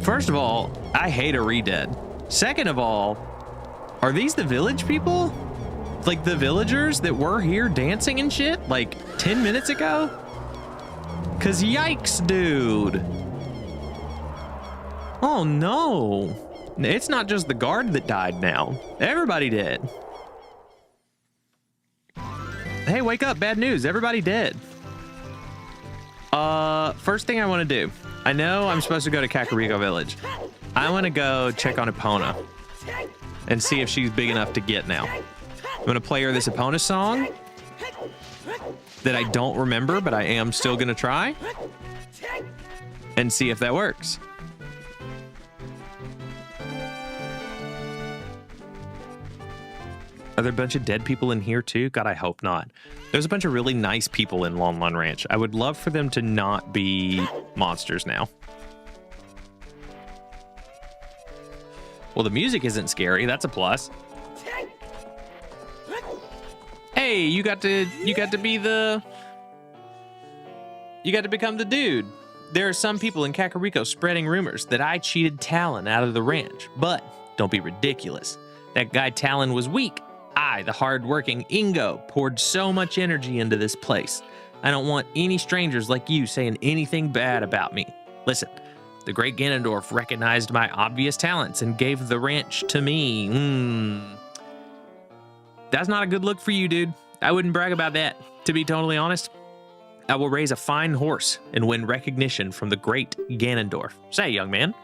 S1: First of all, I hate a re-dead. Second of all, are these the village people? Like the villagers that were here dancing and shit like 10 minutes ago? Cause yikes, dude. Oh no. It's not just the guard that died now. Everybody did. Hey, wake up, bad news. Everybody dead. First thing I want to do. I know I'm supposed to go to Kakariko Village. I want to go check on Epona and see if she's big enough to get now. I'm going to play her this Epona song that I don't remember, but I am still going to try and see if that works. Are there a bunch of dead people in here too? God, I hope not. There's a bunch of really nice people in Lon Lon Ranch. I would love for them to not be monsters now. Well, the music isn't scary. That's a plus. Hey, you got to become the dude. There are some people in Kakariko spreading rumors that I cheated Talon out of the ranch, but don't be ridiculous. That guy Talon was weak. I, the hard-working Ingo, poured so much energy into this place. I don't want any strangers like you saying anything bad about me. Listen, the great Ganondorf recognized my obvious talents and gave the ranch to me. That's not a good look for you, dude. I wouldn't brag about that. To be totally honest, I will raise a fine horse and win recognition from the great Ganondorf. Say, young man,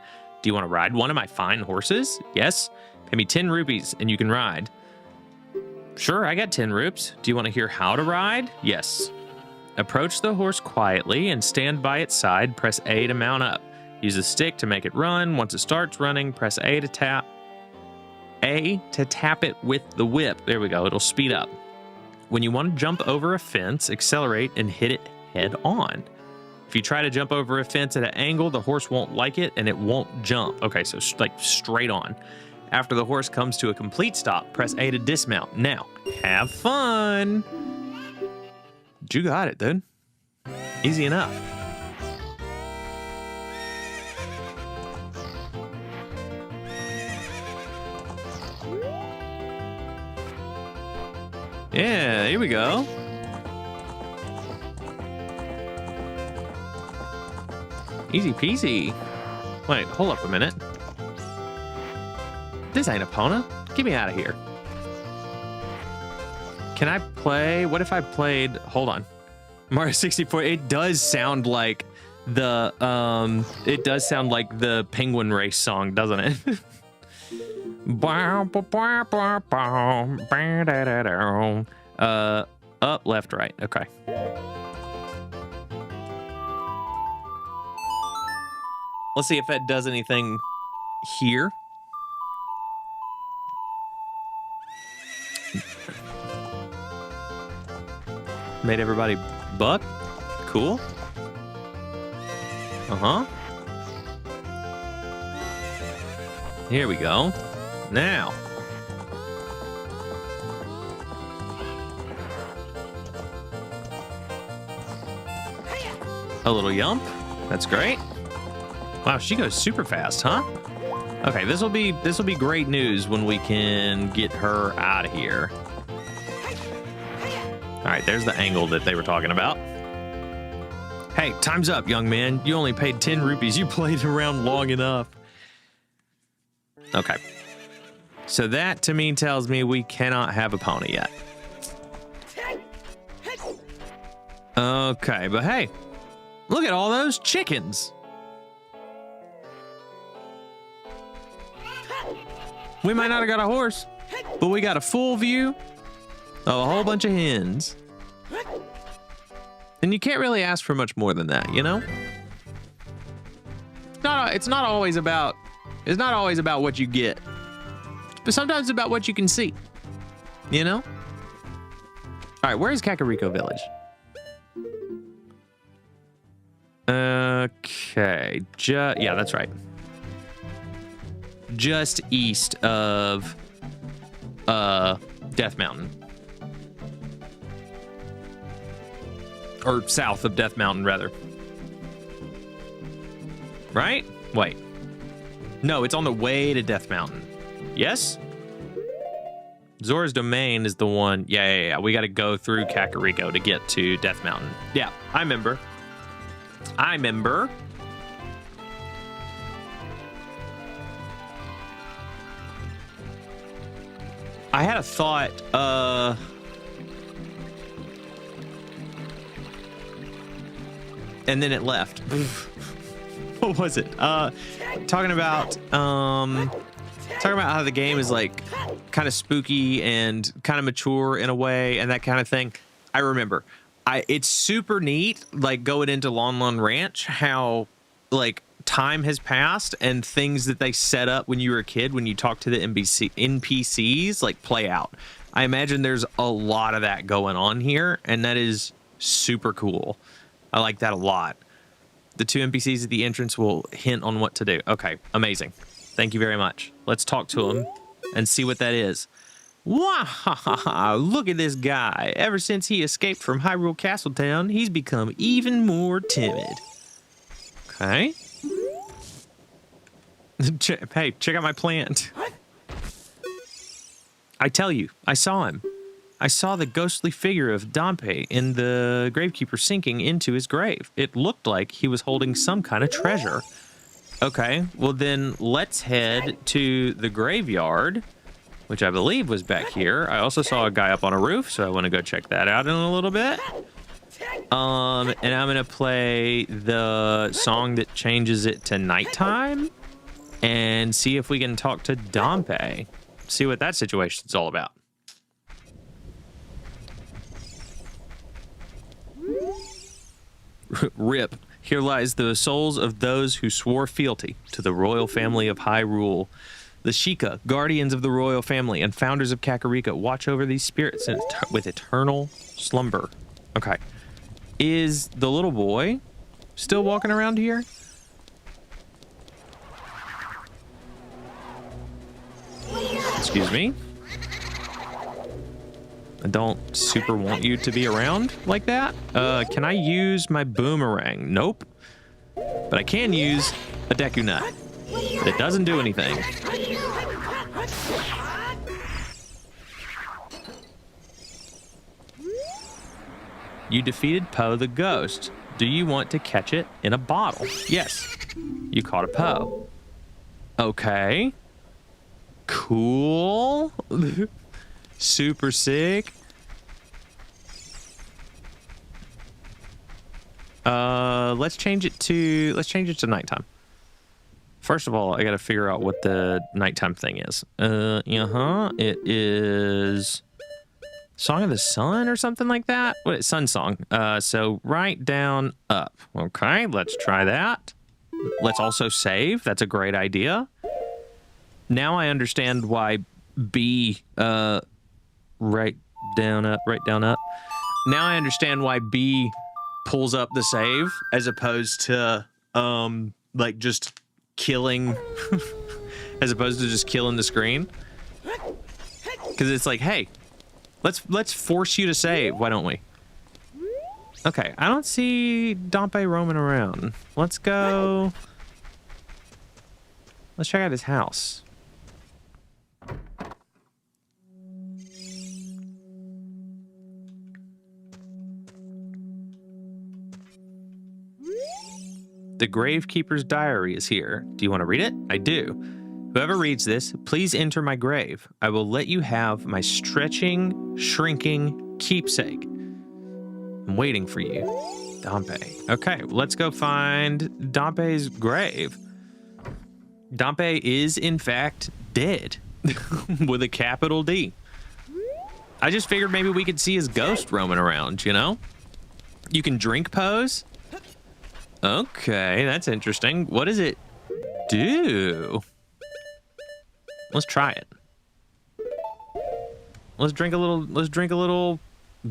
S1: do you want to ride one of my fine horses? Yes? Pay me 10 rupees and you can ride. Sure, I got 10 rupees. Do you want to hear how to ride? Yes. Approach the horse quietly and stand by its side. Press A to mount up. Use a stick to make it run. Once it starts running, press A to tap it with the whip. There we go. It'll speed up. When you want to jump over a fence, accelerate and hit it head on. If you try to jump over a fence at an angle, the horse won't like it and it won't jump. Okay, so like straight on. After the horse comes to a complete stop, press A to dismount. Now, have fun. You got it, dude. Easy enough. Yeah, here we go. Easy peasy. Wait, hold up a minute. This ain't Epona. Get me out of here. Can I play? What if I played? Hold on. Mario 64. It does sound like the Penguin Race song, doesn't it? Up, left, right. Okay. Let's see if that does anything here. Made everybody buck. Cool. Uh-huh. Here we go. Now. A little yump. That's great. Wow, she goes super fast, huh? Okay, this will be great news when we can get her out of here. All right, there's the angle that they were talking about. Hey, time's up, young man. You only paid 10 rupees. You played around long enough. Okay. So that, to me, tells me we cannot have a pony yet. Okay, but hey, look at all those chickens. We might not have got a horse, but we got a full view of a whole bunch of hens. And you can't really ask for much more than that, you know? It's not always about what you get, but sometimes it's about what you can see, you know? All right, where is Kakariko Village? Okay, yeah, that's right. Just east of Death Mountain. Or south of Death Mountain, rather. Right? Wait. No, it's on the way to Death Mountain. Yes? Zora's Domain is the one. Yeah. We got to go through Kakariko to get to Death Mountain. Yeah, I remember. I had a thought, and then it left. What was it? Talking about how the game is like kind of spooky and kind of mature in a way and that kind of thing. I remember. It's super neat, like going into Lon Lon Ranch, how like time has passed and things that they set up when you were a kid, when you talk to the NPCs, like play out. I imagine there's a lot of that going on here, and that is super cool. I like that a lot. The two NPCs at the entrance will hint on what to do. Okay, amazing. Thank you very much. Let's talk to him and see what that is. Wow, look at this guy. Ever since he escaped from Hyrule Castletown, he's become even more timid. Okay. Hey, check out my plant. I tell you, I saw him. I saw the ghostly figure of Dampé in the gravekeeper sinking into his grave. It looked like he was holding some kind of treasure. Okay, well then let's head to the graveyard, which I believe was back here. I also saw a guy up on a roof, so I want to go check that out in a little bit. And I'm going to play the song that changes it to nighttime and see if we can talk to Dampé. See what that situation's all about. Rip. Here lies the souls of those who swore fealty to the royal family of Hyrule. The Sheikah, guardians of the royal family and founders of Kakariko, watch over these spirits with eternal slumber. Okay. Is the little boy still walking around here? Excuse me? I don't super want you to be around like that. Can I use my boomerang? Nope. But I can use a Deku Nut. But it doesn't do anything. You defeated Poe the ghost. Do you want to catch it in a bottle? Yes. You caught a Poe. Okay. Cool. Super sick. Let's change it to nighttime. First of all, I gotta figure out what the nighttime thing is. It is Song of the Sun or something like that. What is Sun Song? So right down up. Okay, let's try that. Let's also save. That's a great idea. Now I understand why B right down up. Now I understand why B pulls up the save as opposed to like just killing as opposed to just killing the screen. Because it's like, hey, let's force you to save. Why don't we? Okay, I don't see Dompe roaming around. Let's go. Let's check out his house. The Gravekeeper's diary is here. Do you want to read it? I do. Whoever reads this, please enter my grave. I will let you have my stretching, shrinking keepsake. I'm waiting for you. Dompe. Okay, let's go find Dompe's grave. Dompe is, in fact, dead. With a capital D. I just figured maybe we could see his ghost roaming around, you know? You can drink pose. Okay, that's interesting. What does it do? Let's try it. Let's drink a little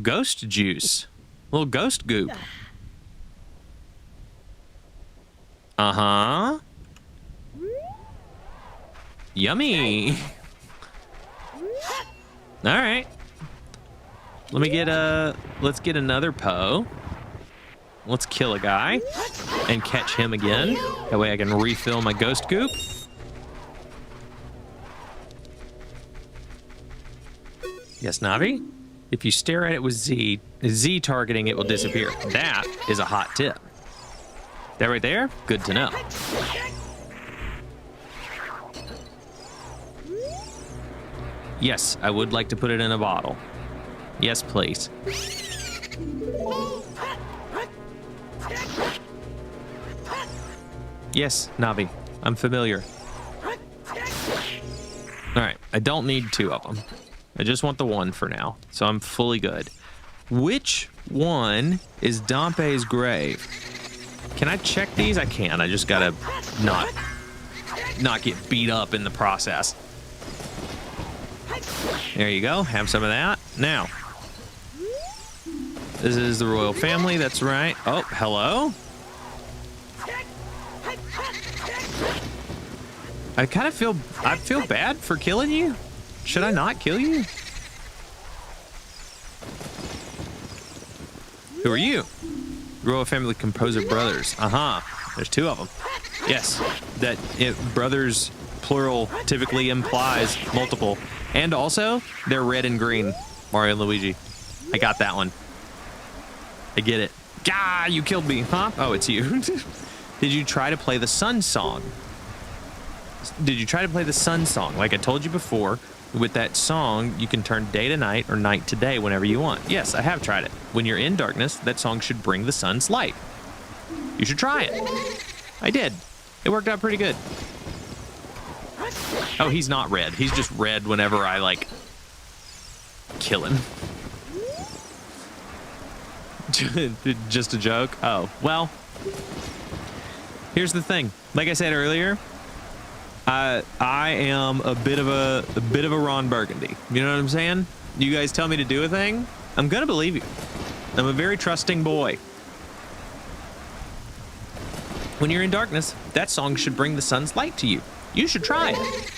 S1: ghost juice. A little ghost goop. Uh-huh. Yummy. All right. Let's get another Poe. Let's kill a guy and catch him again. That way I can refill my ghost goop. Yes, Navi? If you stare at it with Z targeting, it will disappear. That is a hot tip. That right there, good to know. Yes, I would like to put it in a bottle. Yes, please. Yes, Navi, I'm familiar. All right, I don't need two of them. I just want the one for now, so I'm fully good. Which one is Dompe's grave? Can I check these? I can. I just gotta not get beat up in the process. There you go. Have some of that. Now, this is the royal family. That's right. Oh, hello. I feel bad for killing you. Should I not kill you? Who are you? Royal family composer brothers. There's two of them. Yes, brothers plural typically implies multiple. And also, they're red and green. Mario and Luigi. I got that one. I get it. Ah, you killed me, huh? Oh, it's you. Did you try to play the Sun Song? Like I told you before, with that song, you can turn day to night or night to day whenever you want. Yes, I have tried it. When you're in darkness, that song should bring the sun's light. You should try it. I did. It worked out pretty good. Oh, he's not red. He's just red whenever I, like, kill him. Just a joke? Oh, well. Here's the thing. Like I said earlier, I am a bit of a Ron Burgundy. You know what I'm saying? You guys tell me to do a thing, I'm gonna believe you. I'm a very trusting boy. When you're in darkness, that song should bring the sun's light to you. You should try it.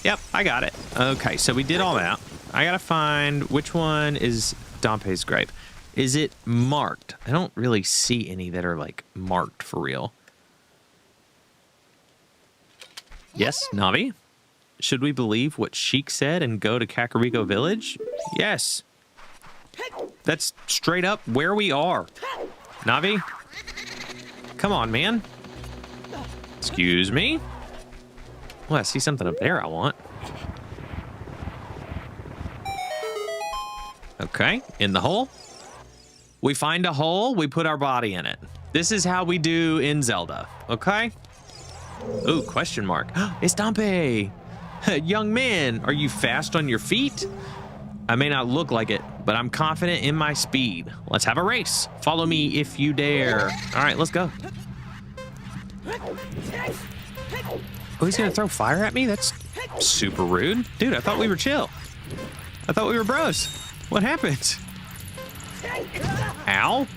S1: Yep, I got it. Okay, so we did all that. I gotta find which one is Dompe's grape. Is it marked? I don't really see any that are like marked for real. Yes, Navi? Should we believe what Sheik said and go to Kakariko Village? Yes. That's straight up where we are. Navi? Come on, man. Excuse me? Well, I see something up there I want. Okay, in the hole. We find a hole, we put our body in it. This is how we do in Zelda, okay? Ooh, question mark. It's Dompe. Young man, are you fast on your feet? I may not look like it, but I'm confident in my speed. Let's have a race. Follow me if you dare. All right, let's go. Oh, he's gonna throw fire at me? That's super rude. Dude, I thought we were chill. I thought we were bros. What happened? Ow.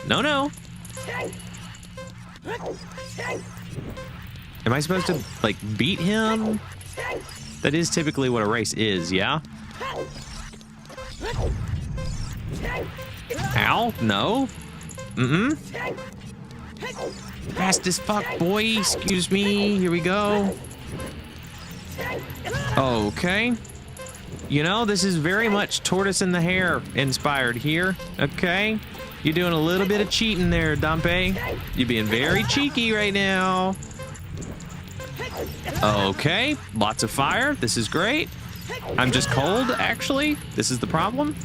S1: No, no. Am I supposed to, like, beat him? That is typically what a race is, yeah? Ow, no. Fast as fuck, boy. Excuse me. Here we go. Okay. You know, this is very much Tortoise in the Hare inspired here. Okay. You're doing a little bit of cheating there, Dompe. You're being very cheeky right now. Okay. Lots of fire. This is great. I'm just cold, actually. This is the problem.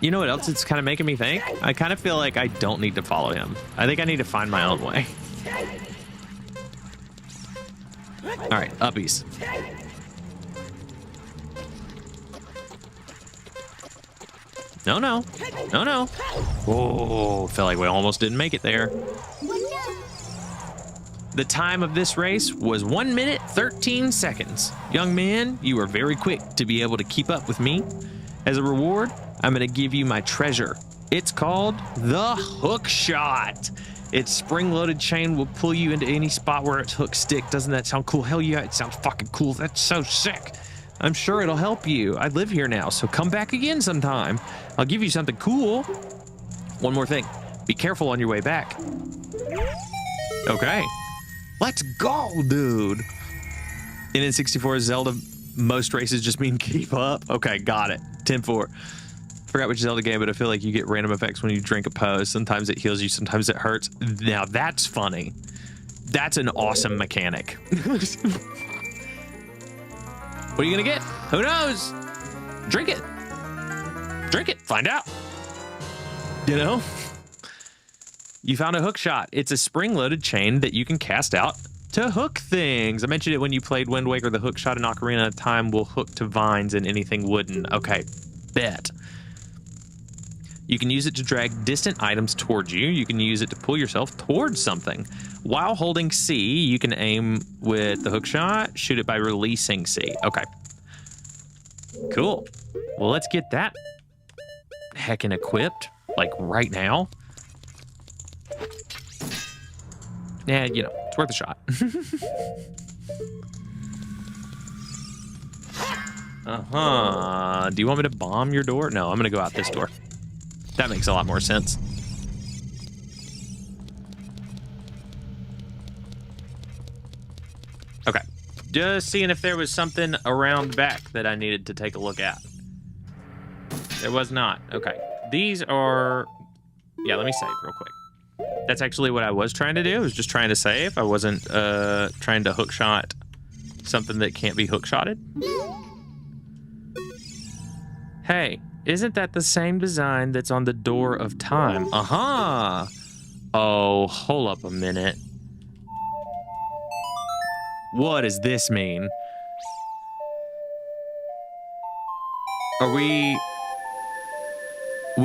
S1: You know what else it's kind of making me think? I kind of feel like I don't need to follow him. I think I need to find my own way. All right, uppies. No, no. No, no. Oh, felt like we almost didn't make it there. The time of this race was 1 minute, 13 seconds. Young man, you are very quick to be able to keep up with me. As a reward, I'm going to give you my treasure. It's called the Hookshot. Its spring-loaded chain will pull you into any spot where its hooks stick. Doesn't that sound cool? Hell yeah, it sounds fucking cool. That's so sick. I'm sure it'll help you. I live here now, so come back again sometime. I'll give you something cool. One more thing. Be careful on your way back. Okay. Let's go, dude. In N64 Zelda, most races just mean keep up. Okay, got it. 10-4. Forgot which Zelda game, but I feel like you get random effects when you drink a pose. Sometimes it heals you, sometimes it hurts. Now that's funny. That's an awesome mechanic. What are you gonna get? Who knows? Drink it. Drink it. Find out. You know? You found a hook shot. It's a spring-loaded chain that you can cast out to hook things. I mentioned it when you played Wind Waker. The hook shot in Ocarina of Time will hook to vines and anything wooden. Okay, bet. You can use it to drag distant items towards you. You can use it to pull yourself towards something. While holding C, you can aim with the hook shot, shoot it by releasing C. Okay. Cool. Well, let's get that heckin' equipped, like right now. Yeah, you know, it's worth a shot. Do you want me to bomb your door? No, I'm gonna go out this door. That makes a lot more sense. Okay, just seeing if there was something around back that I needed to take a look at. There was not. Okay, these are... Yeah, let me save real quick. That's actually what I was trying to do. I was just trying to save. I wasn't trying to hookshot something that can't be hookshotted. Hey, isn't that the same design that's on the door of time? Uh-huh. Oh, hold up a minute. What does this mean? Are we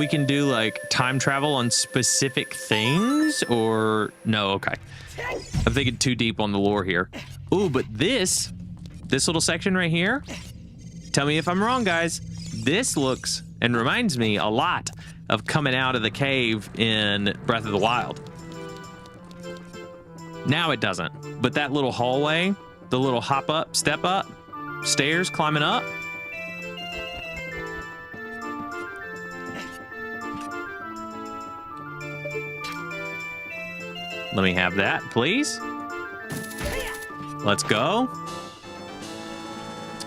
S1: can do like time travel on specific things or no? Okay. I'm thinking too deep on the lore here. Ooh, but this little section right here, tell me if I'm wrong, guys. This looks and reminds me a lot of coming out of the cave in Breath of the Wild. Now it doesn't. But that little hallway, the little hop up, step up, stairs climbing up. Let me have that, please. Let's go.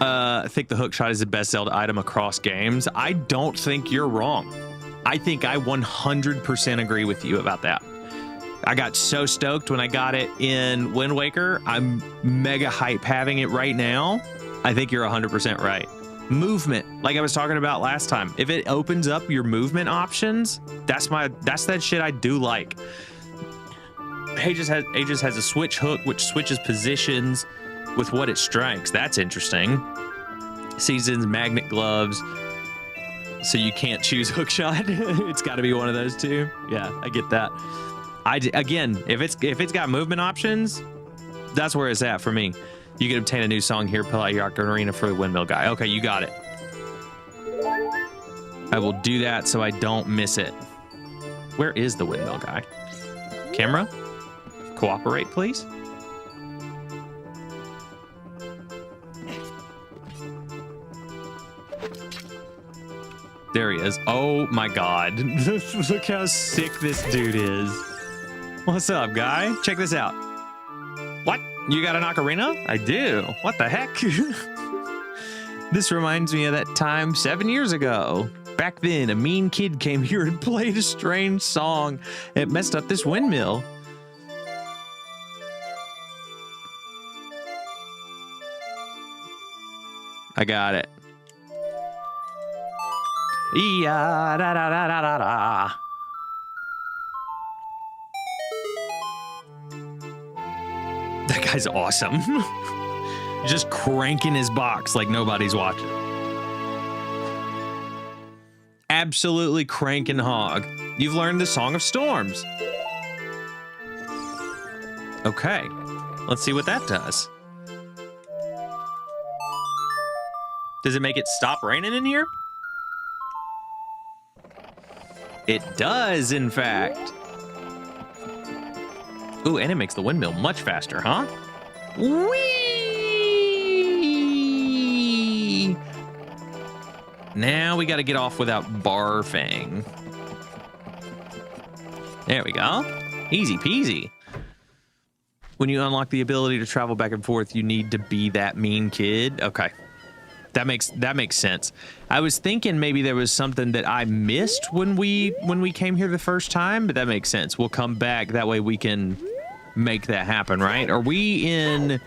S1: I think the hookshot is the best Zelda item across games. I don't think you're wrong. I think I 100% agree with you about that. I got so stoked when I got it in Wind Waker. I'm mega hype having it right now. I think you're 100% right. Movement, like I was talking about last time. If it opens up your movement options, that's that shit I do like. Aegis has a switch hook which switches positions with what it strikes. That's interesting. Seasons magnet gloves, so you can't choose hookshot. It's got to be one of those two. Yeah, I get that. Again, if it's got movement options, that's where it's at for me. You can obtain a new song here, pull out your Ocarina for the windmill guy. Okay, you got it. I will do that so I don't miss it. Where is the windmill guy? Camera? Cooperate, please. There he is. Oh my god. Look how sick this dude is. What's up, guy? Check this out. What? You got an ocarina? I do. What the heck? This reminds me of that time 7 years ago. Back then, a mean kid came here and played a strange song. It messed up this windmill. I got it. Yeah, da da da da da da. That guy's awesome. Just cranking his box like nobody's watching. Absolutely cranking hog. You've learned the Song of Storms. Okay, let's see what that does. Does it make it stop raining in here? It does, in fact. Ooh, and it makes the windmill much faster, huh? Whee! Now we got to get off without barfing. There we go. Easy peasy. When you unlock the ability to travel back and forth, you need to be that mean kid. Okay. That makes sense. I was thinking maybe there was something that I missed when we came here the first time, but that makes sense. We'll come back, that way we can make that happen, right? Are we in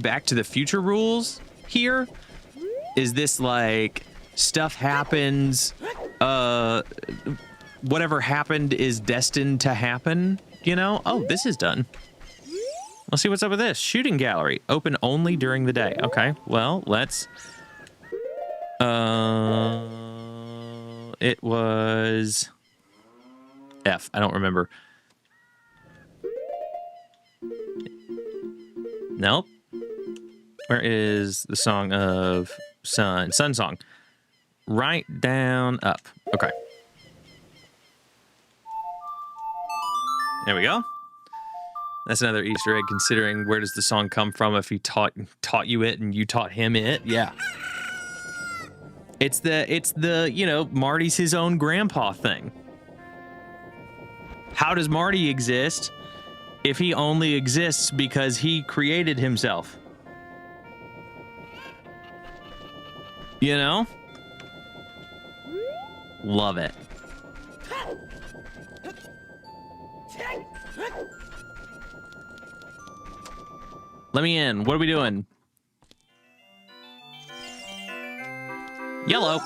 S1: Back to the Future rules here? Is this like stuff happens, whatever happened is destined to happen, you know? Oh, this is done. Let's see what's up with this. Shooting gallery. Open only during the day. Okay, well, let's... It was... F. I don't remember. Nope. Where is the Song of Sun? Sun Song. Right down up. Okay. There we go. That's another Easter egg, considering where does the song come from if he taught you it and you taught him it. Yeah. It's the, you know, Marty's his own grandpa thing. How does Marty exist if he only exists because he created himself? You know? Love it. Let me in. What are we doing? Yellow.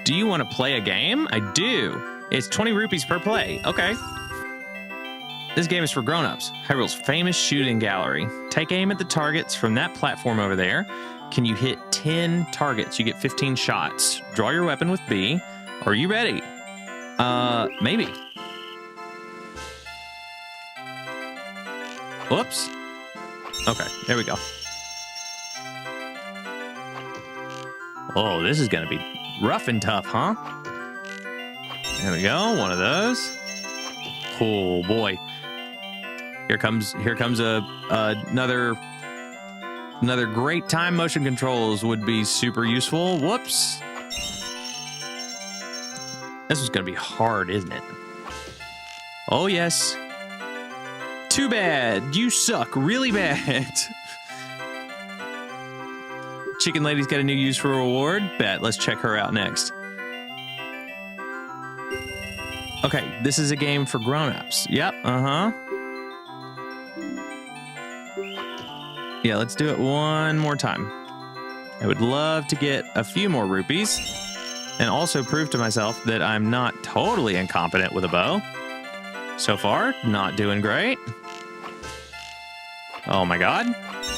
S1: Do you want to play a game? I do. It's 20 rupees per play. Okay. This game is for grown-ups. Hyrule's famous shooting gallery. Take aim at the targets from that platform over there. Can you hit 10 targets? You get 15 shots. Draw your weapon with B. Are you ready? Maybe. Whoops. Okay, there we go. Oh, this is gonna be rough and tough, huh? There we go, one of those. Oh boy. Here comes another great time. Motion controls would be super useful. Whoops. This is gonna be hard, isn't it? Oh yes. Too bad. You suck really bad. Chicken Lady's got a new use for reward. Bet. Let's check her out next. Okay, this is a game for grown-ups. Yep, Yeah, let's do it one more time. I would love to get a few more rupees and also prove to myself that I'm not totally incompetent with a bow. So far, not doing great. Oh my god.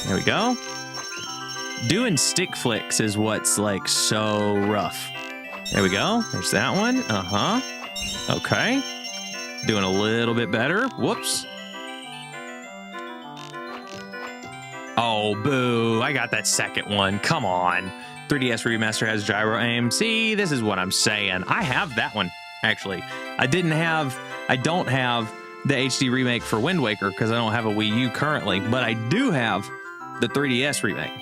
S1: There we go. Doing stick flicks is what's like so rough. There we go. There's that one. Okay. Doing a little bit better. Whoops. Oh, boo. I got that second one. Come on. 3DS Remaster has gyro aim. See, this is what I'm saying. I have that one, actually. I don't have the HD remake for Wind Waker because I don't have a Wii U currently, but I do have the 3DS remake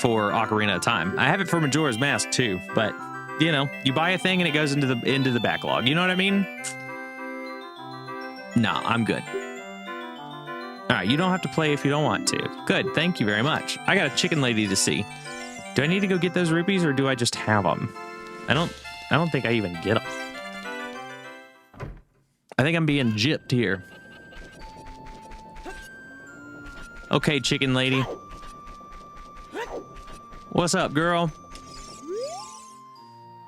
S1: for Ocarina of Time. I have it for Majora's Mask too, but you know, you buy a thing and it goes into the backlog. You know what I mean? Nah, I'm good. All right, you don't have to play if you don't want to. Good, thank you very much. I got a Chicken Lady to see. Do I need to go get those rupees or do I just have them? I don't think I even get them. I think I'm being gypped here. Okay, Chicken Lady. What's up, girl?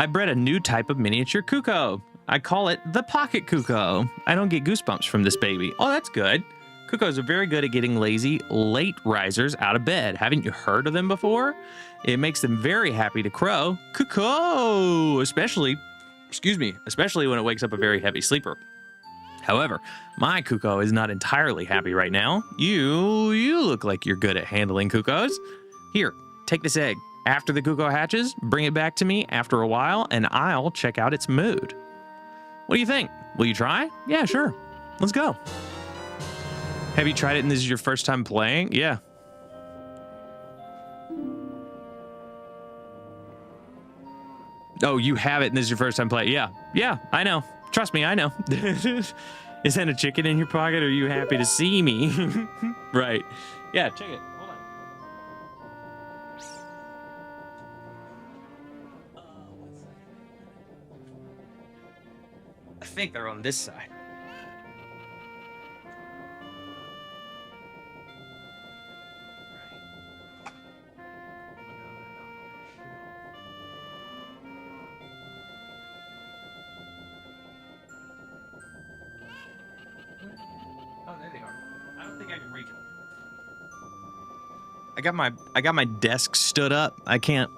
S1: I bred a new type of miniature Kuko. I call it the Pocket Kuko. I don't get goosebumps from this baby. Oh, that's good. Kukos are very good at getting lazy late risers out of bed. Haven't you heard of them before? It makes them very happy to crow. Kuko! Especially when it wakes up a very heavy sleeper. However, my Kuko is not entirely happy right now. You look like you're good at handling Kukos. Here, take this egg. After the Kuko hatches, bring it back to me after a while, and I'll check out its mood. What do you think? Will you try? Yeah, sure. Let's go. Have you tried it and this is your first time playing? Yeah. Oh, you have it and this is your first time playing? Yeah. Yeah, I know. Trust me, I know. Is that a chicken in your pocket or are you happy to see me? Right. Yeah, check it. Hold on. I think they're on this side. Oh, there they are. I don't think I can reach them. I got my desk stood up. I can't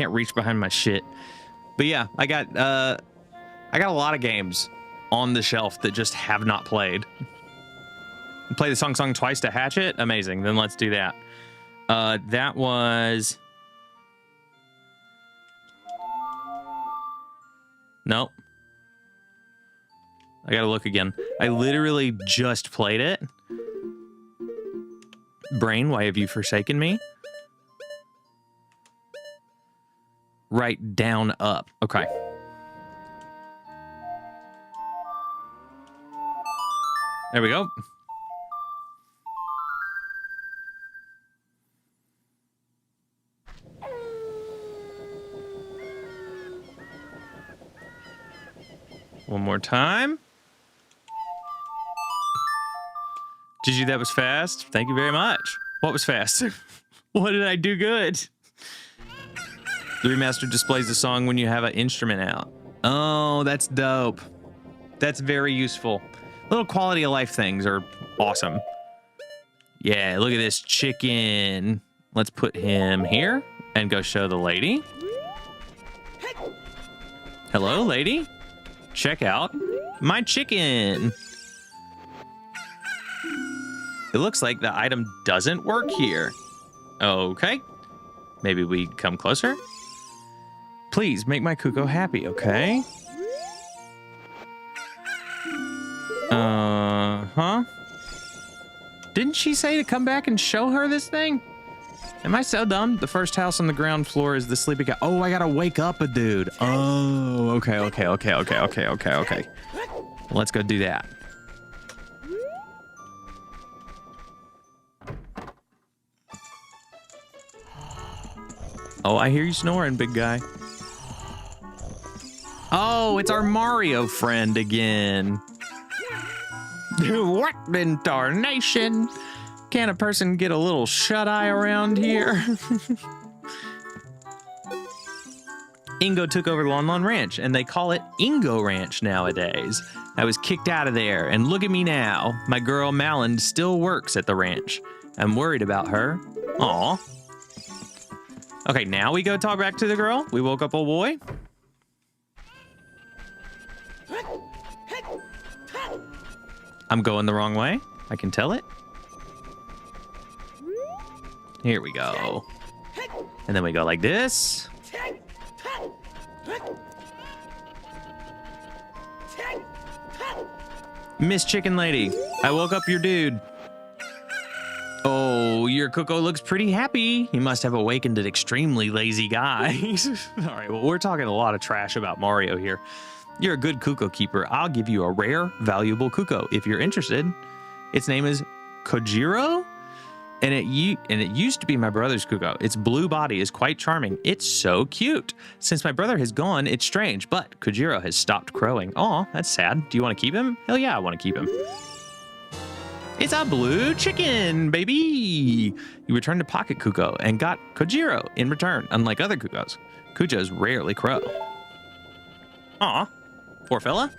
S1: reach behind my shit. But yeah, I got a lot of games on the shelf that just have not played. Play the song twice to hatch it? Amazing. Then let's do that. That was... Nope. I gotta look again. I literally just played it. Brain, why have you forsaken me? Right, down, up. Okay. There we go. One more time. GG, that was fast. Thank you very much. What was fast? What did I do good? The remaster displays the song when you have an instrument out. Oh, that's dope. That's very useful. Little quality of life things are awesome. Yeah, look at this chicken. Let's put him here and go show the lady. Hello, lady. Check out my chicken. It looks like the item doesn't work here. Okay. Maybe we come closer? Please make my Kuko happy, okay? Didn't she say to come back and show her this thing? Am I so dumb? The first house on the ground floor is the sleepy guy. Oh, I gotta wake up a dude. Oh, okay. Let's go do that. Oh, I hear you snoring, big guy. Oh, it's our Mario friend again. What in tarnation? Can a person get a little shut-eye around here? Ingo took over Lon Lon Ranch, and they call it Ingo Ranch nowadays. I was kicked out of there, and look at me now. My girl Malin still works at the ranch. I'm worried about her. Aw. Okay, now we go talk back to the girl. We woke up old boy. I'm going the wrong way. I can tell it. Here we go. And then we go like this. Miss Chicken Lady, I woke up your dude. Oh, your Cuckoo looks pretty happy. He must have awakened an extremely lazy guy. All right, well, we're talking a lot of trash about Mario here. You're a good Cuckoo keeper. I'll give you a rare, valuable Cuckoo if you're interested. Its name is Kojiro, and it used to be my brother's Cuckoo. Its blue body is quite charming. It's so cute. Since my brother has gone, it's strange, but Kojiro has stopped crowing. Aw, that's sad. Do you want to keep him? Hell yeah, I want to keep him. It's a blue chicken, baby. You returned to Pocket Cuckoo and got Kojiro in return, unlike other Cuckoos. Kujos rarely crow. Aw, poor fella.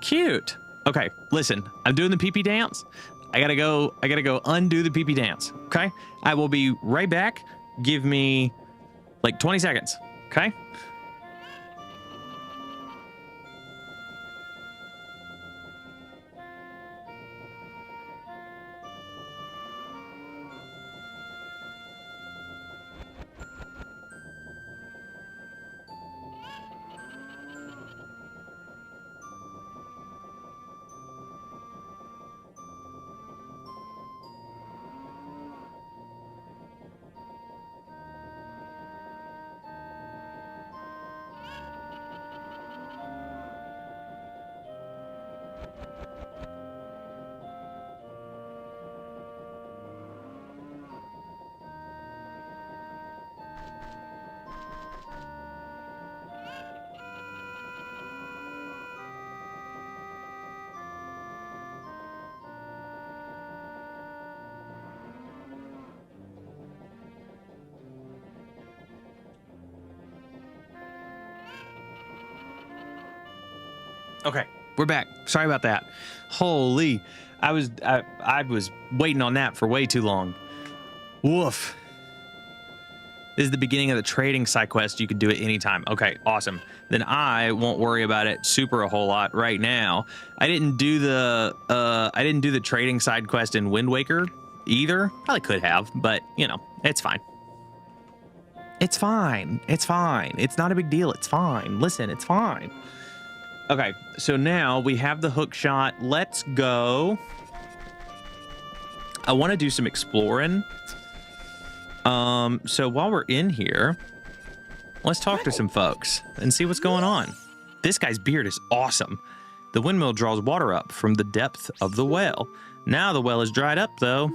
S1: Cute. Okay, listen, I'm doing the pee-pee dance. I gotta go undo the pee-pee dance, okay? I will be right back. Give me like 20 seconds, okay? Okay, we're back. Sorry about that. Holy, I was waiting on that for way too long. Woof. This is the beginning of the trading side quest. You can do it anytime. Okay, awesome. Then I won't worry about it a whole lot right now. I didn't do the trading side quest in Wind Waker either. Probably could have, but you know, it's fine. It's fine. It's fine. It's not a big deal. It's fine. Listen, it's fine. Okay, so now we have the Hookshot. Let's go. I want to do some exploring. So while we're in here, let's talk to some folks and see what's going on. This guy's beard is awesome. The windmill draws water up from the depth of the well. Now the well is dried up, though.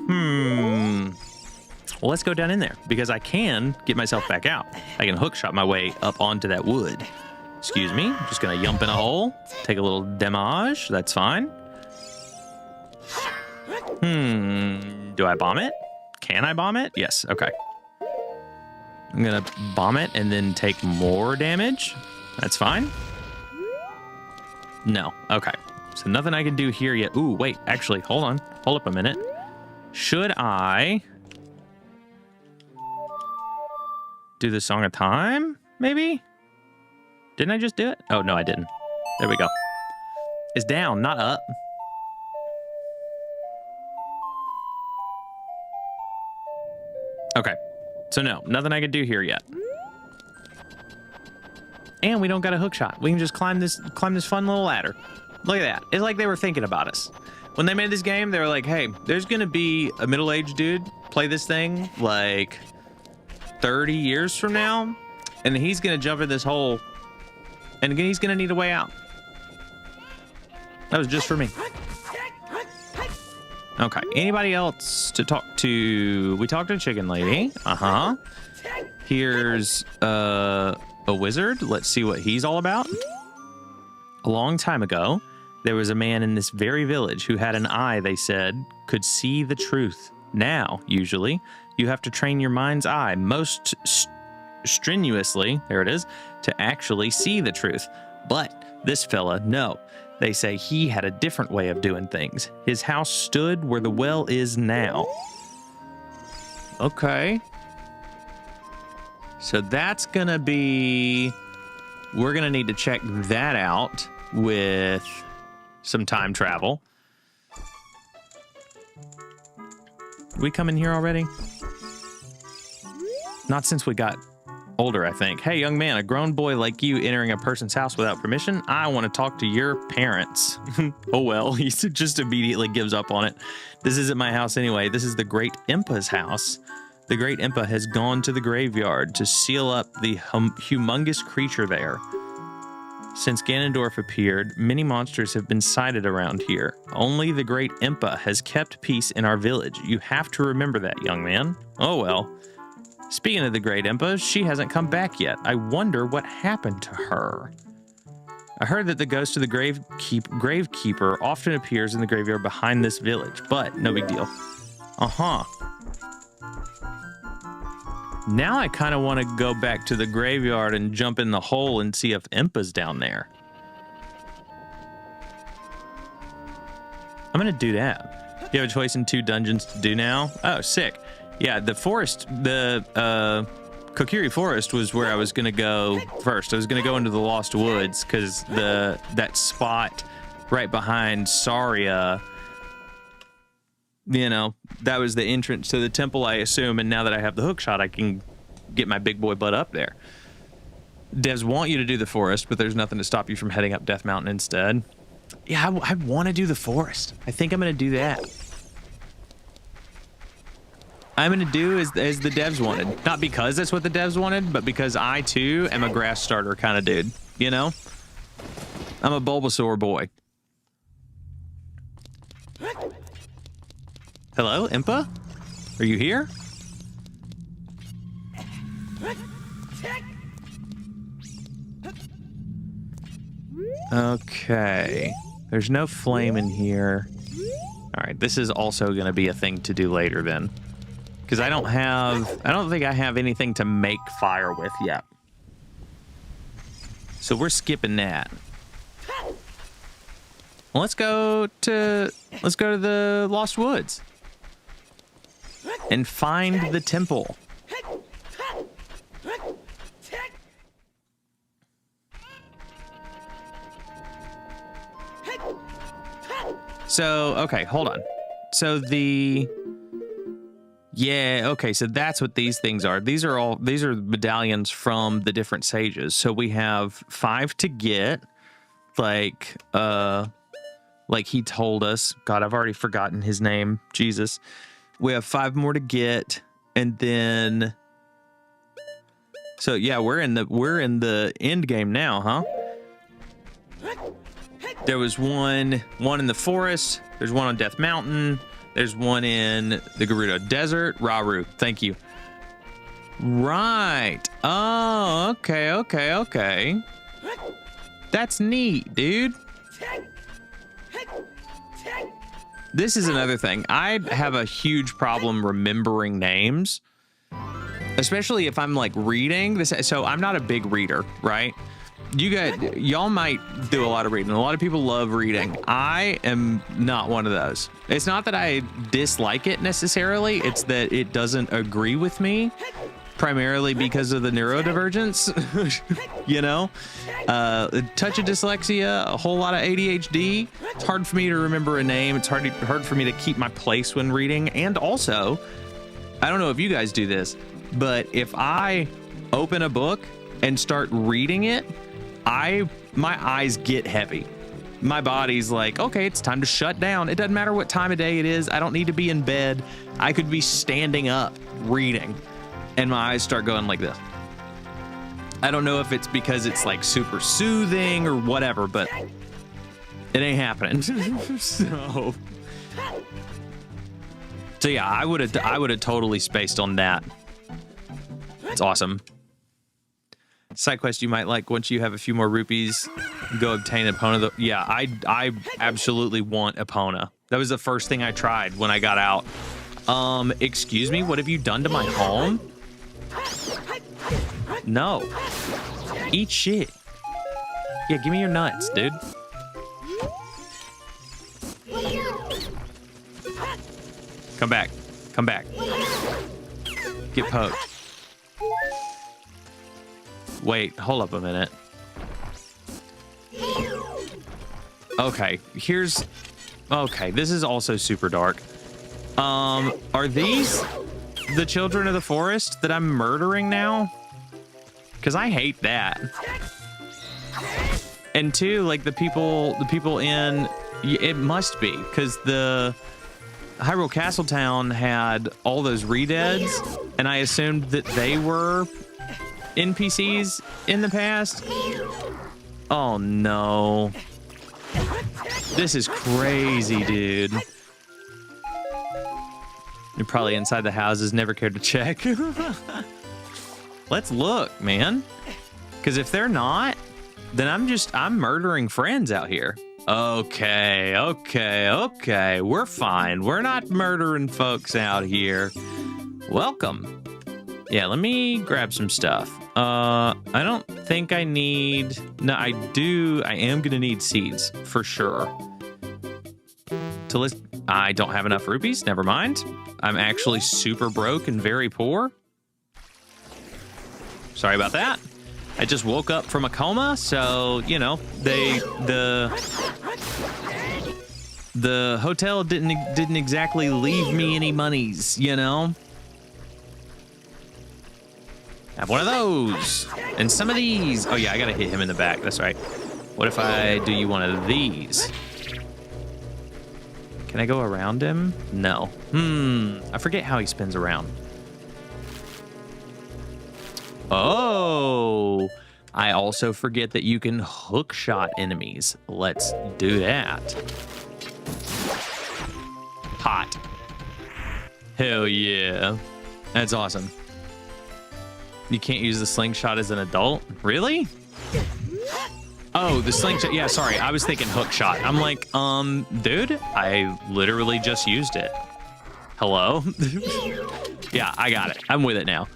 S1: Well, let's go down in there because I can get myself back out. I can hookshot my way up onto that wood. Excuse me, I'm just gonna jump in a hole, take a little damage, that's fine. Do I bomb it? Can I bomb it? Yes, okay. I'm gonna bomb it and then take more damage. That's fine. No, okay. So nothing I can do here yet. Ooh, wait, actually, hold on. Hold up a minute. Should I do the Song of Time, maybe? Didn't I just do it? Oh, no, I didn't. There we go. It's down, not up. Okay. So no, nothing I can do here yet. And we don't got a hook shot. We can just climb this fun little ladder. Look at that. It's like they were thinking about us. When they made this game, they were like, hey, there's going to be a middle-aged dude play this thing like 30 years from now, and he's going to jump in this hole, and he's going to need a way out. That was just for me. Okay, anybody else to talk to? We talked to Chicken Lady. Uh-huh. Here's a wizard. Let's see what he's all about. A long time ago, there was a man in this very village who had an eye, they said, could see the truth. Now, usually, you have to train your mind's eye most strenuously, there it is, to actually see the truth. But this fella, no. They say he had a different way of doing things. His house stood where the well is now. Okay. So that's gonna be... We're gonna need to check that out with some time travel. We come in here already? Not since we got older, I think. Hey, young man, a grown boy like you entering a person's house without permission? I want to talk to your parents. Oh, well, he just immediately gives up on it. This isn't my house anyway. This is the Great Impa's house. The Great Impa has gone to the graveyard to seal up the humongous creature there. Since Ganondorf appeared, many monsters have been sighted around here. Only the Great Impa has kept peace in our village. You have to remember that, young man. Oh, well. Speaking of the Great Impa, she hasn't come back yet. I wonder what happened to her. I heard that the ghost of the gravekeeper often appears in the graveyard behind this village, but no big deal. Uh-huh. Now I kind of want to go back to the graveyard and jump in the hole and see if Impa's down there. I'm going to do that. You have a choice in 2 dungeons to do now? Oh, sick. Yeah, the forest, the Kokiri Forest was where I was going to go first. I was going to go into the Lost Woods because that spot right behind Saria, you know, that was the entrance to the temple, I assume. And now that I have the hookshot, I can get my big boy butt up there. Devs want you to do the forest, but there's nothing to stop you from heading up Death Mountain instead. Yeah, I want to do the forest. I think I'm going to do that. I'm going to do as the devs wanted. Not because that's what the devs wanted, but because I, too, am a grass starter kind of dude. You know? I'm a Bulbasaur boy. Hello, Impa? Are you here? Okay. There's no flame in here. All right, this is also going to be a thing to do later then. Because I don't think I have anything to make fire with yet. So we're skipping that. Well, let's go to the Lost Woods and find the temple. So, okay, hold on. So okay, so that's what these things are. These are medallions from the different sages. So we have 5 to get, like he told us. God, I've already forgotten his name. Jesus. We have 5 more to get, and then so yeah, we're in the end game now, huh? There was one in the forest. There's one on Death Mountain. There's one in the Gerudo Desert. Rauru, thank you. Right. Oh, okay. That's neat, dude. This is another thing. I have a huge problem remembering names, especially if I'm like reading this. So I'm not a big reader, right? Y'all might do a lot of reading. A lot of people love reading. I am not one of those. It's not that I dislike it necessarily. It's that it doesn't agree with me, primarily because of the neurodivergence. You know, a touch of dyslexia, a whole lot of ADHD. It's hard for me to remember a name. It's hard for me to keep my place when reading. And also, I don't know if you guys do this, but if I open a book and start reading it, my eyes get heavy. my body's like, okay, it's time to shut down. It doesn't matter what time of day it is. I don't need to be in bed. I could be standing up reading and my eyes start going like this. I don't know if it's because it's like super soothing or whatever, but it ain't happening. So yeah, I would have totally spaced on that. It's awesome. Side quest you might like: once you have a few more rupees, go obtain Epona. Yeah, I absolutely want Epona. That was the first thing I tried when I got out. Excuse me, what have you done to my home? No. Eat shit. Yeah, give me your nuts, dude. Come back. Come back. Get poked. Wait, hold up a minute. Okay, okay, this is also super dark. Are these the children of the forest that I'm murdering now? Because I hate that. And two, like the people in, it must be, because the Hyrule Castletown had all those re-deads, and I assumed that they were NPCs in the past. Oh no. This is crazy, dude. They're probably inside the houses, never cared to check. Let's look, man. Because if they're not, then I'm murdering friends out here. Okay. We're fine. We're not murdering folks out here. Welcome. Yeah, let me grab some stuff. I don't think I need... No, I do. I am going to need seeds, for sure. I don't have enough rupees. Never mind. I'm actually super broke and very poor. Sorry about that. I just woke up from a coma, so, you know, the hotel didn't exactly leave me any monies, you know? Have one of those. And some of these. Oh, yeah, I gotta hit him in the back. That's right. What if I do you one of these? Can I go around him? No. I forget how he spins around. Oh, I also forget that you can hookshot enemies. Let's do that. Hot. Hell yeah. That's awesome. You can't use the slingshot as an adult? Really? Oh, the slingshot. Yeah, sorry. I was thinking hookshot. I'm like, dude, I literally just used it. Hello? Yeah, I got it. I'm with it now.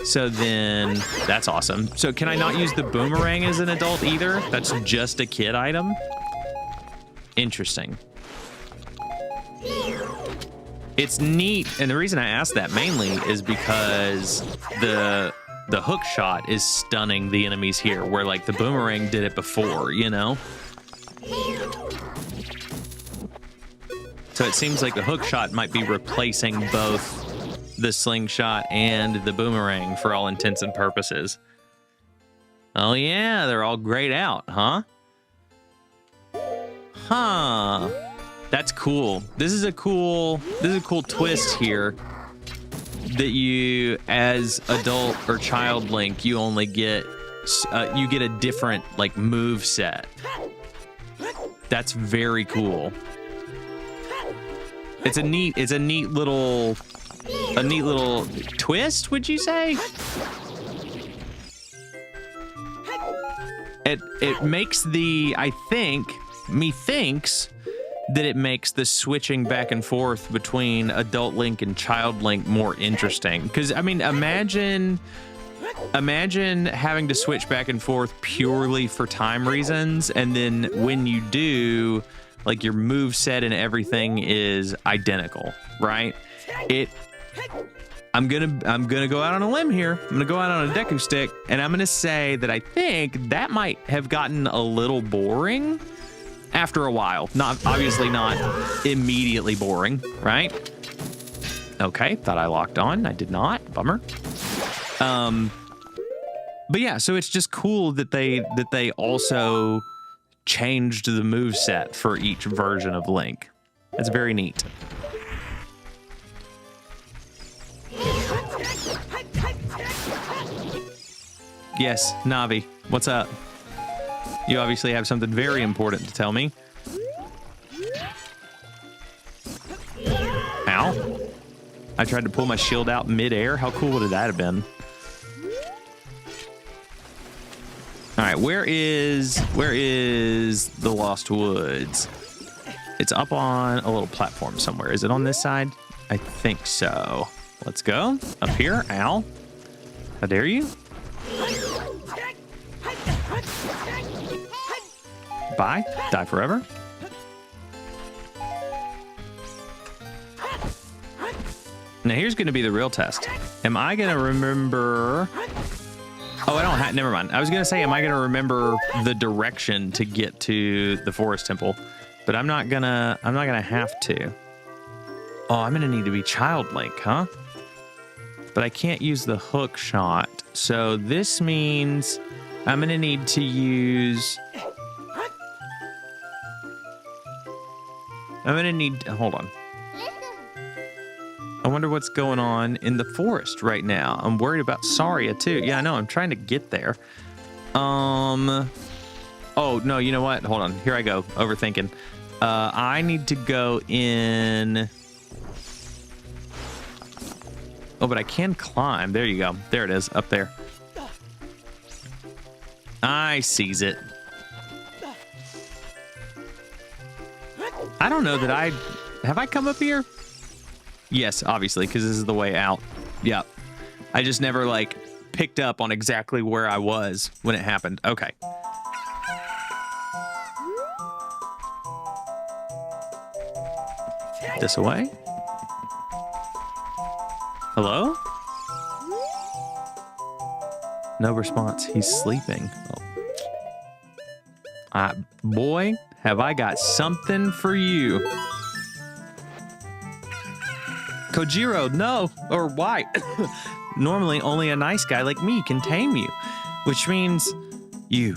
S1: So then, that's awesome. So can I not use the boomerang as an adult either? That's just a kid item? Interesting. It's neat, and the reason I asked that mainly is because the hook shot is stunning the enemies here, where like the boomerang did it before, you know? So it seems like the hook shot might be replacing both the slingshot and the boomerang for all intents and purposes. Oh yeah, they're all grayed out, huh? Huh. That's cool. This is a cool twist here. That you, as adult or child Link, you only get you get a different like move set. That's very cool. It's a neat little twist, would you say? It makes methinks that it makes the switching back and forth between adult Link and child Link more interesting. Because, I mean, imagine having to switch back and forth purely for time reasons, and then when you do, like, your move set and everything is identical, right? I'm gonna go out on a limb here. I'm gonna go out on a Deku stick, and I'm gonna say that I think that might have gotten a little boring after a while. Obviously not immediately boring, right? Okay, thought I locked on. I did not. Bummer. But yeah, so it's just cool that they also changed the moveset for each version of Link. It's very neat. Yes, Navi, what's up? You obviously have something very important to tell me. Ow. I tried to pull my shield out mid-air. How cool would that have been? All right, where is the Lost Woods? It's up on a little platform somewhere. Is it on this side? I think so. Let's go. Up here. Ow. How dare you? Bye. Die forever. Now here's going to be the real test. Am I going to remember... Oh, I don't have... Never mind. I was going to say, am I going to remember the direction to get to the forest temple? But I'm not gonna have to. Oh, I'm going to need to be Child Link, huh? But I can't use the Hookshot. So this means I'm going to need to use... I'm going to need... Hold on. I wonder what's going on in the forest right now. I'm worried about Saria too. Yeah, I know. I'm trying to get there. Oh, no, you know what? Hold on. Here I go. Overthinking. I need to go in... Oh, but I can climb. There you go. There it is. Up there. I sees it. I don't know that I... Have I come up here? Yes, obviously, because this is the way out. Yep. I just never, like, picked up on exactly where I was when it happened. Okay. This away? Hello? No response. He's sleeping. Oh. Boy, have I got something for you. Kojiro, no. Or why? Normally, only a nice guy like me can tame you. Which means you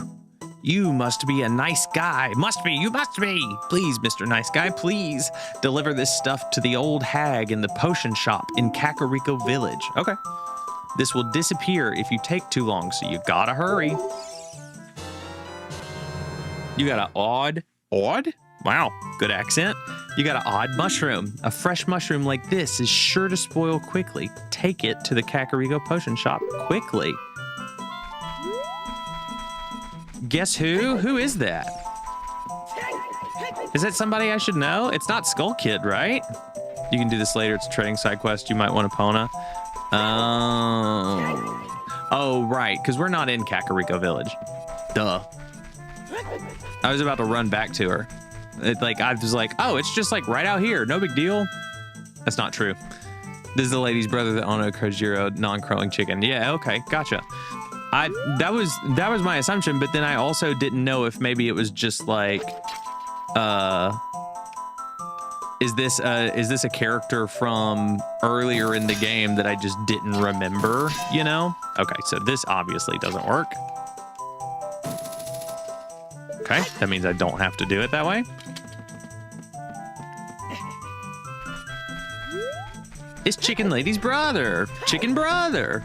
S1: must be a nice guy. Must be, you must be. Please, Mr. Nice Guy, please deliver this stuff to the old hag in the potion shop in Kakariko Village. Okay. This will disappear if you take too long, so you gotta hurry. You got an odd? Wow, good accent. You got an odd mushroom. A fresh mushroom like this is sure to spoil quickly. Take it to the Kakariko potion shop quickly. Guess who? Who is that? Is that somebody I should know? It's not Skull Kid, right? You can do this later. It's a trading side quest. You might want Epona. Oh, right. Because we're not in Kakariko Village. Duh. I was about to run back to her. I was like, oh, it's just like right out here. No big deal. That's not true. This is the lady's brother, the Ono Kojiro non-crowing chicken. Yeah, okay, gotcha. That was my assumption, but then I also didn't know if maybe it was just like, is this a character from earlier in the game that I just didn't remember, you know? Okay, so this obviously doesn't work. Okay, that means I don't have to do it that way. It's Chicken Lady's brother. Chicken brother.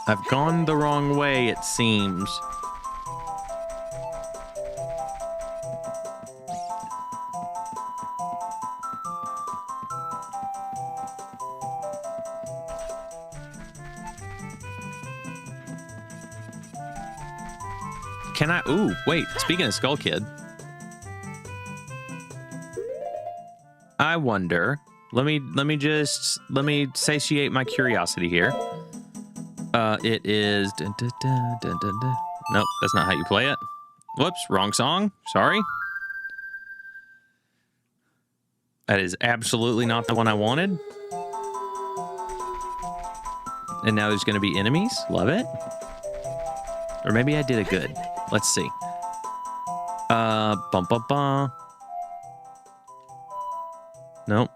S1: I've gone the wrong way, it seems. Can I? Ooh, wait. Speaking of Skull Kid, I wonder. Let me satiate my curiosity here. It is. Nope, that's not how you play it. Whoops, wrong song. Sorry. That is absolutely not the one I wanted. And now there's going to be enemies. Love it. Or maybe I did it good. Let's see. Bum bum bum. Nope.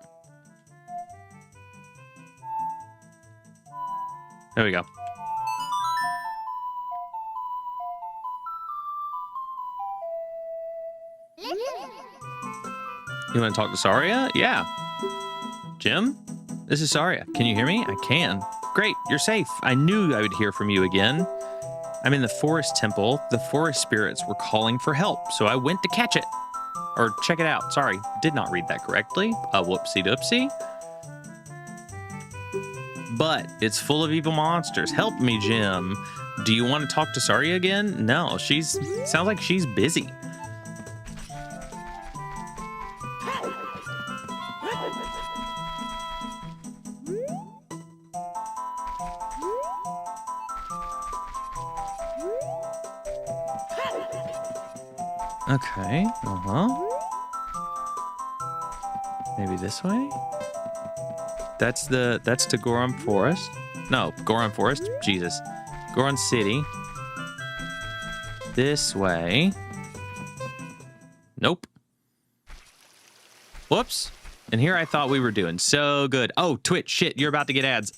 S1: There we go. You want to talk to Saria? Yeah. Jim? This is Saria. Can you hear me? I can. Great, you're safe. I knew I would hear from you again. I'm in the forest temple. The forest spirits were calling for help, so I went to catch it. Or check it out. Sorry, did not read that correctly. Whoopsie doopsie. But it's full of evil monsters. Help me, Jim. Do you want to talk to Saria again? No, sounds like she's busy. Okay, maybe this way? That's to Goron Forest. No, Goron Forest? Jesus. Goron City. This way. Nope. Whoops. And here I thought we were doing so good. Oh, Twitch, shit, you're about to get ads.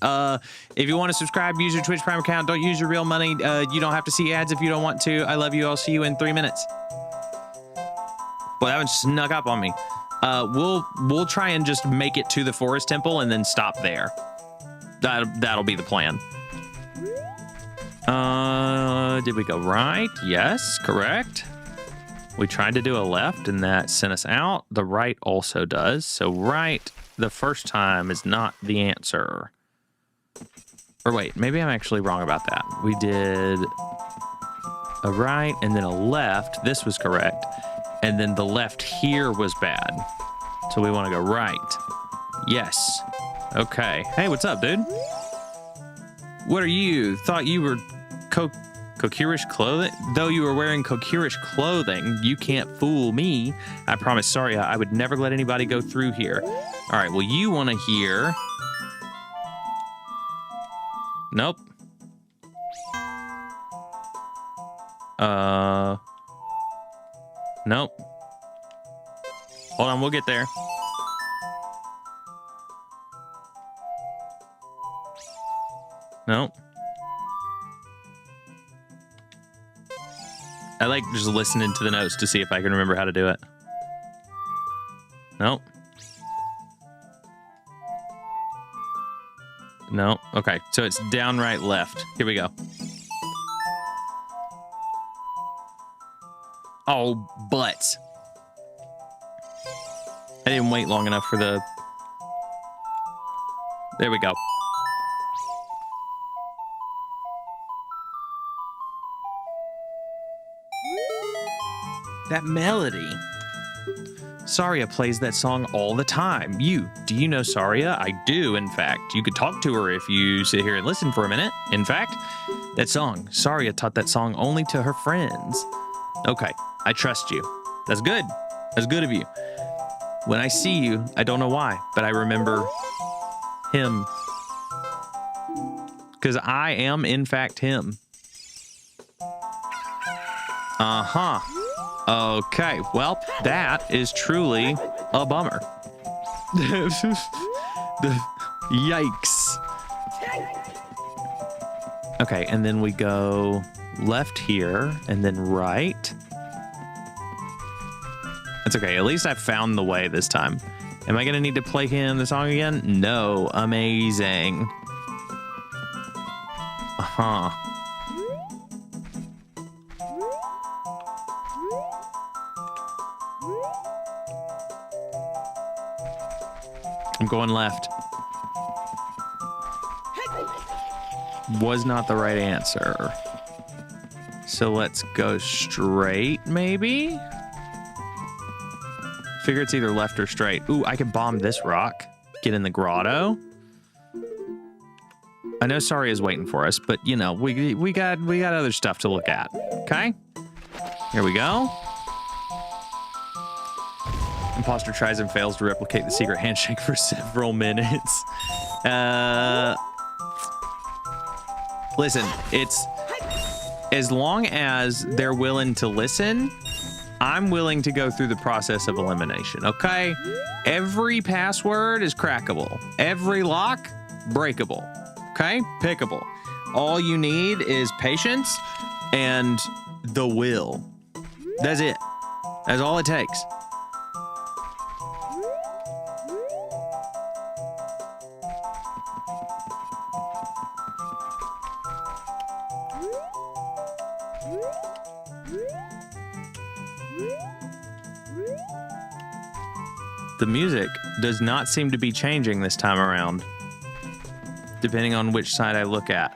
S1: If you want to subscribe, use your Twitch Prime account. Don't use your real money. You don't have to see ads if you don't want to. I love you. I'll see you in 3 minutes. Well, that one snuck up on me. We'll try and just make it to the forest temple and then stop there. That'll be the plan. Did we go right? Yes, correct. We tried to do a left and that sent us out. The right also does. So right the first time is not the answer. Or wait, maybe I'm actually wrong about that. We did a right and then a left. This was correct. And then the left here was bad. So we want to go right. Yes. Okay. Hey, what's up, dude? What are you? Thought you were Kokirish clothing? Though you were wearing Kokirish clothing, you can't fool me. I promise, sorry, I would never let anybody go through here. All right, well, you want to hear... Nope. Nope. Hold on, we'll get there. Nope. I like just listening to the notes to see if I can remember how to do it. Nope. No. Okay, so it's down, right, left. Here we go. Oh, but I didn't wait long enough for the... There we go. That melody. Saria plays that song all the time. Do you know Saria? I do, in fact. You could talk to her if you sit here and listen for a minute. In fact, that song, Saria taught that song only to her friends. Okay, I trust you. That's good. That's good of you. When I see you, I don't know why, but I remember him. Because I am, in fact, him. Uh-huh. Okay, well, that is truly a bummer. Yikes. Okay, and then we go left here, and then right. That's okay, at least I found the way this time. Am I gonna need to play him the song again? No, amazing. Uh-huh. I'm going left. Was not the right answer. So let's go straight, maybe? Figure it's either left or straight. Ooh, I can bomb this rock. Get in the grotto. I know Saria's waiting for us, but you know, we got other stuff to look at. Okay? Here we go. Imposter tries and fails to replicate the secret handshake for several minutes. Listen, it's as long as they're willing to listen, I'm willing to go through the process of elimination, okay? Every password is crackable. Every lock, breakable, okay? Pickable. All you need is patience and the will. That's it. That's all it takes. The music does not seem to be changing this time around, depending on which side I look at.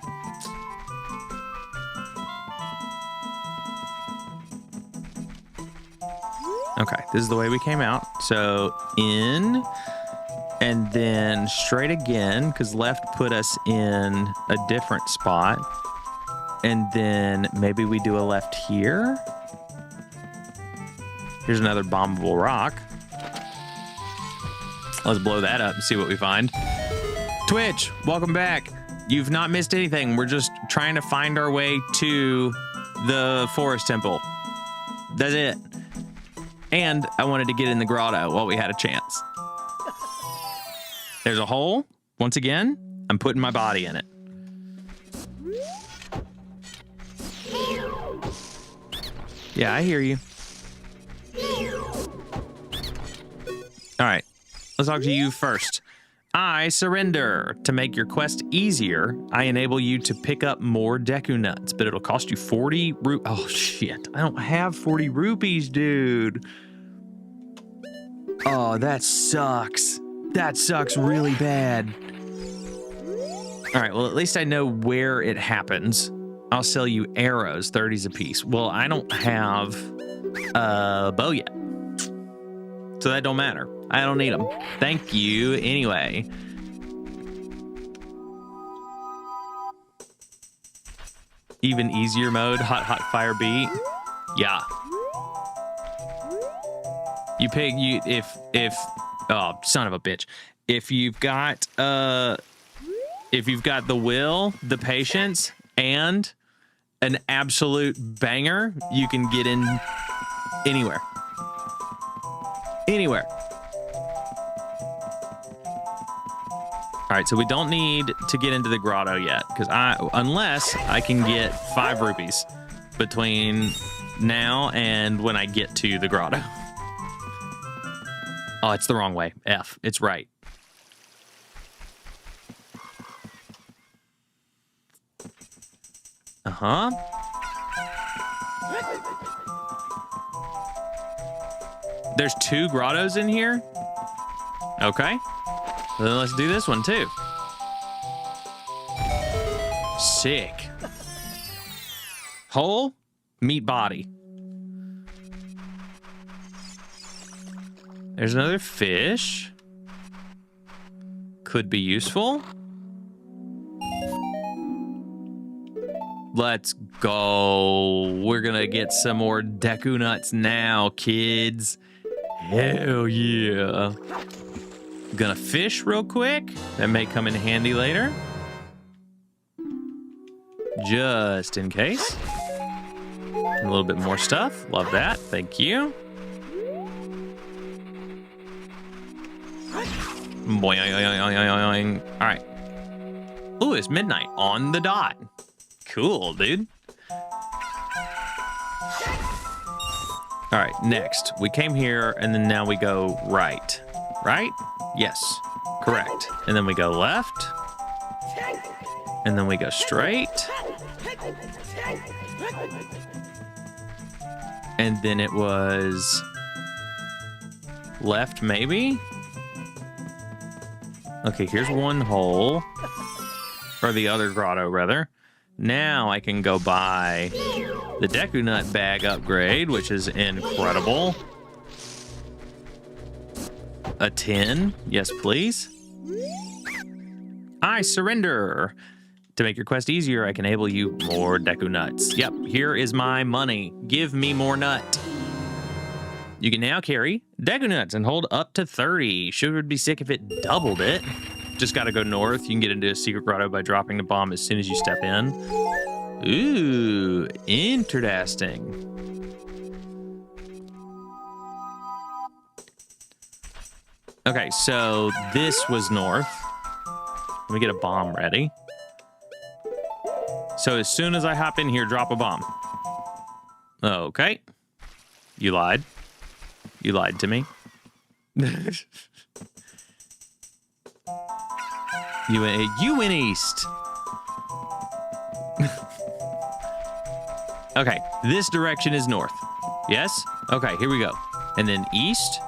S1: Okay, this is the way we came out. So in, and then straight again, because left put us in a different spot. And then maybe we do a left here. Here's another bombable rock. Let's blow that up and see what we find. Twitch, welcome back. You've not missed anything. We're just trying to find our way to the forest temple. That's it. And I wanted to get in the grotto while we had a chance. There's a hole. Once again, I'm putting my body in it. Yeah, I hear you. All right. Let's talk to you first. I surrender. To make your quest easier, I enable you to pick up more Deku Nuts, but it'll cost you 40 Oh, shit. I don't have 40 rupees, dude. Oh, that sucks. That sucks really bad. All right, well, at least I know where it happens. I'll sell you arrows, 30s a piece. Well, I don't have a bow yet, so that don't matter. I don't need them. Thank you anyway. Even easier mode, hot fire beat. Yeah. You pick oh, son of a bitch. If you've got the will, the patience, and an absolute banger, you can get in anywhere. Anywhere. All right, so we don't need to get into the grotto yet, because unless I can get 5 rupees between now and when I get to the grotto. Oh, it's the wrong way. F. It's right. Uh-huh. There's 2 grottos in here? Okay. Well, then let's do this one too. Sick. Hole, meat body. There's another fish. Could be useful. Let's go. We're gonna get some more Deku Nuts now, kids. Hell yeah. Gonna fish real quick. That may come in handy later. Just in case. A little bit more stuff. Love that. Thank you. Boing. All right. Ooh, it's midnight on the dot. Cool, dude. All right, next. We came here, and then now we go right. Right? Yes, correct. And then we go left. And then we go straight. And then it was left, maybe? Okay, here's one hole. Or the other grotto, rather. Now I can go buy the Deku Nut bag upgrade, which is incredible. A 10. Yes, please. I surrender. To make your quest easier, I can enable you more Deku Nuts. Yep, here is my money. Give me more nut. You can now carry Deku Nuts and hold up to 30. Sure would be sick if it doubled it. Just got to go north. You can get into a secret grotto by dropping the bomb as soon as you step in. Ooh, interesting. Okay, so this was north. Let me get a bomb ready. So as soon as I hop in here, drop a bomb. Okay. You lied. You lied to me. You went east. Okay, this direction is north. Yes? Okay, here we go. And then east.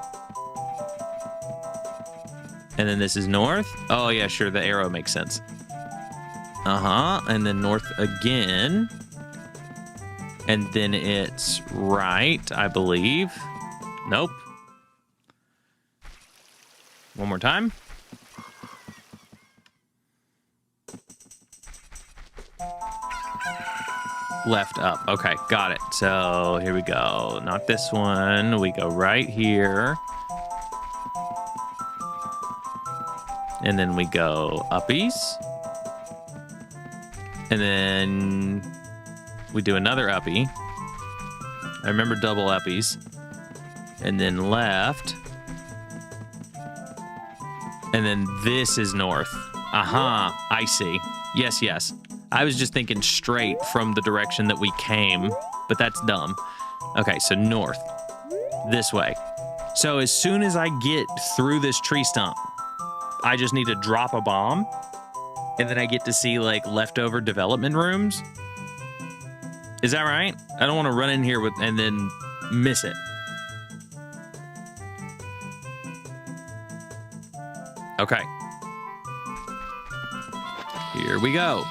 S1: And then this is north. Oh, yeah, sure. The arrow makes sense. Uh-huh. And then north again. And then it's right, I believe. Nope. One more time. Left up. Okay, got it. So here we go. Not this one. We go right here. And then we go uppies. And then we do another uppie. I remember double uppies. And then left. And then this is north. Aha, I see. Yes, yes. I was just thinking straight from the direction that we came, but that's dumb. Okay, so north. This way. So as soon as I get through this tree stump, I just need to drop a bomb, and then I get to see, like, leftover development rooms. Is that right? I don't want to run in here with and then miss it. Okay. Here we go.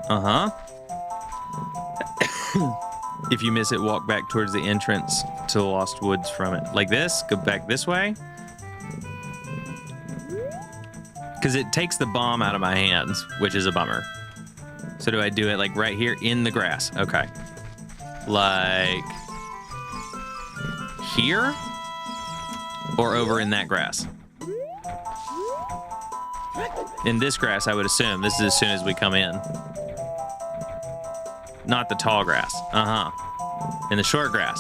S1: Uh-huh. If you miss it, walk back towards the entrance to the Lost Woods from it. Like this? Go back this way? Because it takes the bomb out of my hands, which is a bummer. So do I do it like right here in the grass? Okay. Like here? Or over in that grass? In this grass, I would assume. This is as soon as we come in. Not the tall grass. Uh-huh. In the short grass.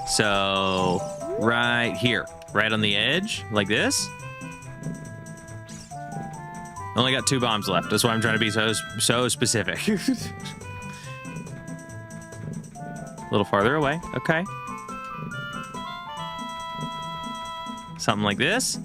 S1: So, right here. Right on the edge. Like this. Only got 2 bombs left. That's why I'm trying to be so specific. A little farther away. Okay. Something like this.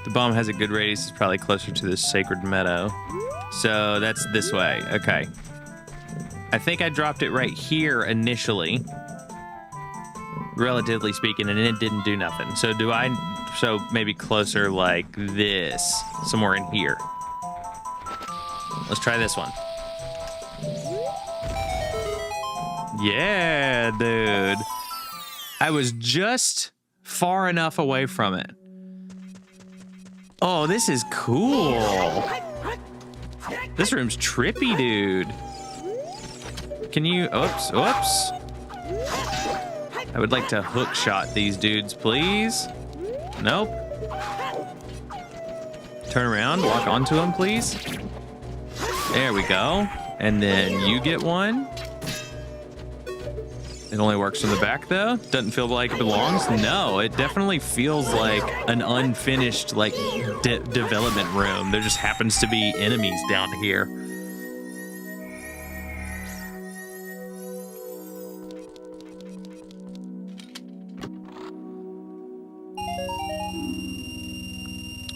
S1: The bomb has a good radius. It's probably closer to this sacred meadow. So that's this way. Okay. I think I dropped it right here initially, relatively speaking, and it didn't do nothing. So so maybe closer like this, somewhere in here. Let's try this one. Yeah, dude. I was just far enough away from it. Oh, this is cool. This room's trippy, dude. Can you... Oops, oops. I would like to hook shot these dudes, please. Nope. Turn around, walk onto them, please. There we go. And then you get one. It only works from the back, though. Doesn't feel like it belongs. No, it definitely feels like an unfinished, like, development room. There just happens to be enemies down here.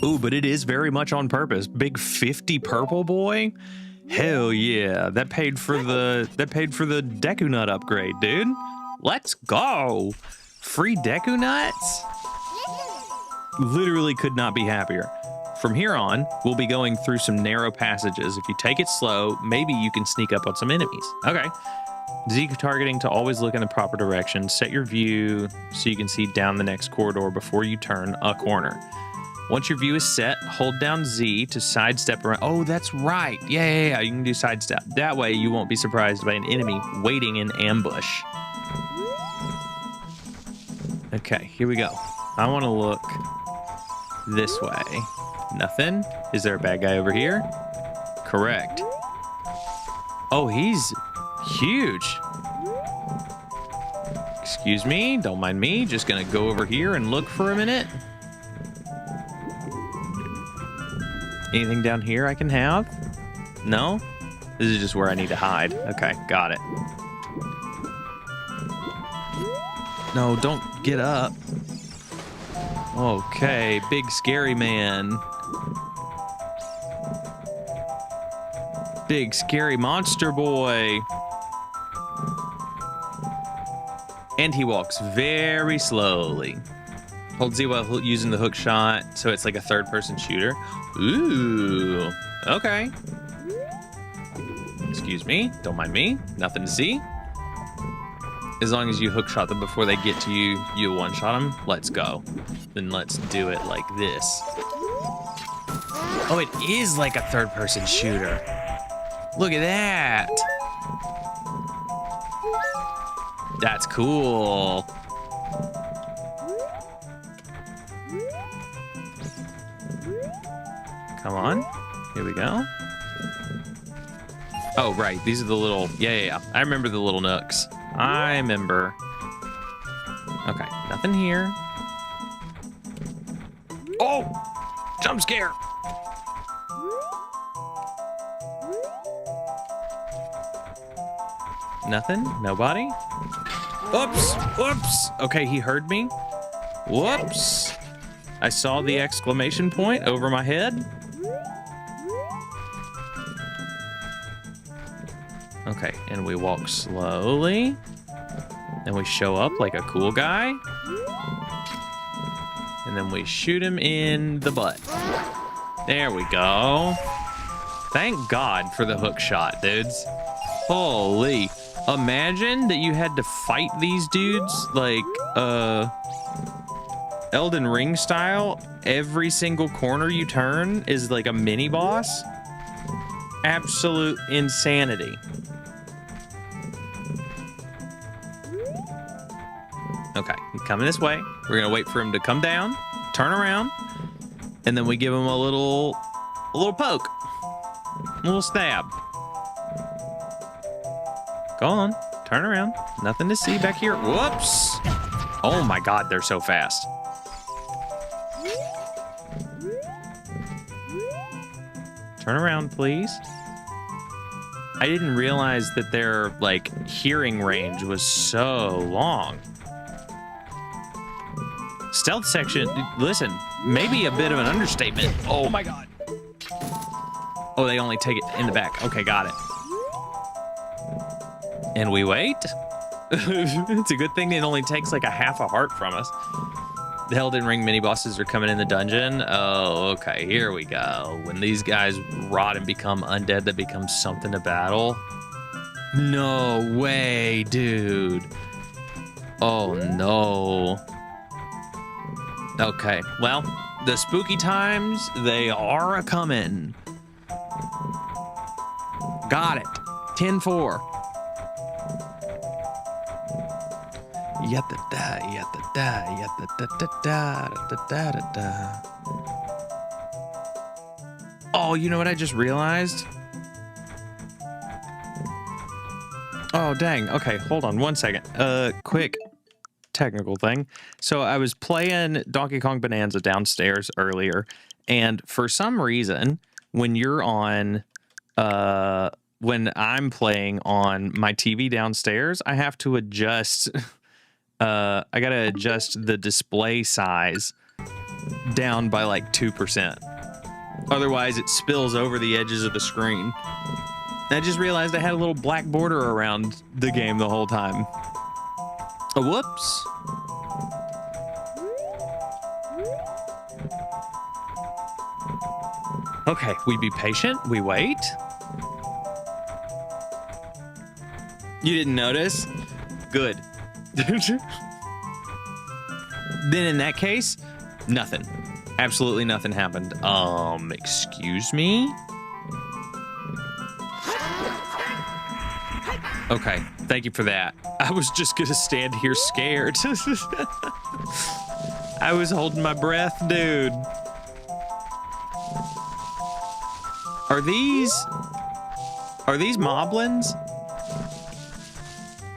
S1: Ooh, but it is very much on purpose. Big 50 purple boy. Hell yeah, that paid for the Deku Nut upgrade, dude. Let's go. Free Deku Nuts? Literally could not be happier. From here on, we'll be going through some narrow passages. If you take it slow, maybe you can sneak up on some enemies. Okay. Z targeting to always look in the proper direction. Set your view so you can see down the next corridor before you turn a corner. Once your view is set, hold down Z to sidestep around. Oh, that's right. Yeah. You can do sidestep. That way you won't be surprised by an enemy waiting in ambush. Okay, here we go. I want to look this way. Nothing. Is there a bad guy over here? Correct. Oh, he's huge. Excuse me, don't mind me. Just gonna go over here and look for a minute. Anything down here I can have? No? This is just where I need to hide. Okay, got it. No, don't get up. Okay, big scary man. Big scary monster boy. And he walks very slowly. Hold Z while using the hook shot, so it's like a third-person shooter. Ooh, okay. Excuse me, don't mind me. Nothing to see. As long as you hook shot them before they get to you, you one-shot them. Let's go. Then let's do it like this. Oh, it is like a third-person shooter. Look at that. That's cool. Come on. Here we go. Oh, right. These are the little... Yeah. I remember the little nooks. I remember. Okay. Nothing here. Oh! Jump scare! Nothing? Nobody? Oops! Whoops! Okay, he heard me. Whoops! I saw the exclamation point over my head. Okay, and we walk slowly. And we show up like a cool guy. And then we shoot him in the butt. There we go. Thank God for the hook shot, dudes. Holy. Imagine that you had to fight these dudes like Elden Ring style. Every single corner you turn is like a mini boss. Absolute insanity. Okay, he's coming this way. We're gonna wait for him to come down, turn around, and then we give him a little poke, a little stab. Go on, turn around. Nothing to see back here. Whoops! Oh my God, they're so fast. Turn around, please. I didn't realize that their like hearing range was so long. Stealth section, listen, maybe a bit of an understatement. Oh my God. Oh, they only take it in the back. Okay, got it. And we wait. It's a good thing it only takes like a half a heart from us. The Elden Ring mini bosses are coming in the dungeon. Oh, okay, here we go. When these guys rot and become undead, that becomes something to battle. No way, dude. Oh no. Okay, well, the spooky times, they are a-coming. Got it. 10-4. Yatta-da, yatta-da, yatta-da-da-da, da-da-da-da. Oh, you know what I just realized? Oh, dang. Okay, hold on one second. Quick technical thing. So I was playing Donkey Kong Bonanza downstairs earlier, and for some reason, when you're on, when I'm playing on my TV downstairs, I have to adjust, I gotta adjust the display size down by like 2%. Otherwise, it spills over the edges of the screen. And I just realized I had a little black border around the game the whole time. Oh, whoops. Okay, we be patient. We wait. You didn't notice? Good. Then in that case, nothing. Absolutely nothing happened. Excuse me? Okay, thank you for that. I was just gonna stand here scared. I was holding my breath, dude. Are these moblins?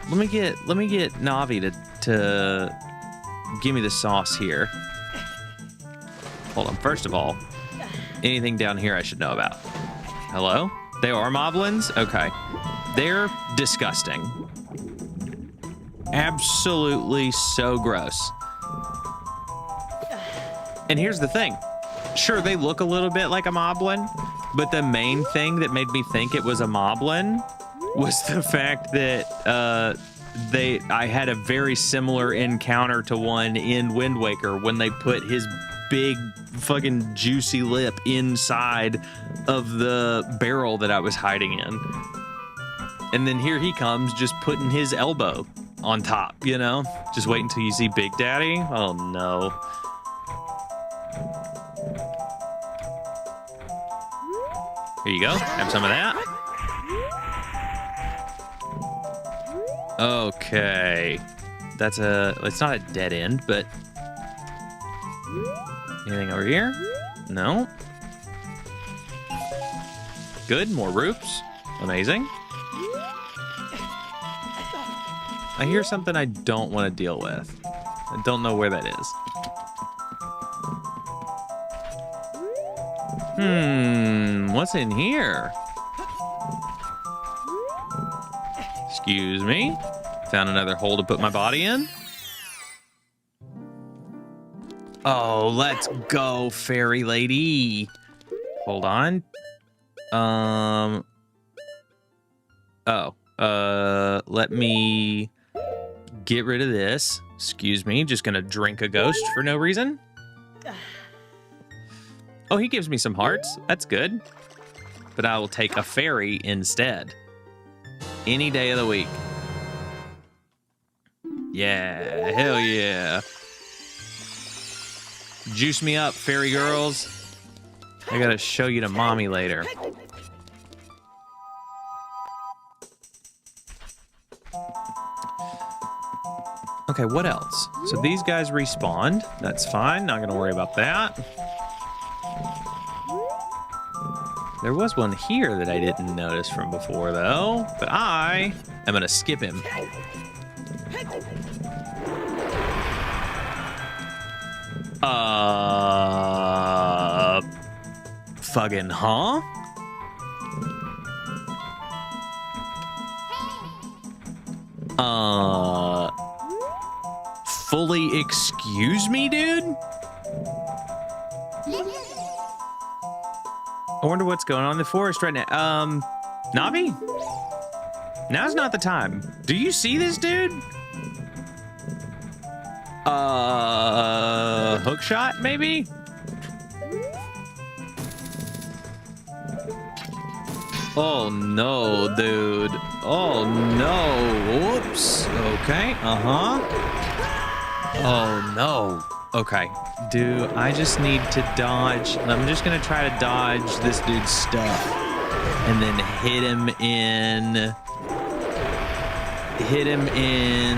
S1: Let me get Navi to give me the sauce here. Hold on. First of all, anything down here I should know about? Hello? They are moblins? Okay. They're disgusting. Absolutely so gross. And here's the thing. Sure, they look a little bit like a moblin, but the main thing that made me think it was a moblin was the fact that I had a very similar encounter to one in Wind Waker when they put his big fucking juicy lip inside of the barrel that I was hiding in. And then here he comes just putting his elbow on top, you know? Just wait until you see Big Daddy. Oh no. Here you go. Have some of that. Okay. It's not a dead end, but anything over here? No. Good, more roops. Amazing. I hear something I don't want to deal with. I don't know where that is. What's in here? Excuse me. Found another hole to put my body in. Oh, let's go, fairy lady. Hold on. Let me get rid of this. Excuse me. Just gonna drink a ghost for no reason. Oh, he gives me some hearts. That's good. But I will take a fairy instead. Any day of the week. Yeah, hell yeah. Juice me up, fairy girls. I gotta show you to mommy later. Okay, what else? So these guys respawned. That's fine. Not gonna worry about that. There was one here that I didn't notice from before, though. But I am gonna skip him. Fucking, huh? Fully excuse me, dude? I wonder what's going on in the forest right now. Navi? Now's not the time. Do you see this dude? Hookshot, maybe? Oh, no, dude. Oh, no. Whoops. Okay, Oh, no. Okay. I just need to dodge. I'm just going to try to dodge this dude's stuff. And then hit him in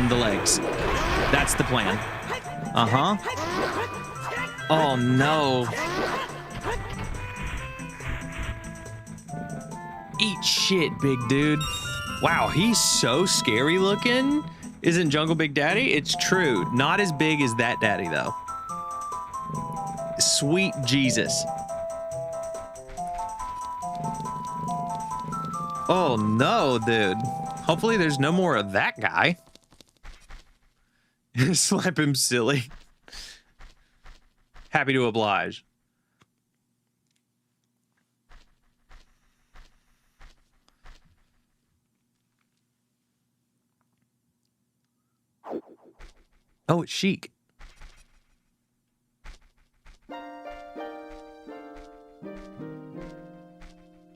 S1: the legs. That's the plan. Oh, no. Eat shit, big dude. Wow, he's so scary looking. Isn't Jungle Big Daddy? It's true. Not as big as that daddy, though. Sweet Jesus. Oh, no, dude. Hopefully there's no more of that guy. Slap him silly. Happy to oblige. Oh, it's chic.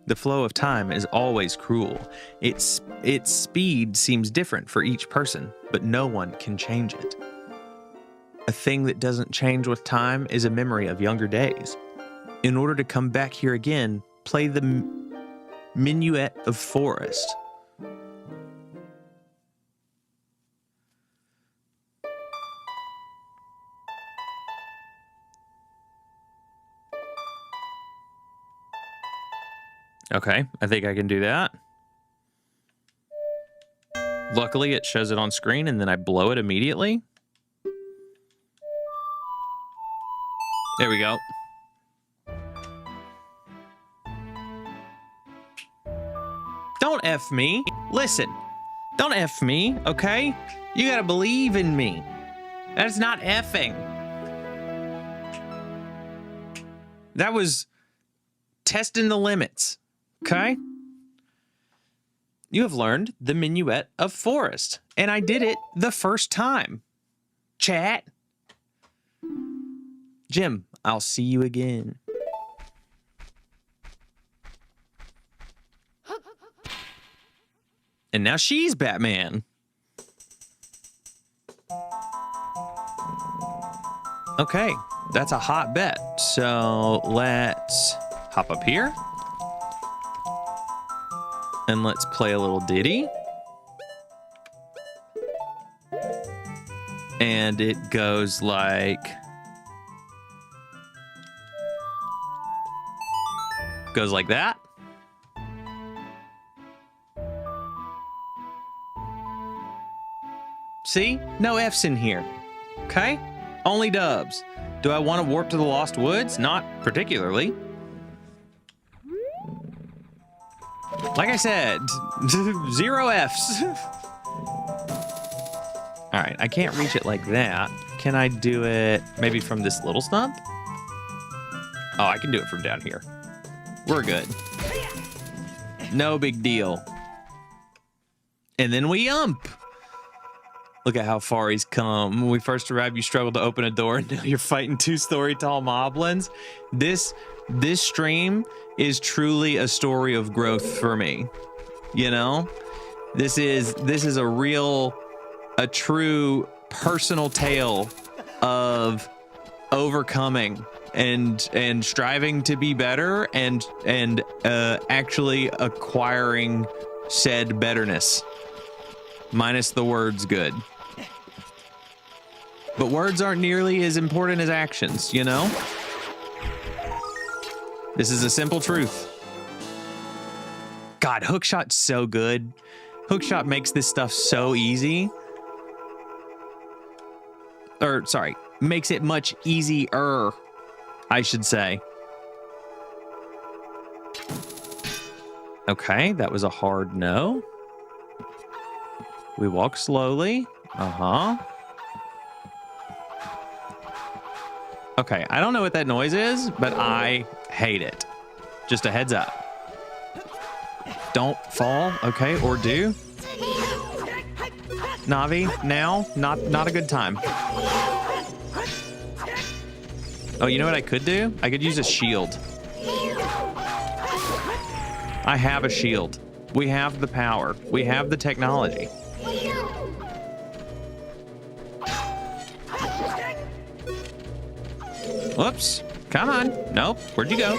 S1: The flow of time is always cruel. Its speed seems different for each person, but no one can change it. A thing that doesn't change with time is a memory of younger days. In order to come back here again, play the Minuet of Forest. Okay, I think I can do that. Luckily, it shows it on screen, and then I blow it immediately. There we go. Don't F me. Listen, don't F me, okay? You gotta believe in me. That's not effing. That was testing the limits, okay? You have learned the minuet of forest, and I did it the first time. Chat. Jim, I'll see you again. And now she's Batman. Okay, that's a hot bet. So let's hop up here. And let's play a little ditty. And it goes like... Goes like that. See? No F's in here. Okay? Only dubs. Do I want to warp to the Lost Woods? Not particularly. Like I said, 0 F's. All right, I can't reach it like that. Can I do it maybe from this little stump? Oh, I can do it from down here. We're good. No big deal. And then we ump. Look at how far he's come. When we first arrived, you struggled to open a door, and now you're fighting 2-story tall moblins. This stream is truly a story of growth for me. You know? This is a true personal tale of overcoming and striving to be better and actually acquiring said betterness. Minus the words good. But words aren't nearly as important as actions, you know? This is a simple truth. God, Hookshot's so good. Hookshot makes this stuff so easy. Or, sorry, makes it much easier, I should say. Okay, that was a hard no. We walk slowly. Uh-huh. Okay, I don't know what that noise is, but I hate it. Just a heads up. Don't fall, okay, or do. Navi, now, not a good time. Oh, you know what I could do? I could use a shield. I have a shield. We have the power. We have the technology. Whoops. Come on. Nope. Where'd you go?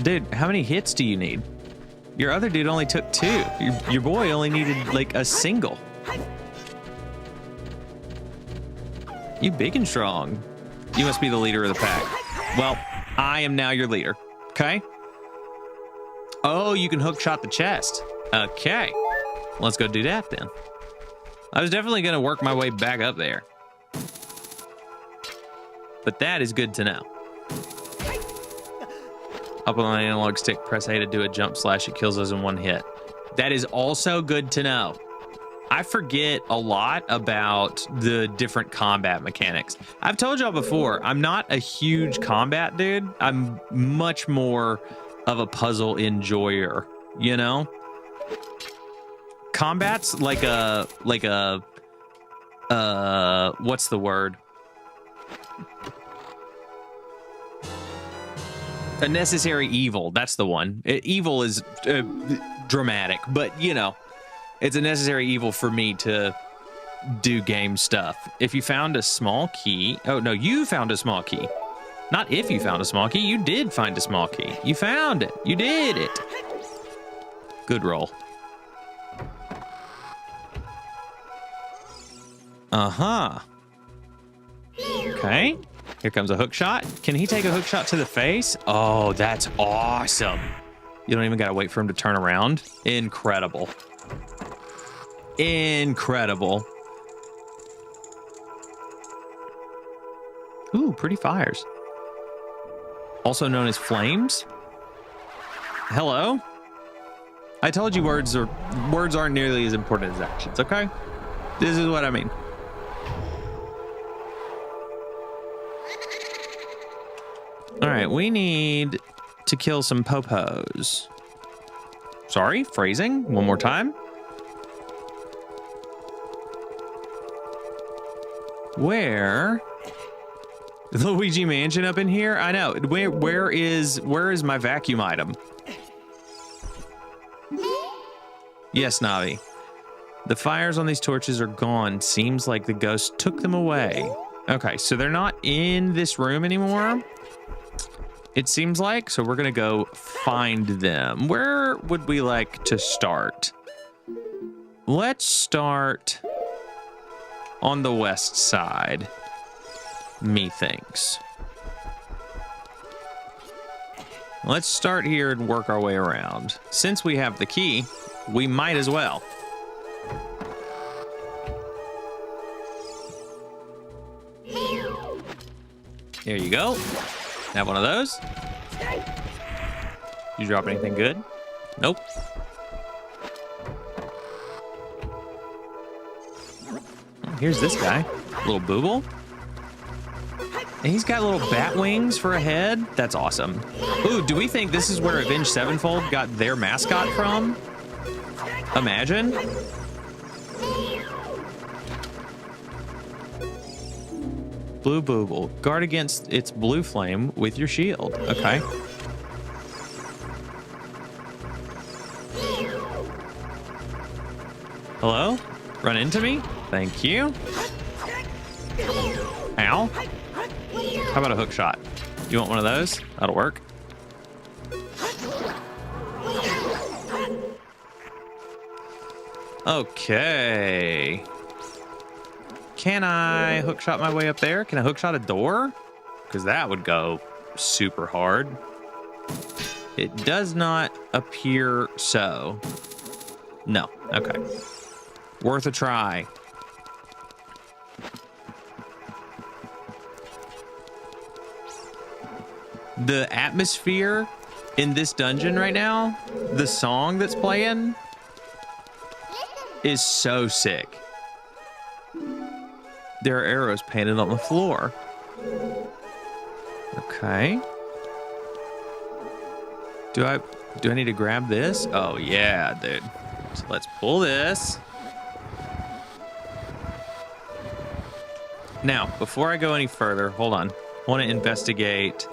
S1: Dude, how many hits do you need? Your other dude only took 2. Your boy only needed like a single. You big and strong. You must be the leader of the pack. Well, I am now your leader. Okay? Oh, you can hook shot the chest. Okay. Let's go do that then. I was definitely going to work my way back up there. But that is good to know. Up on the analog stick, press A to do a jump slash. It kills those in 1 hit. That is also good to know. I forget a lot about the different combat mechanics. I've told y'all before, I'm not a huge combat dude. I'm much more of a puzzle enjoyer, you know? Combat's like a what's the word? A necessary evil. That's the one. Evil is dramatic, but you know, it's a necessary evil for me to do game stuff. If you found a small key, oh no, you found a small key. Not if you found a small key, you did find a small key. You found it. You did it. Good roll. Uh-huh. Okay. Here comes a hook shot. Can he take a hook shot to the face? Oh, that's awesome. You don't even got to wait for him to turn around. Incredible. Incredible. Ooh, pretty fires. Also known as flames. Hello? I told you words aren't nearly as important as actions, okay? This is what I mean. All right, we need to kill some popos. Sorry, phrasing. One more time. Where? Luigi Mansion up in here? I know. Where is my vacuum item? Yes, Navi. The fires on these torches are gone. Seems like the ghost took them away. Okay, so they're not in this room anymore. It seems like, so we're gonna go find them. Where would we like to start? Let's start on the west side, methinks. Let's start here and work our way around. Since we have the key, we might as well. There you go. Have one of those. You drop anything good? Nope. Oh, here's this guy. Little booble. And he's got little bat wings for a head. That's awesome. Ooh, do we think this is where Avenged Sevenfold got their mascot from? Imagine. Blue booble. Guard against its blue flame with your shield. Okay. Hello? Run into me? Thank you. Ow. How about a hook shot? You want one of those? That'll work. Okay. Can I hook shot my way up there? Can I hook shot a door? Because that would go super hard. It does not appear so. No. Okay. Worth a try. The atmosphere in this dungeon right now, the song that's playing is so sick. There are arrows painted on the floor. Okay. Do I need to grab this? Oh yeah, dude. So let's pull this. Now, before I go any further, hold on. I want to investigate.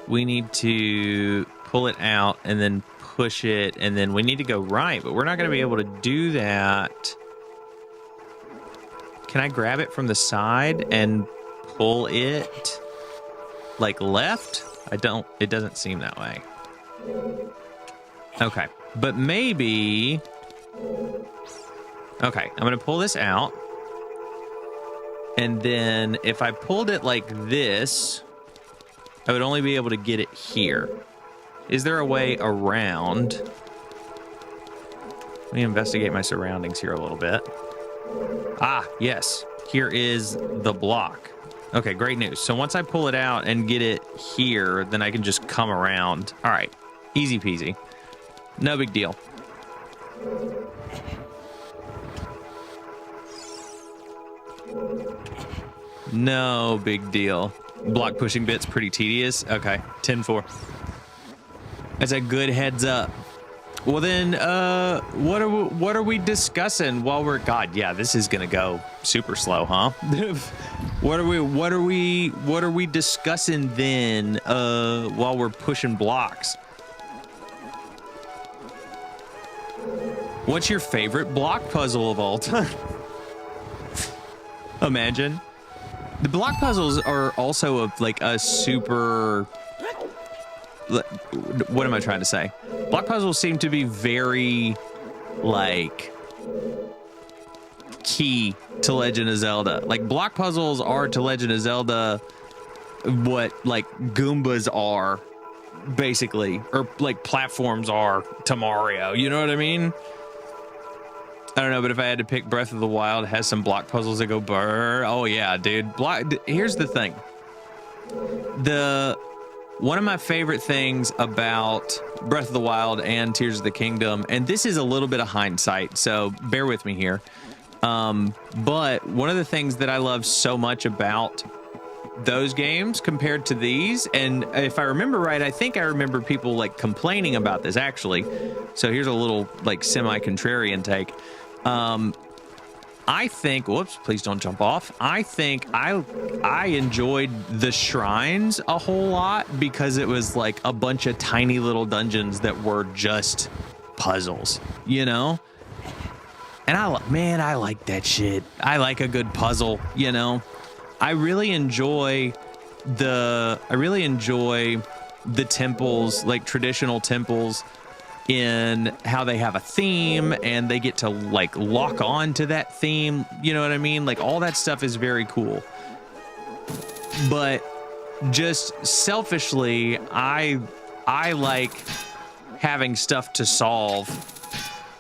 S1: We need to pull it out and then push it, and then we need to go right, but we're not going to be able to do that. Can I grab it from the side and pull it like left? It doesn't seem that way. Okay, but maybe. Okay, I'm going to pull this out. And then if I pulled it like this, I would only be able to get it here. Is there a way around? Let me investigate my surroundings here a little bit. Ah, yes. Here is the block. Okay, great news. So once I pull it out and get it here, then I can just come around. All right, easy peasy. No big deal. No big deal. Block pushing bit's pretty tedious. Okay, 10-4. That's a good heads up. Well then, what are we discussing while we're? God, yeah, this is gonna go super slow, huh? What are we discussing then? While we're pushing blocks. What's your favorite block puzzle of all time? Imagine. The block puzzles are also like a super. What am I trying to say? Block puzzles seem to be very, like, key to Legend of Zelda. Like, block puzzles are to Legend of Zelda what, like, Goombas are, basically. Or, like, platforms are to Mario. You know what I mean? I don't know, but if I had to pick, Breath of the Wild has some block puzzles that go burr. Oh, yeah, dude. Here's the thing. One of my favorite things about Breath of the Wild and Tears of the Kingdom, and this is a little bit of hindsight, so bear with me here. But one of the things that I love so much about those games compared to these, and if I remember right, I think I remember people like complaining about this actually. So here's a little like semi-contrarian take. I think, whoops, please don't jump off. I think I enjoyed the shrines a whole lot because it was like a bunch of tiny little dungeons that were just puzzles, you know? And I like that shit. I like a good puzzle, you know? I really enjoy the temples, like traditional temples, in how they have a theme and they get to like lock on to that theme, you know what I mean? Like all that stuff is very cool. But just selfishly, I like having stuff to solve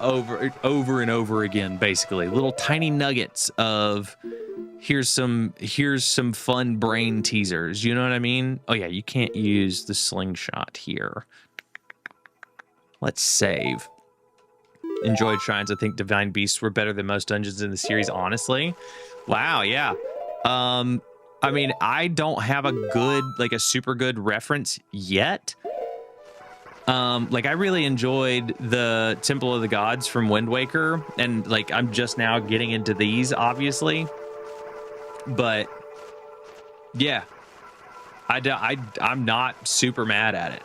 S1: over and over again, basically. Little tiny nuggets of here's some fun brain teasers, you know what I mean? Oh yeah, you can't use the slingshot here. Let's save. Enjoyed shrines. I think divine beasts were better than most dungeons in the series, honestly. Wow, yeah. I mean, I don't have a super good reference yet. Like I really enjoyed the Temple of the Gods from Wind Waker, and like I'm just now getting into these, obviously. But yeah, I'm not super mad at it.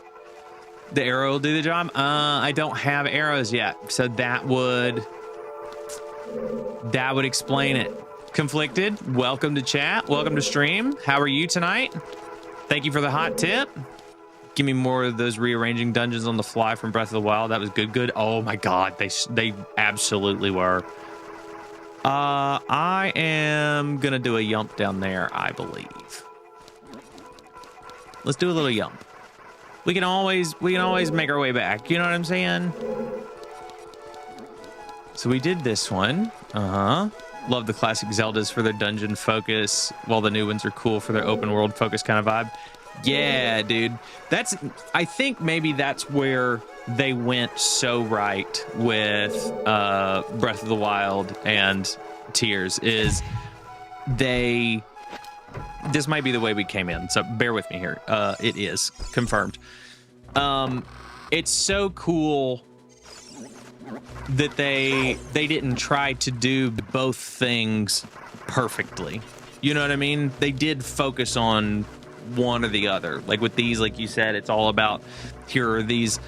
S1: The arrow will do the job. I don't have arrows yet, so that would explain it. Conflicted, welcome to chat, welcome to stream. How are you tonight? Thank you for the hot tip. Give me more of those rearranging dungeons on the fly from Breath of the Wild. That was good. Oh my god, they absolutely were. I am gonna do a yump down there, I believe. Let's do a little yump. We can always make our way back. You know what I'm saying? So we did this one. Love the classic Zeldas for their dungeon focus, while the new ones are cool for their open world focus kind of vibe. Yeah, dude. I think maybe that's where they went so right with Breath of the Wild and Tears is this might be the way we came in, so bear with me here. It is confirmed. It's so cool that they didn't try to do both things perfectly. You know what I mean? They did focus on one or the other. Like with these, like you said, it's all about here are these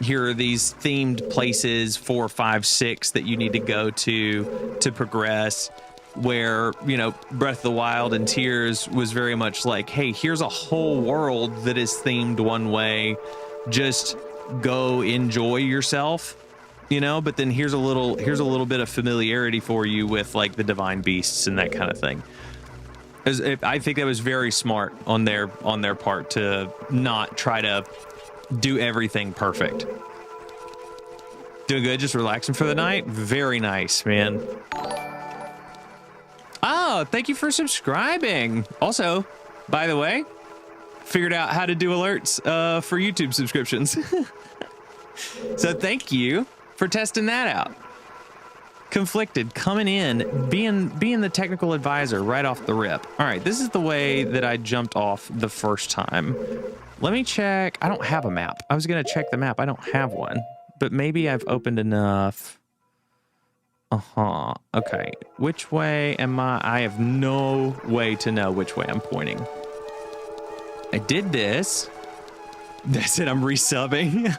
S1: themed places 4, 5, 6 that you need to go to progress. Where, you know, Breath of the Wild and Tears was very much like, hey, here's a whole world that is themed one way. Just go enjoy yourself, you know, but then here's a little bit of familiarity for you with like the divine beasts and that kind of thing. I think that was very smart on their part to not try to do everything perfect. Doing good, just relaxing for the night. Very nice, man. Oh, thank you for subscribing. Also, by the way, figured out how to do alerts for YouTube subscriptions. So thank you for testing that out. Conflicted, coming in, being the technical advisor right off the rip. All right, this is the way that I jumped off the first time. Let me check. I don't have a map. I was going to check the map. I don't have one, but maybe I've opened enough. Okay. Which way am I? I have no way to know which way I'm pointing. I did this. That's it. I'm resubbing.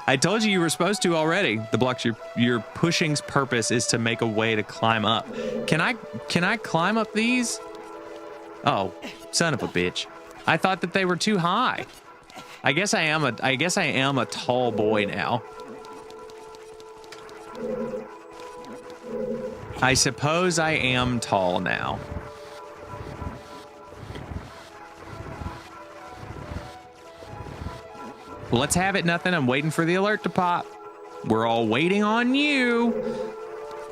S1: I told you were supposed to already. The blocks you're pushing's purpose is to make a way to climb up. Can I climb up these? Oh, son of a bitch. I thought that they were too high. I guess I am a tall boy now. I suppose I am tall now. Let's have it, nothing. I'm waiting for the alert to pop. We're all waiting on you.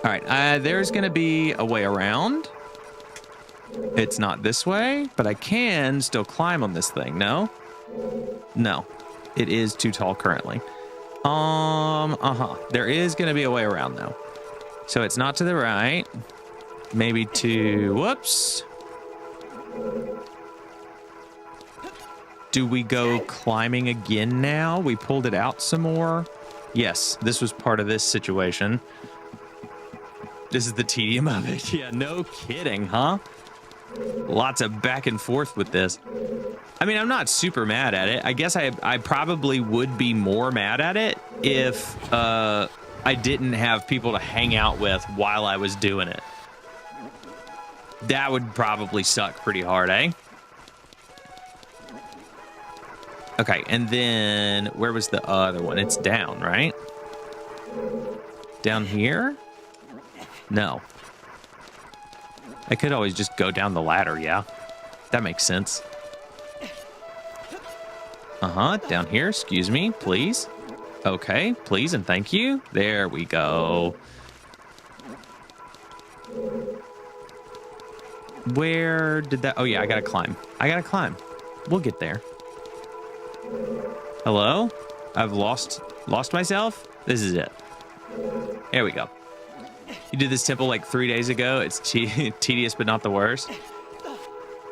S1: All right, there's gonna be a way around. It's not this way, but I can still climb on this thing. No? No. It is too tall currently. There is gonna be a way around though. So it's not to the right. Maybe to, whoops. Do we go climbing again now? We pulled it out some more. Yes, this was part of this situation. This is the tedium of it. Yeah, no kidding, huh? Lots of back and forth with this. I mean, I'm not super mad at it. I guess I probably would be more mad at it if I didn't have people to hang out with while I was doing it. That would probably suck pretty hard, eh? Okay, and then where was the other one? It's down, right? Down here? No. I could always just go down the ladder, yeah. That makes sense. Down here, excuse me, please. Okay, please and thank you. There we go. Where did that... Oh, yeah, I gotta climb. I gotta climb. We'll get there. Hello? I've lost myself? This is it. There we go. You did this temple like 3 days ago. It's tedious, but not the worst.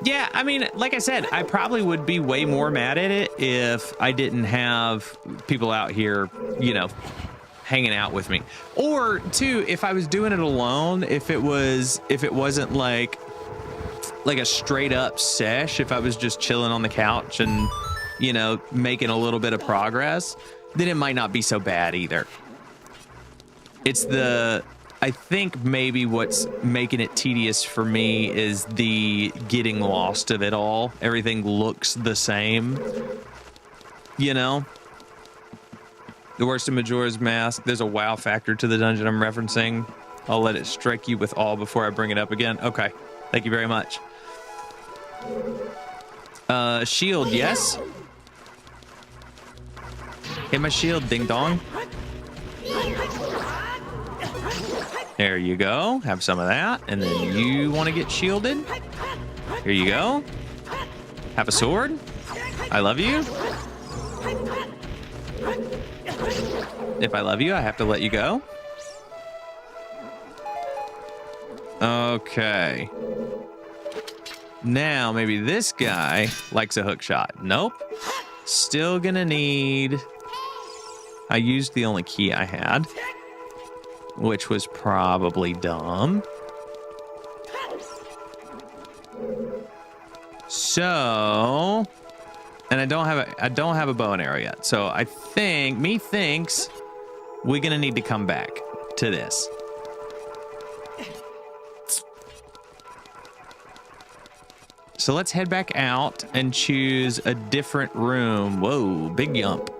S1: Yeah, I mean, like I said, I probably would be way more mad at it if I didn't have people out here, you know, hanging out with me. Or, two, if I was doing it alone, if it wasn't like a straight up sesh, if I was just chilling on the couch and, you know, making a little bit of progress, then it might not be so bad either. It's I think maybe what's making it tedious for me is the getting lost of it all. Everything looks the same, you know? The worst of Majora's Mask, there's a wow factor to the dungeon I'm referencing. I'll let it strike you with awe before I bring it up again. Okay, thank you very much. Shield, yes? Hit my shield, ding dong. There you go. Have some of that. And then you want to get shielded. Here you go. Have a sword. I love you. If I love you, I have to let you go. Okay. Now, maybe this guy likes a hook shot. Nope. Still gonna need... I used the only key I had, which was probably dumb. So, and I don't have a bow and arrow yet. So I think thinks we're gonna need to come back to this. So let's head back out and choose a different room. Whoa, big yump.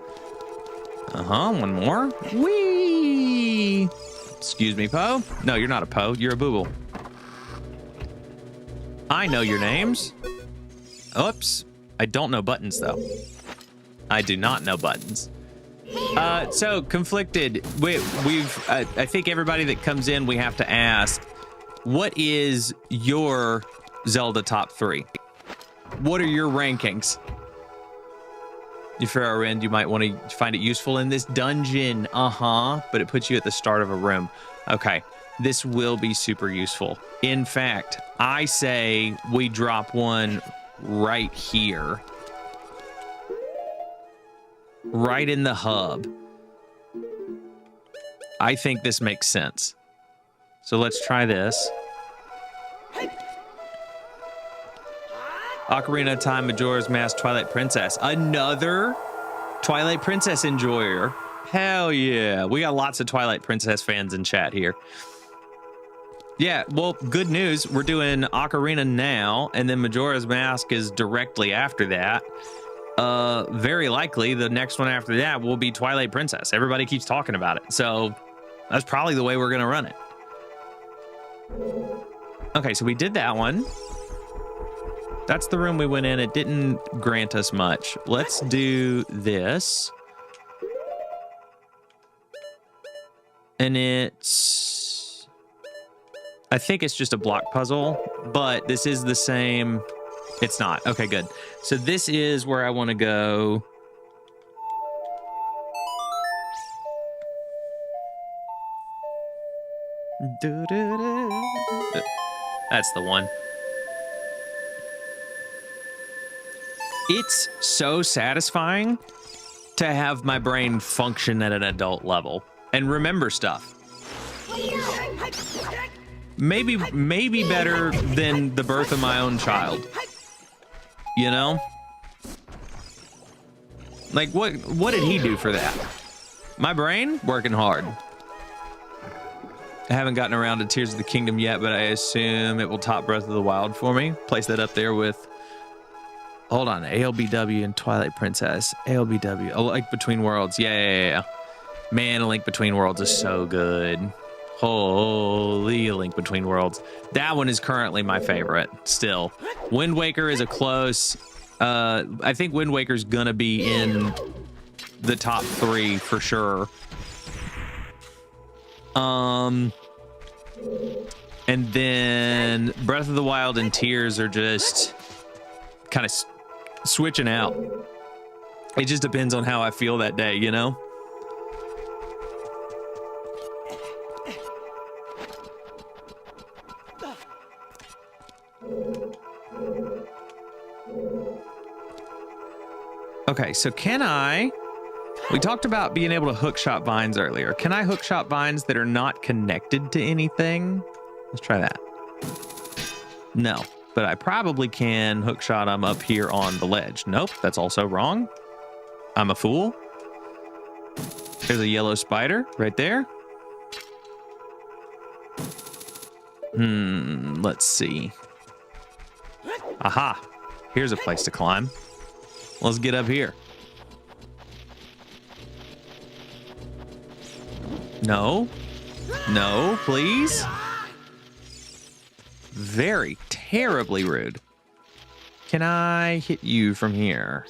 S1: One more. Whee! Excuse me, Poe. No, you're not a Poe. You're a Booble. I know your names. Oops. I don't know buttons, though. I do not know buttons. So, conflicted. I think everybody that comes in, we have to ask, what is your Zelda top 3? What are your rankings? If you're a you might want to find it useful in this dungeon. But it puts you at the start of a room. Okay, this will be super useful. In fact, I say we drop one right here. Right in the hub. I think this makes sense. So let's try this. Ocarina of Time, Majora's Mask, Twilight Princess. Another Twilight Princess enjoyer. Hell yeah. We got lots of Twilight Princess fans in chat here. Yeah, well, good news. We're doing Ocarina now, and then Majora's Mask is directly after that. Very likely the next one after that will be Twilight Princess. Everybody keeps talking about it. So that's probably the way we're going to run it. Okay, so we did that one. That's the room we went in. It didn't grant us much. Let's do this. And it's... I think it's just a block puzzle, but this is the same... It's not. Okay, good. So this is where I want to go. That's the one. It's so satisfying to have my brain function at an adult level and remember stuff. Maybe better than the birth of my own child. You know? Like, what did he do for that? My brain? Working hard. I haven't gotten around to Tears of the Kingdom yet, but I assume it will top Breath of the Wild for me. Place that up there with... Hold on. ALBW and Twilight Princess. ALBW. A Link Between Worlds. Yeah. Man, A Link Between Worlds is so good. Holy A Link Between Worlds. That one is currently my favorite still. Wind Waker is a close... I think Wind Waker's gonna be in the top 3 for sure. And then Breath of the Wild and Tears are just kind of switching out. It just depends on how I feel that day, you know? Okay, so can I... We talked about being able to hookshot vines earlier. Can I hookshot vines that are not connected to anything? Let's try that. No, but I probably can hookshot them up here on the ledge. Nope, that's also wrong. I'm a fool. There's a yellow spider right there. Let's see. Aha, here's a place to climb. Let's get up here. No, please. Very terribly rude. Can I hit you from here?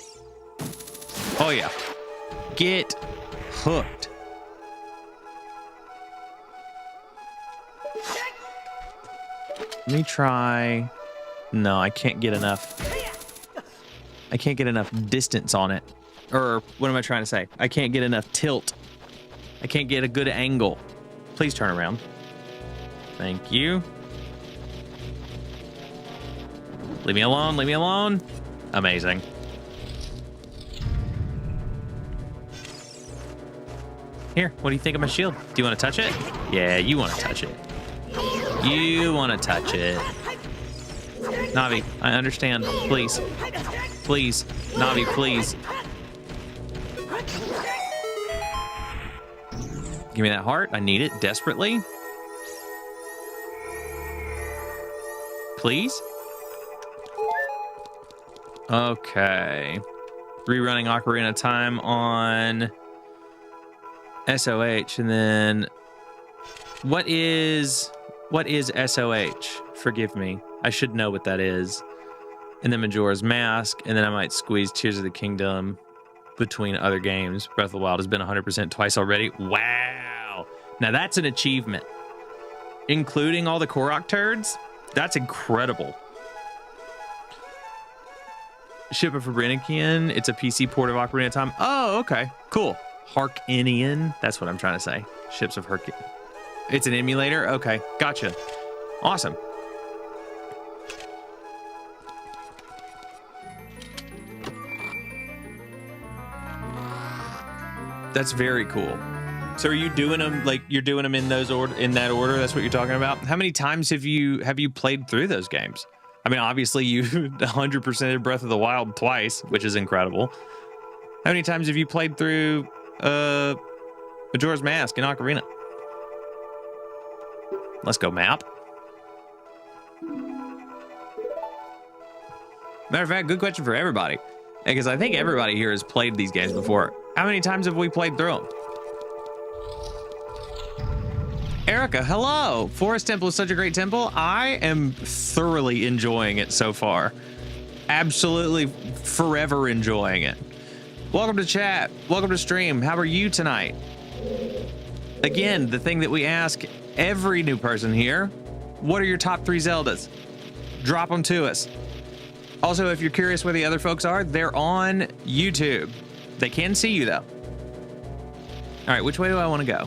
S1: Oh yeah. Get hooked. Let me try. No, I can't get enough. I can't get enough distance on it. Or what am I trying to say? I can't get enough tilt. I can't get a good angle. Please turn around. Thank you. Leave me alone. Leave me alone. Amazing. Here, what do you think of my shield? Do you want to touch it? Yeah, you want to touch it. You want to touch it. Navi, I understand. Please. Please. Navi, please. Give me that heart. I need it desperately. Please? Okay. Rerunning Ocarina of Time on SOH, and then what is SOH? Forgive me. I should know what that is. And then Majora's Mask, and then I might squeeze Tears of the Kingdom between other games. Breath of the Wild has been 100% twice already. Wow. Now that's an achievement. Including all the Korok turds? That's incredible. Ship of Fabrician. It's a PC port of Ocarina of Time. Oh, okay. Cool. Harkinian. That's what I'm trying to say. Ships of Hark. It's an emulator? Okay. Gotcha. Awesome. That's very cool. So are you doing them like you're doing them in that order? That's what you're talking about. How many times have you played through those games? I mean, obviously you 100%ed Breath of the Wild twice, which is incredible. How many times have you played through Majora's Mask and Ocarina? Let's go map. Matter of fact, good question for everybody, because I think everybody here has played these games before. How many times have we played through them? Erica, hello. Forest Temple is such a great temple. I am thoroughly enjoying it so far. Absolutely forever enjoying it. Welcome to chat. Welcome to stream. How are you tonight? Again, the thing that we ask every new person here, what are your top 3 Zeldas? Drop them to us. Also, if you're curious where the other folks are, they're on YouTube. They can see you though. All right, which way do I want to go?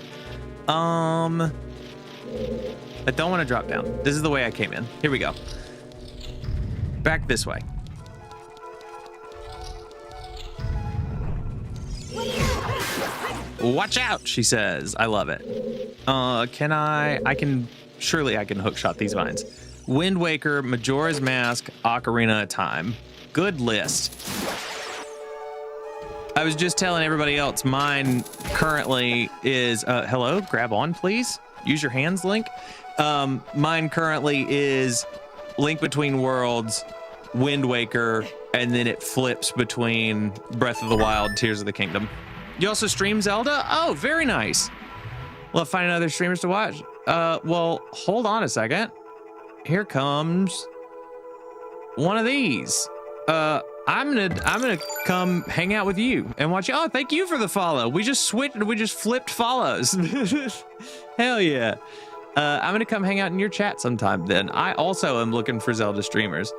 S1: I don't want to drop down. This is the way I came in. Here we go. Back this way. Watch out, she says. I love it. Surely I can hookshot these vines. Wind Waker, Majora's Mask, Ocarina of Time. Good list. I was just telling everybody else, mine currently is, hello, grab on, please. Use your hands, Link. Mine currently is Link Between Worlds, Wind Waker, and then it flips between Breath of the Wild, Tears of the Kingdom. You also stream Zelda? Oh, very nice. Love finding other streamers to watch. Well, hold on a second. Here comes one of these. I'm gonna come hang out with you and watch you. Oh, thank you for the follow. We just flipped follows. Hell yeah. I'm gonna come hang out in your chat sometime then. I also am looking for Zelda streamers.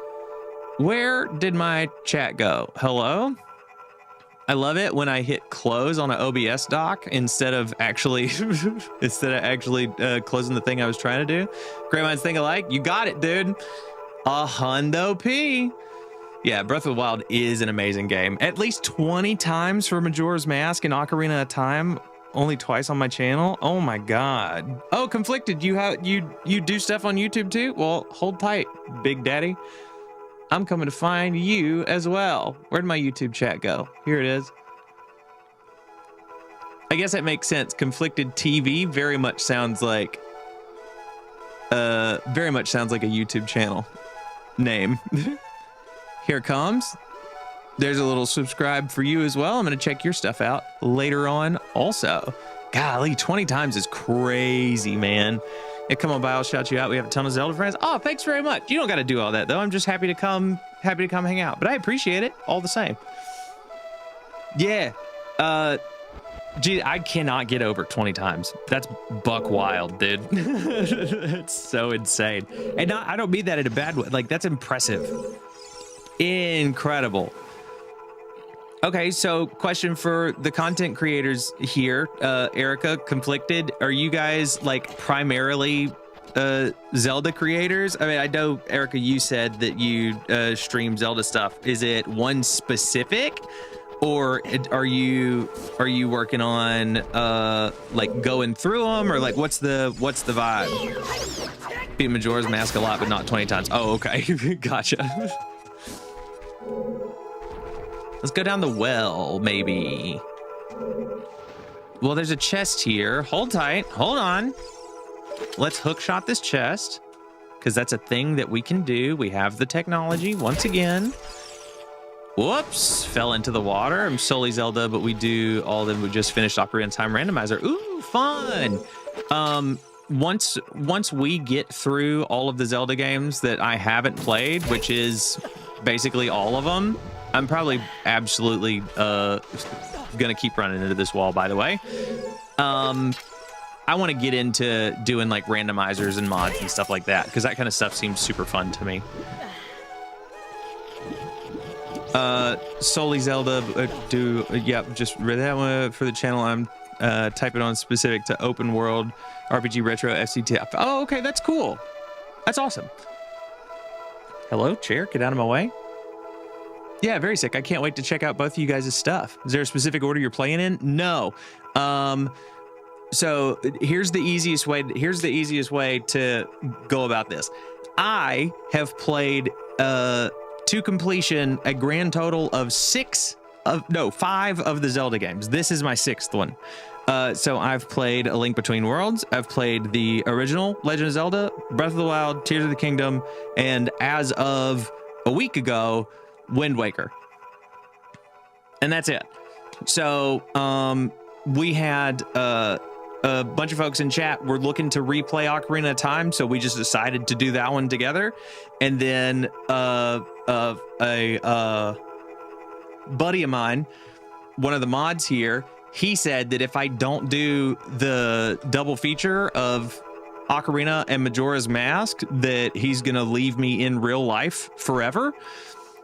S1: Where did my chat go? Hello? I love it when I hit close on an OBS doc instead of actually closing the thing I was trying to do. Great minds think alike. You got it, dude. $100 P. Yeah, Breath of the Wild is an amazing game. At least 20 times for Majora's Mask and Ocarina of Time. Only twice on my channel. Oh my god. Oh, Conflicted. You do stuff on YouTube too? Well, hold tight, Big Daddy. I'm coming to find you as well. Where'd my YouTube chat go? Here it is. I guess that makes sense. Conflicted TV very much sounds like a YouTube channel name. Here it comes. There's a little subscribe for you as well. I'm going to check your stuff out later on also. Golly, 20 times is crazy, man. Yeah, come on by, I'll shout you out. We have a ton of Zelda friends. Oh, thanks very much. You don't got to do all that though. I'm just happy to come hang out. But I appreciate it all the same. Yeah. Gee, I cannot get over 20 times. That's buck wild, dude. It's so insane. And I don't mean that in a bad way. Like, that's impressive. Incredible. Okay, so question for the content creators here. Erica, Conflicted, are you guys like primarily Zelda creators? I mean, I know, Erica, you said that you stream Zelda stuff. Is it one specific, or are you working on like going through them, or like what's the vibe? Beat Majora's Mask a lot, but not 20 times. Oh, okay. Gotcha. Let's go down the well, maybe. Well, there's a chest here. Hold tight. Hold on. Let's hookshot this chest, because that's a thing that we can do. We have the technology once again. Whoops. Fell into the water. I'm solely Zelda, but we do all of them. We just finished Ocarina of Time randomizer. Ooh, fun. Once we get through all of the Zelda games that I haven't played, which is basically all of them, I'm probably absolutely gonna keep running into this wall, by the way. I want to get into doing like randomizers and mods and stuff like that, because that kind of stuff seems super fun to me. Solely Zelda, just read that one for the channel. I'm typing on specific to open world RPG retro FCT. Oh, okay, that's cool. That's awesome. Hello, chair, get out of my way. Yeah, very sick. I can't wait to check out both of you guys' stuff. Is there a specific order you're playing in? No. So here's the easiest way to go about this. I have played to completion a grand total of 5 of the Zelda games. This is my 6th one. So I've played A Link Between Worlds. I've played the original Legend of Zelda, Breath of the Wild, Tears of the Kingdom, and as of a week ago, Wind Waker. And that's it. So we had a a bunch of folks in chat were looking to replay Ocarina of Time, so we just decided to do that one together. And then a buddy of mine, one of the mods here, he said that if I don't do the double feature of Ocarina and Majora's Mask, that he's gonna leave me in real life forever.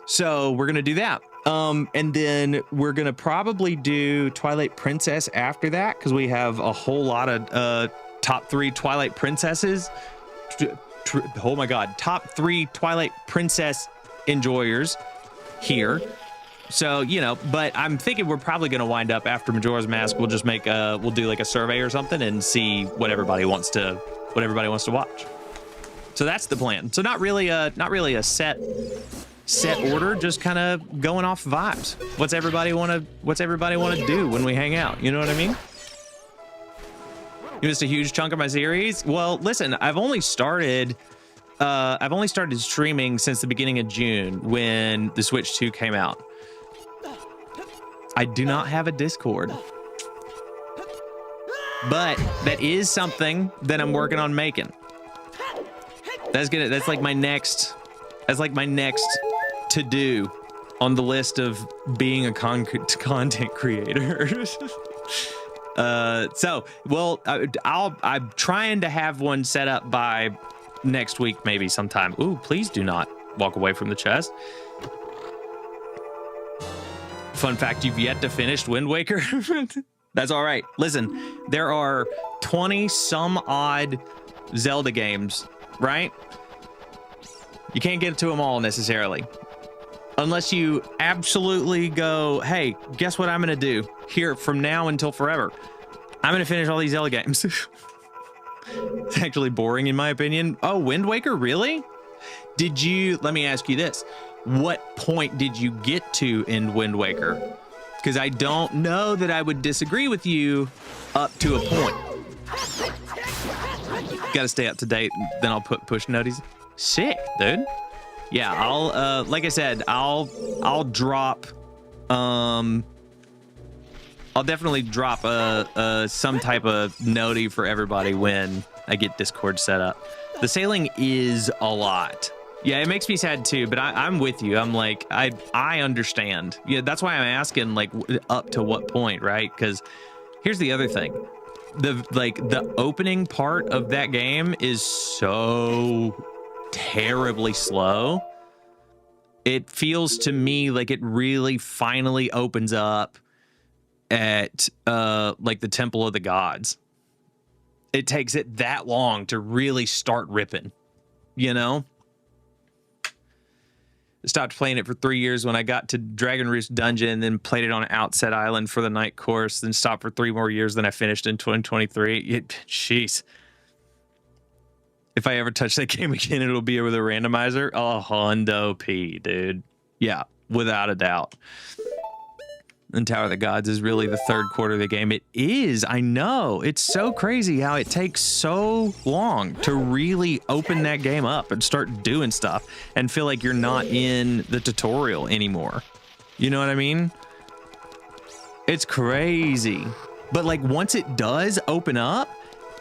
S1: So we're gonna do that. And then we're gonna probably do Twilight Princess after that, because we have a whole lot of top 3 Twilight Princesses. Oh my God, top 3 Twilight Princess enjoyers here. So, you know, but I'm thinking we're probably going to wind up after Majora's Mask. We'll just make we'll do like a survey or something and see what everybody wants to watch. So that's the plan. So not really a set order, just kind of going off vibes. What's everybody want to do when we hang out? You know what I mean? You missed a huge chunk of my series. Well, listen, I've only started streaming since the beginning of June when the Switch 2 came out. I do not have a Discord, but that is something that I'm working on making. That's like my next to do on the list of being a content creator. So, well, I'm trying to have one set up by next week, maybe sometime. Ooh, please do not walk away from the chest. Fun fact, you've yet to finish Wind Waker. That's all right. Listen, there are 20 some odd Zelda games, right? You can't get to them all necessarily. Unless you absolutely go, hey, guess what I'm going to do here from now until forever? I'm going to finish all these Zelda games. It's actually boring in my opinion. Oh, Wind Waker, really? Let me ask you this. What point did you get to in Wind Waker? Because I don't know that I would disagree with you up to a point. Got to stay up to date, then I'll put push notices. Sick, dude. Yeah, I'll like I said, I'll drop I'll definitely drop some type of noti for everybody when I get Discord set up. The sailing is a lot. Yeah, it makes me sad too, but I'm with you. I'm like, I understand. Yeah, that's why I'm asking, like, up to what point, right? Because here's the other thing. The opening part of that game is so terribly slow. It feels to me like it really finally opens up at like the Temple of the Gods. It takes it that long to really start ripping, you know? Stopped playing it for 3 years when I got to Dragon Roost Dungeon, then played it on Outset Island for the night course, then stopped for 3 more years, then I finished in 2023. Jeez. If I ever touch that game again, it'll be with a randomizer. Oh, Hondo P, dude. Yeah, without a doubt. And Tower of the Gods is really the third quarter of the game. It is, I know. It's so crazy how it takes so long to really open that game up and start doing stuff and feel like you're not in the tutorial anymore. You know what I mean? It's crazy. But like once it does open up,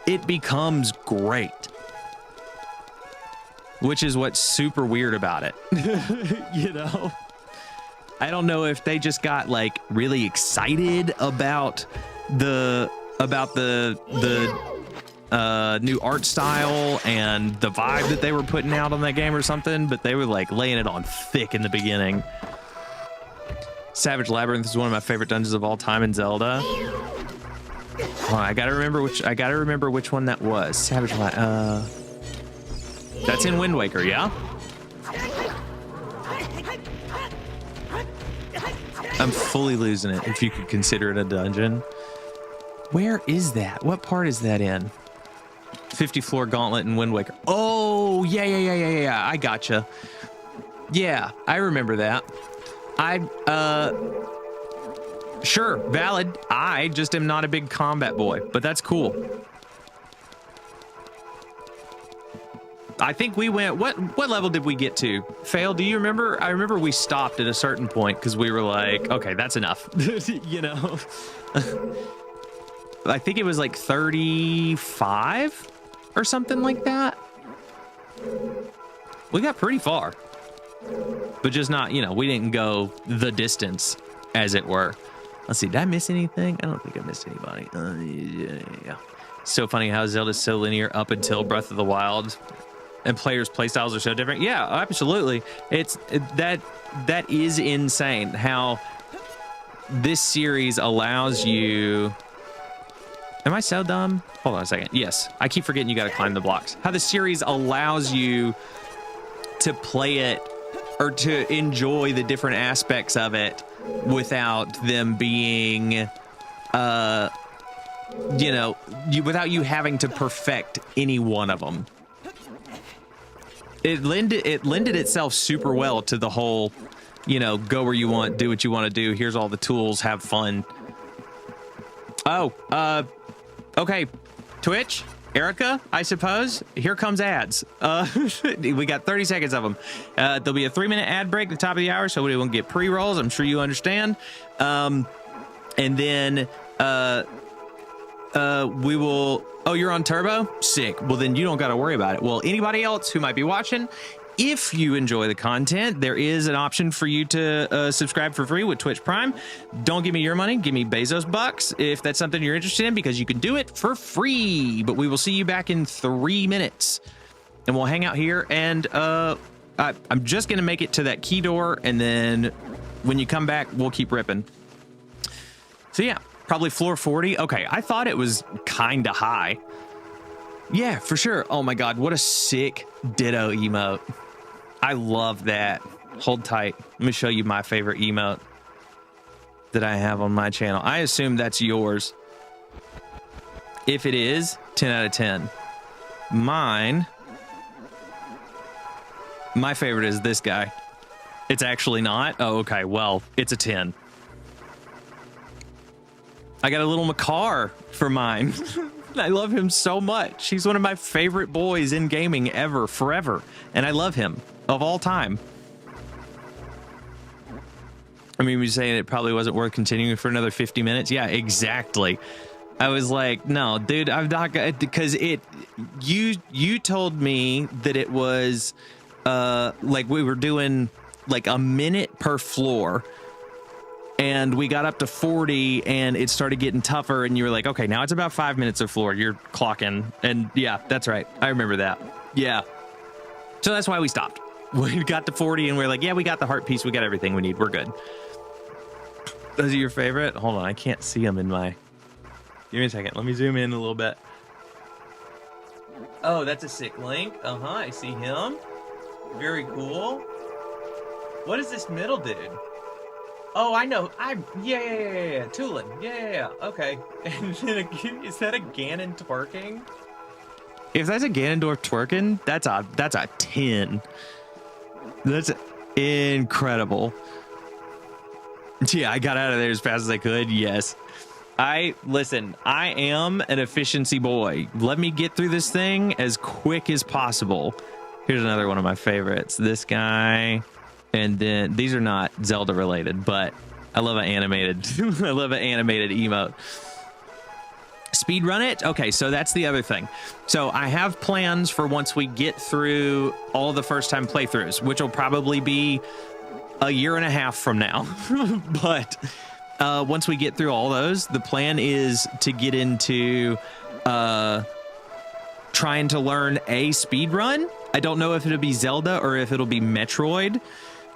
S1: it becomes great. Which is what's super weird about it. You know? I don't know if they just got like really excited about the new art style and the vibe that they were putting out on that game or something, but they were like laying it on thick in the beginning. Savage Labyrinth is one of my favorite dungeons of all time in Zelda. Oh, I gotta remember which one that was. Savage that's in Wind Waker, yeah? I'm fully losing it, if you could consider it a dungeon. Where is that? What part is that in? 50 floor gauntlet in Wind Waker. Oh, yeah. I gotcha. Yeah, I remember that. Sure, valid. I just am not a big combat boy, but that's cool. I think we went, what level did we get to? Fail, do you remember? I remember we stopped at a certain point because we were like, okay, that's enough. You know? I think it was like 35 or something like that. We got pretty far, but just not, you know, we didn't go the distance, as it were. Let's see, did I miss anything? I don't think I missed anybody. Yeah. So funny how Zelda's so linear up until Breath of the Wild, and players' playstyles are so different. Yeah, absolutely. That is insane how this series allows you. Am I so dumb? Hold on a second. Yes, I keep forgetting you got to climb the blocks. How the series allows you to play it or to enjoy the different aspects of it without them being, you know, without you having to perfect any one of them. It lended itself super well to the whole, you know, go where you want, do what you want to do. Here's all the tools, have fun. Oh, okay, Twitch, Erica, I suppose. Here comes ads. We got 30 seconds of them. There'll be a 3-minute ad break at the top of the hour, so we won't get pre-rolls. I'm sure you understand. And then we will. Oh, you're on Turbo? Sick. Well, then you don't got to worry about it. Well, anybody else who might be watching, if you enjoy the content, there is an option for you to subscribe for free with Twitch Prime. Don't give me your money. Give me Bezos bucks if that's something you're interested in, because you can do it for free. But we will see you back in 3 minutes. And we'll hang out here. And I'm just going to make it to that key door. And then when you come back, we'll keep ripping. So, yeah, probably floor 40. Okay, I thought it was kind of high. Yeah, for sure. Oh, my God. What a sick Ditto emote. I love that. Hold tight. Let me show you my favorite emote that I have on my channel. I assume that's yours. If it is, 10 out of 10. Mine, my favorite is this guy. It's actually not. Oh, okay. Well, it's a 10. I got a little Makar for mine. I love him so much. He's one of my favorite boys in gaming ever, forever. And I love him of all time. I mean, you're saying it probably wasn't worth continuing for another 50 minutes. Yeah, exactly. I was like, no, dude, I'm not gonna, because you told me that it was like we were doing like a minute per floor. And we got up to 40 and it started getting tougher. And you were like, okay, now it's about 5 minutes of floor. You're clocking. And yeah, that's right. I remember that. Yeah. So that's why we stopped. We got to 40 and we're like, yeah, we got the heart piece. We got everything we need. We're good. Those are your favorite? Hold on. I can't see them in my... Give me a second. Let me zoom in a little bit. Oh, that's a sick Link. Uh-huh. I see him. Very cool. What is this middle dude? Oh, I know. Yeah. Tulin. Yeah. Okay. And then is that a Ganon twerking? If that's a Ganondorf twerking, that's a 10. That's incredible. Yeah, I got out of there as fast as I could. Yes. Listen, I am an efficiency boy. Let me get through this thing as quick as possible. Here's another one of my favorites. This guy. And then these are not Zelda related, but I love an animated. I love an animated emote. Speed run it. Okay, so that's the other thing. So I have plans for once we get through all the first time playthroughs, which will probably be a year and a half from now. But once we get through all those, the plan is to get into trying to learn a speed run. I don't know if it'll be Zelda or if it'll be Metroid,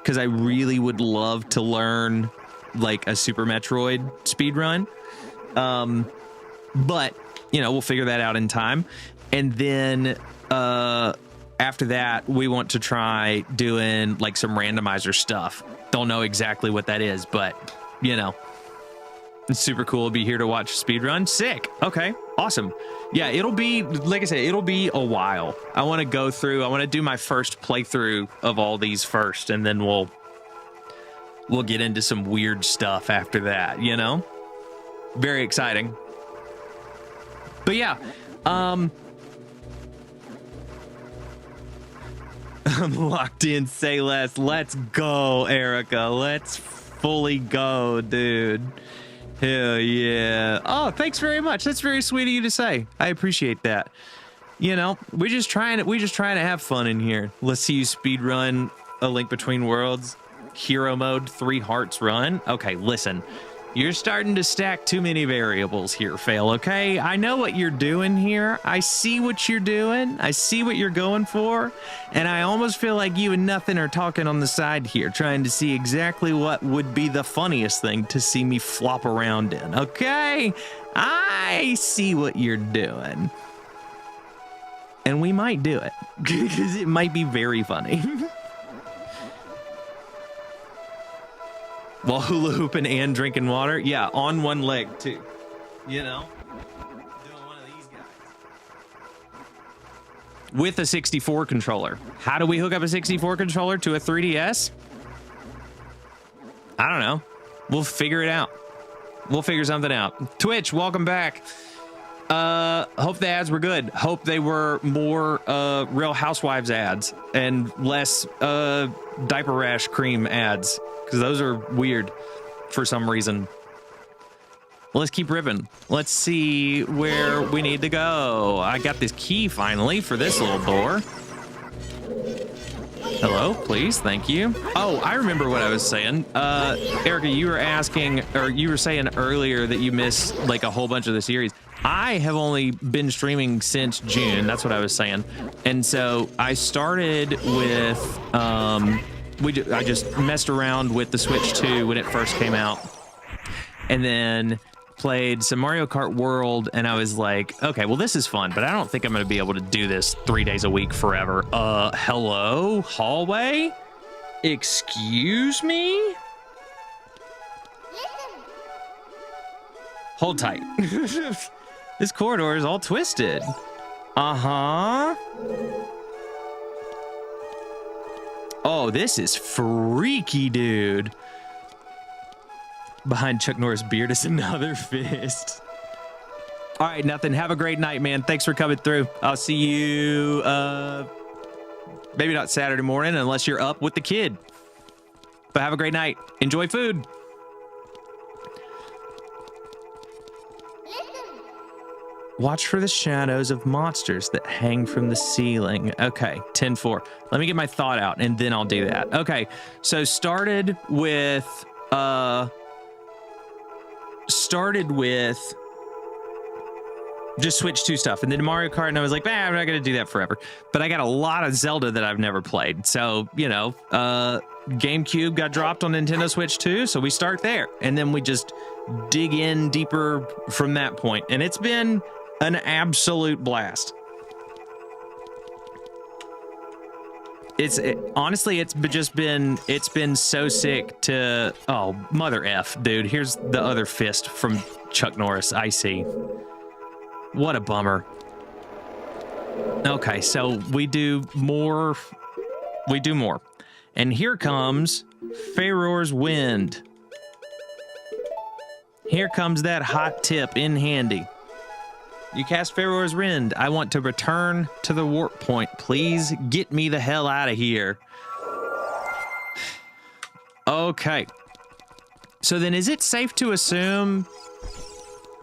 S1: because I really would love to learn like a Super Metroid speedrun. But, you know, we'll figure that out in time. And then after that, we want to try doing like some randomizer stuff. Don't know exactly what that is, but, you know, it's super cool to be here to watch speedrun. Sick. Okay, awesome. Yeah, it'll be, like I said, it'll be a while. I want to go through, I want to do my first playthrough of all these first, and then we'll get into some weird stuff after that, you know? Very exciting. But yeah, I'm locked in, say less. Let's go, Erica. Let's fully go, dude. Hell yeah. Oh, thanks very much. That's very sweet of you to say. I appreciate that. You know, we just trying to have fun in here. Let's see you speed run A Link Between Worlds. Hero mode, 3 hearts run. Okay, listen. You're starting to stack too many variables here, Fail, okay? I know what you're doing here. I see what you're doing. I see what you're going for. And I almost feel like you and Nothing are talking on the side here, trying to see exactly what would be the funniest thing to see me flop around in, okay? I see what you're doing. And we might do it, because it might be very funny. While hula hooping and drinking water? Yeah, on one leg, too. You know? Doing one of these guys. With a 64 controller. How do we hook up a 64 controller to a 3DS? I don't know. We'll figure it out. We'll figure something out. Twitch, welcome back. Hope the ads were good. Hope they were more Real Housewives ads and less diaper rash cream ads, because those are weird for some reason. Well, let's keep ripping. Let's see where we need to go. I got this key finally for this little door. Hello, please, thank you. Oh, I remember what I was saying. Erica, you were asking, or you were saying earlier that you missed like a whole bunch of the series. I have only been streaming since June. That's what I was saying. And so I started with, I just messed around with the Switch 2 when it first came out. And then played some Mario Kart World, and I was like, okay, well, this is fun, but I don't think I'm going to be able to do this 3 days a week forever. Hello? Hallway? Excuse me? Hold tight. This corridor is all twisted. Uh-huh. Oh, this is freaky, dude. Behind Chuck Norris' beard is another fist. All right, Nothing. Have a great night, man. Thanks for coming through. I'll see you, maybe not Saturday morning unless you're up with the kid. But have a great night. Enjoy food. Watch for the shadows of monsters that hang from the ceiling. Okay, 10-4. Let me get my thought out, and then I'll do that. Okay, so started with just Switch 2 stuff, and then Mario Kart, and I was like, I'm not gonna do that forever. But I got a lot of Zelda that I've never played. So, you know, GameCube got dropped on Nintendo Switch 2, so we start there. And then we just dig in deeper from that point. And it's been an absolute blast. Honestly, it's been so sick to, oh, mother F, dude. Here's the other fist from Chuck Norris. I see. What a bummer. Okay, so we do more. And here comes Farore's Wind. Here comes that hot tip in handy. You cast Farore's Wind. I want to return to the warp point. Please get me the hell out of here. Okay. So then is it safe to assume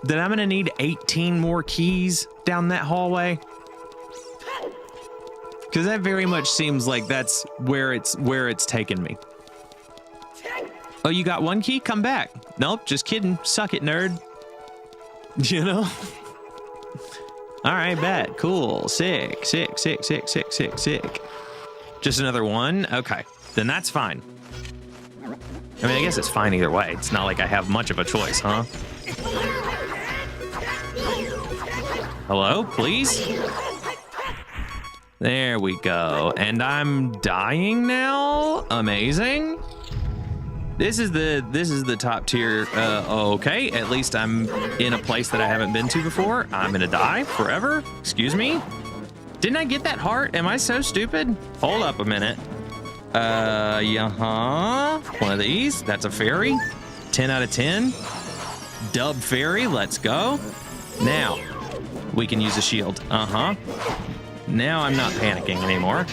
S1: that I'm going to need 18 more keys down that hallway? Because that very much seems like that's where it's taken me. Oh, you got one key? Come back. Nope, just kidding. Suck it, nerd. You know? All right, bet. Cool. Sick. Just another one? Okay, then that's fine. I mean, I guess it's fine either way. It's not like I have much of a choice, huh? Hello, please? There we go. And I'm dying now? Amazing. This is the top tier. Okay, at least I'm in a place that I haven't been to before. I'm gonna die forever. Excuse me. Didn't I get that heart? Am I so stupid? Hold up a minute. Yeah, one of these. That's a fairy. 10 out of 10. Dub fairy. Let's go. Now we can use a shield. Now I'm not panicking anymore.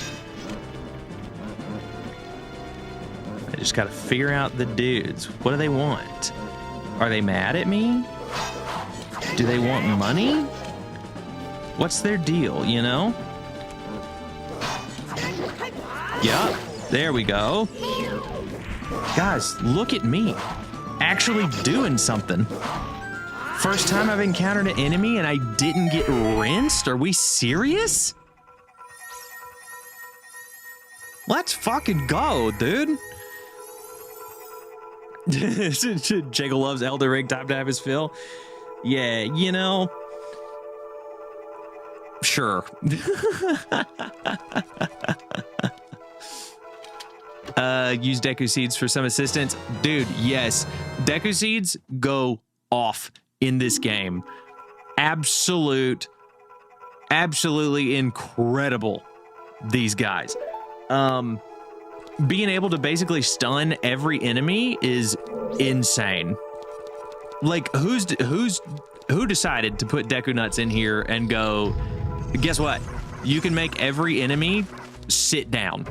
S1: I just gotta figure out the dudes. What do they want? Are they mad at me? Do they want money? What's their deal, you know? Yup, there we go. Guys, look at me. Actually doing something. First time I've encountered an enemy and I didn't get rinsed? Are we serious? Let's fucking go, dude. Jangle loves Elder Ring, time to have his fill. Yeah, you know. Sure. Use Deku Seeds for some assistance. Dude, yes. Deku Seeds go off in this game. Absolutely incredible, these guys. Being able to basically stun every enemy is insane. Like, who decided to put Deku Nuts in here and go, guess what? You can make every enemy sit down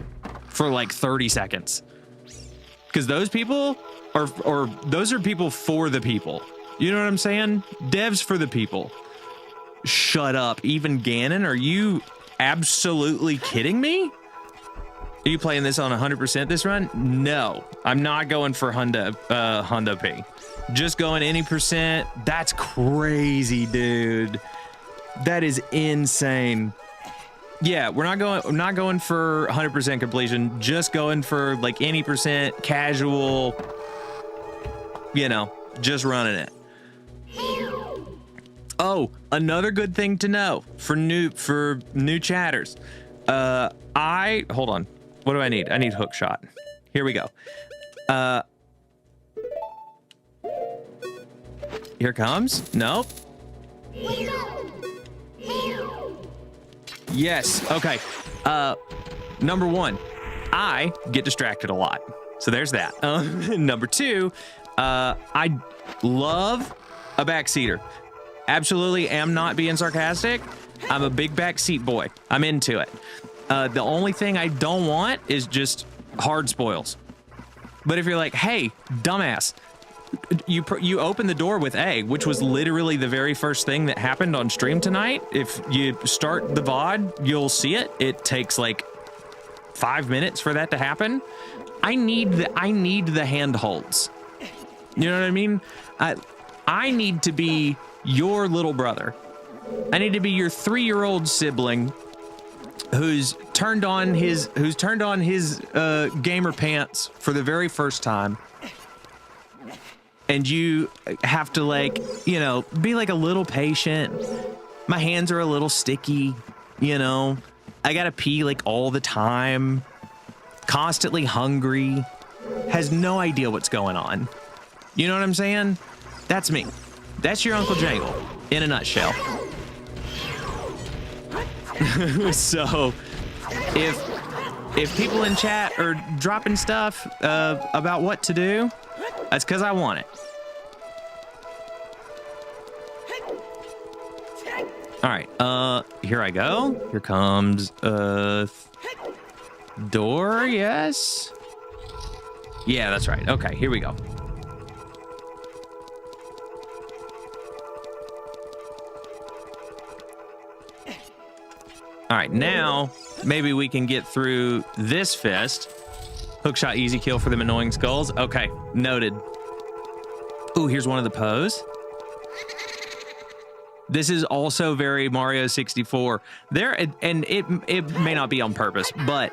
S1: for like 30 seconds. Because those people are those are people for the people. You know what I'm saying? Devs for the people. Shut up. Even Ganon, are you absolutely kidding me? Are you playing this on 100% this run? No, I'm not going for Hundo P. Just going any percent. That's crazy, dude. That is insane. Yeah, we're not going for 100% completion. Just going for like any percent, casual. You know, just running it. Oh, another good thing to know for new chatters. Hold on. What do I need? I need Hookshot. Here we go. Here comes. Nope. Yes. Okay. Number one, I get distracted a lot. So there's that. Number two, I love a backseater. Absolutely am not being sarcastic. I'm a big backseat boy. I'm into it. The only thing I don't want is just hard spoils. But if you're like, hey, dumbass, you open the door with A, which was literally the very first thing that happened on stream tonight. If you start the VOD, you'll see it. It takes like 5 minutes for that to happen. I need the handholds. You know what I mean? I need to be your little brother. I need to be your 3-year-old sibling who's turned on his gamer pants for the very first time. And you have to, like, you know, be like a little patient. My hands are a little sticky, you know. I gotta pee like all the time. Constantly hungry. Has no idea what's going on. You know what I'm saying? That's me. That's your Uncle Jangle in a nutshell. So if people in chat are dropping stuff about what to do, that's because I want it. All right, here I go. Here comes door, yes. Yeah, that's right. Okay, here we go. All right, now maybe we can get through this fist. Hookshot easy kill for them annoying skulls. Okay, noted. Ooh, here's one of the pose. This is also very Mario 64. And it may not be on purpose, but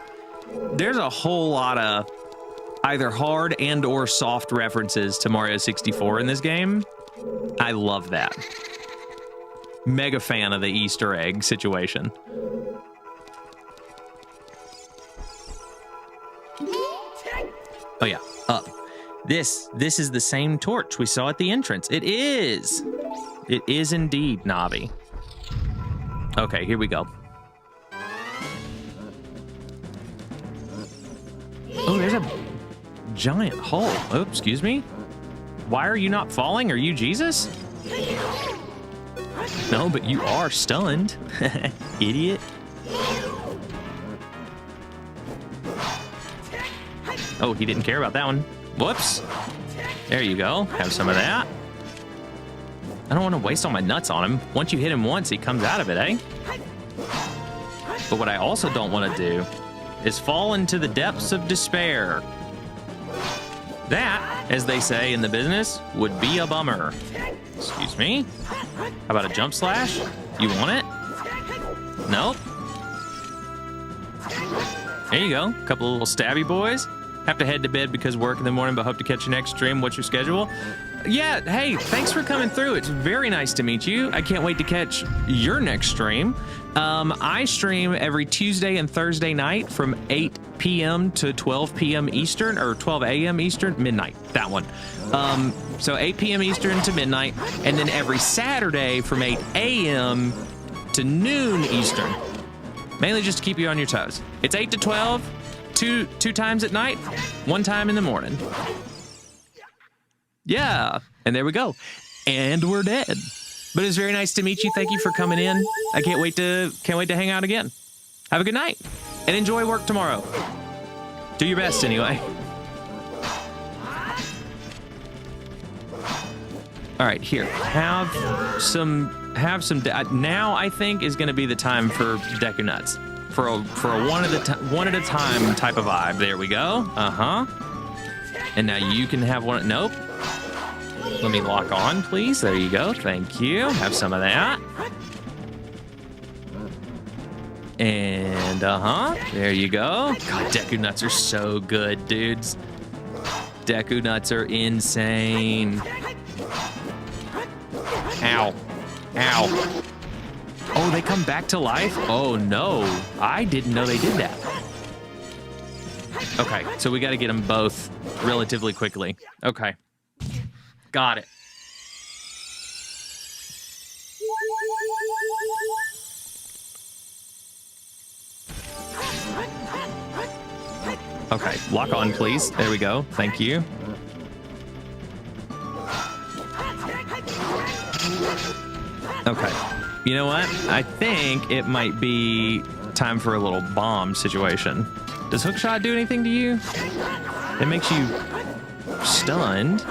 S1: there's a whole lot of either hard and or soft references to Mario 64 in this game. I love that. Mega fan of the Easter egg situation. Oh yeah, up. This is the same torch we saw at the entrance. It is. It is indeed, Navi. Okay, here we go. Oh, there's a giant hole. Oh, excuse me. Why are you not falling? Are you Jesus? No, but you are stunned. Idiot. Oh, he didn't care about that one. Whoops. There you go. Have some of that. I don't want to waste all my nuts on him. Once you hit him once, he comes out of it, eh? But what I also don't want to do is fall into the depths of despair. That, as they say in the business, would be a bummer. Excuse me? How about a jump slash? You want it? Nope. There you go. A couple of little stabby boys. Have to head to bed because work in the morning, but hope to catch you next stream. What's your schedule? Yeah, hey, thanks for coming through. It's very nice to meet you. I can't wait to catch your next stream. I stream every Tuesday and Thursday night from 8 p.m. to 12 p.m. Eastern, or 12 a.m. Eastern, midnight, that one. So 8 p.m. Eastern to midnight, and then every Saturday from 8 a.m. to noon Eastern, mainly just to keep you on your toes. It's 8 to 12, two times at night, one time in the morning. Yeah, and there we go. And we're dead. But it's very nice to meet you. Thank you for coming in. I can't wait to hang out again. Have a good night and enjoy work tomorrow. Do your best anyway. All right, here. Have some now I think is going to be the time for Deku Nuts. For a one at a time type of vibe. There we go. And now you can have one. Nope. Let me lock on, please. There you go. Thank you. Have some of that. And there you go. God, Deku Nuts are so good, dudes. Deku Nuts are insane. Ow. Ow. Oh, they come back to life? Oh, no. I didn't know they did that. Okay, so we got to get them both relatively quickly. Okay. Got it. Okay, lock on, please. There we go. Thank you. Okay. You know what? I think it might be time for a little bomb situation. Does Hookshot do anything to you? It makes you stunned,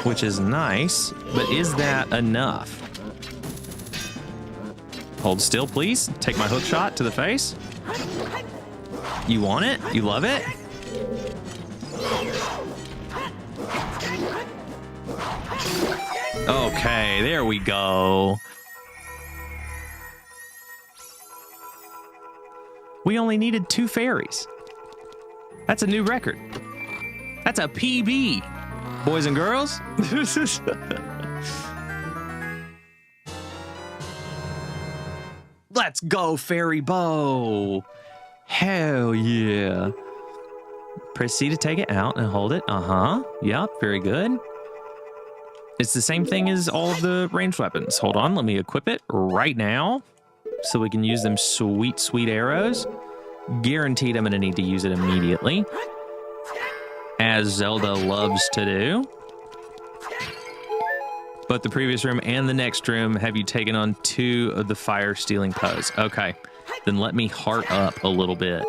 S1: which is nice, but is that enough? Hold still, please. Take my Hookshot to the face. You want it? You love it? Okay, there we go. We only needed 2 fairies. That's a new record. That's a PB, boys and girls. Let's go, Fairy Bow. Hell yeah. Press C to take it out and hold it. Yep, very good. It's the same thing as all of the ranged weapons. Hold on, let me equip it right now so we can use them sweet, sweet arrows. Guaranteed I'm going to need to use it immediately, as Zelda loves to do. But the previous room and the next room have you taken on 2 of the fire stealing pose. Okay, then let me heart up a little bit.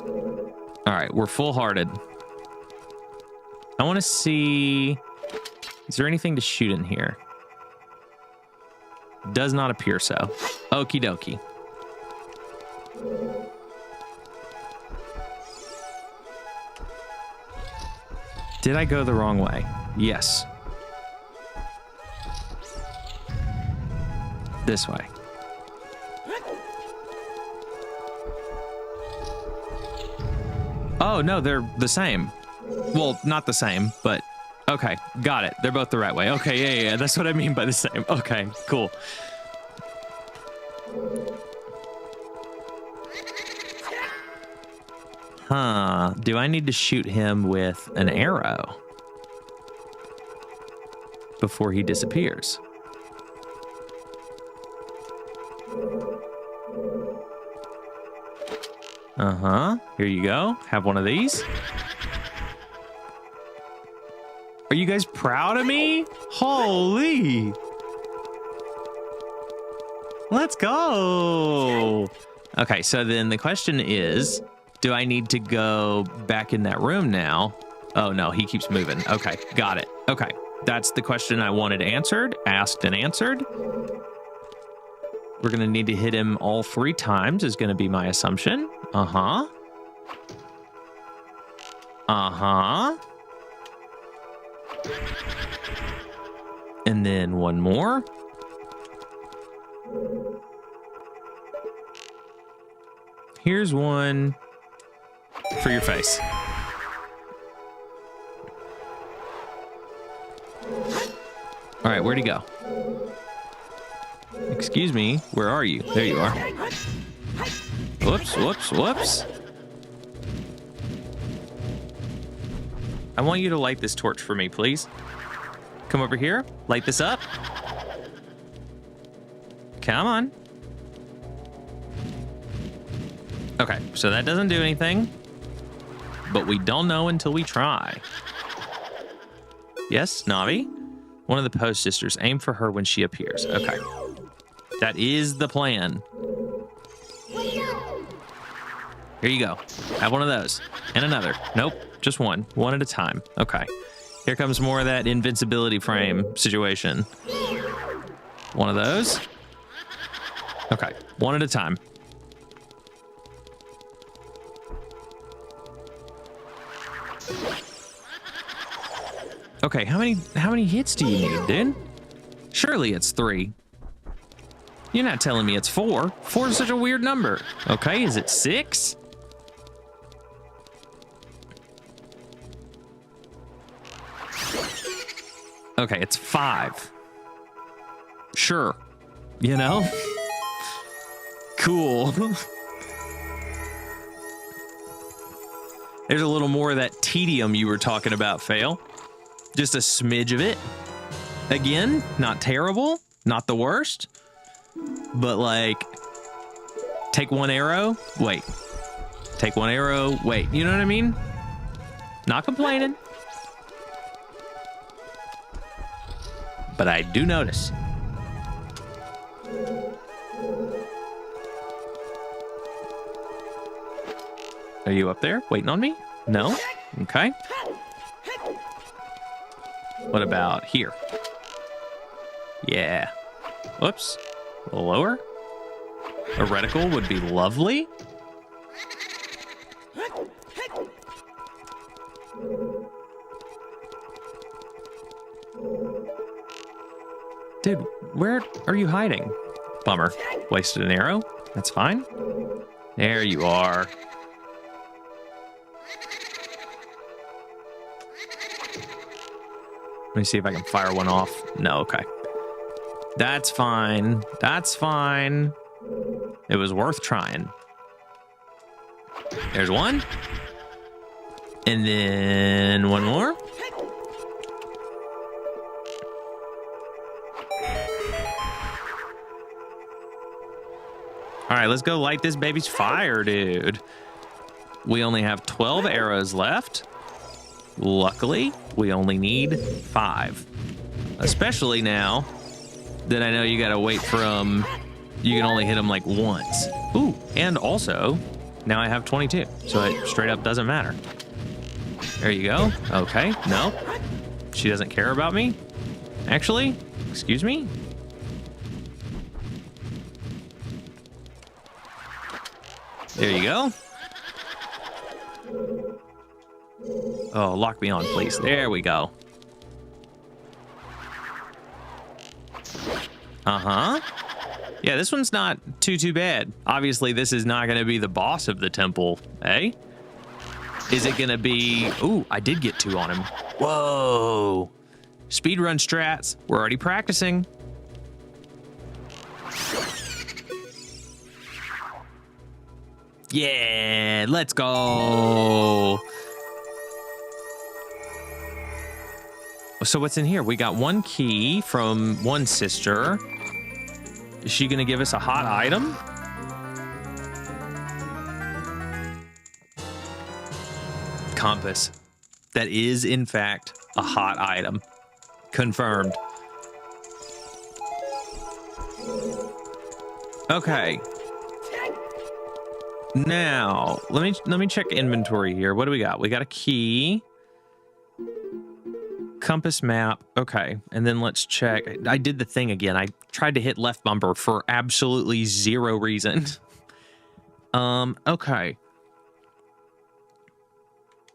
S1: All right, we're full-hearted. I want to see, is there anything to shoot in here? Does not appear so. Okie dokie. Did I go the wrong way? Yes. This way. Oh, no, they're the same. Well, not the same, but okay, got it. They're both the right way. Okay, yeah, that's what I mean by the same. Okay, cool. Huh, do I need to shoot him with an arrow before he disappears? Here you go. Have one of these. Are you guys proud of me? Holy. Let's go. Okay, so then the question is, do I need to go back in that room now? Oh, no, he keeps moving. Okay, got it. Okay, That's the question I wanted answered, asked and answered. We're going to need to hit him all 3 times is going to be my assumption. Uh-huh. Uh-huh. And then one more. Here's one for your face. All right, where'd he go? Excuse me, where are you? There you are. Whoops, whoops, whoops. I want you to light this torch for me, please. Come over here, light this up. Come on. Okay, so that doesn't do anything, but we don't know until we try. Yes, Navi? One of the Post Sisters. Aim for her when she appears. Okay. That is the plan. Here you go. Have one of those. And another. Nope. Just one. One at a time. Okay. Here comes more of that invincibility frame situation. One of those. Okay. One at a time. Okay, how many hits do you need, dude? Surely it's 3. You're not telling me it's 4. 4 is such a weird number. Okay, is it 6? Okay, it's 5. Sure. You know? Cool. There's a little more of that tedium you were talking about, Fail. Just a smidge of it. Again, not terrible, not the worst, but like, take one arrow, wait. Take one arrow, wait. You know what I mean? Not complaining. But I do notice. Are you up there waiting on me? No? Okay. What about here? Yeah. Whoops. A little lower. A reticle would be lovely. Dude, where are you hiding? Bummer. Wasted an arrow. That's fine. There you are. Let me see if I can fire one off. No, okay. That's fine. That's fine. It was worth trying. There's one. And then one more. All right, let's go light this baby's fire, dude. We only have 12 arrows left. Luckily, we only need 5. Especially now that I know you gotta wait from, you can only hit them like once. Ooh, and also, now I have 22, so it straight up doesn't matter. There you go. Okay, no. She doesn't care about me? Actually, excuse me? There you go. Oh, lock me on, please. There we go. Uh-huh. Yeah, this one's not too bad. Obviously, this is not going to be the boss of the temple, eh? Is it going to be... Ooh, I did get 2 on him. Whoa. Speedrun strats. We're already practicing. Yeah, let's go. So what's in here? We got 1 key from one sister. Is she gonna give us a hot item? Compass. That is, in fact, a hot item. Confirmed. Okay. Now, let me check inventory here. What do we got? We got a key. compass map. Okay, and then let's check. I did the thing again. I tried to hit left bumper for absolutely zero reason. Okay.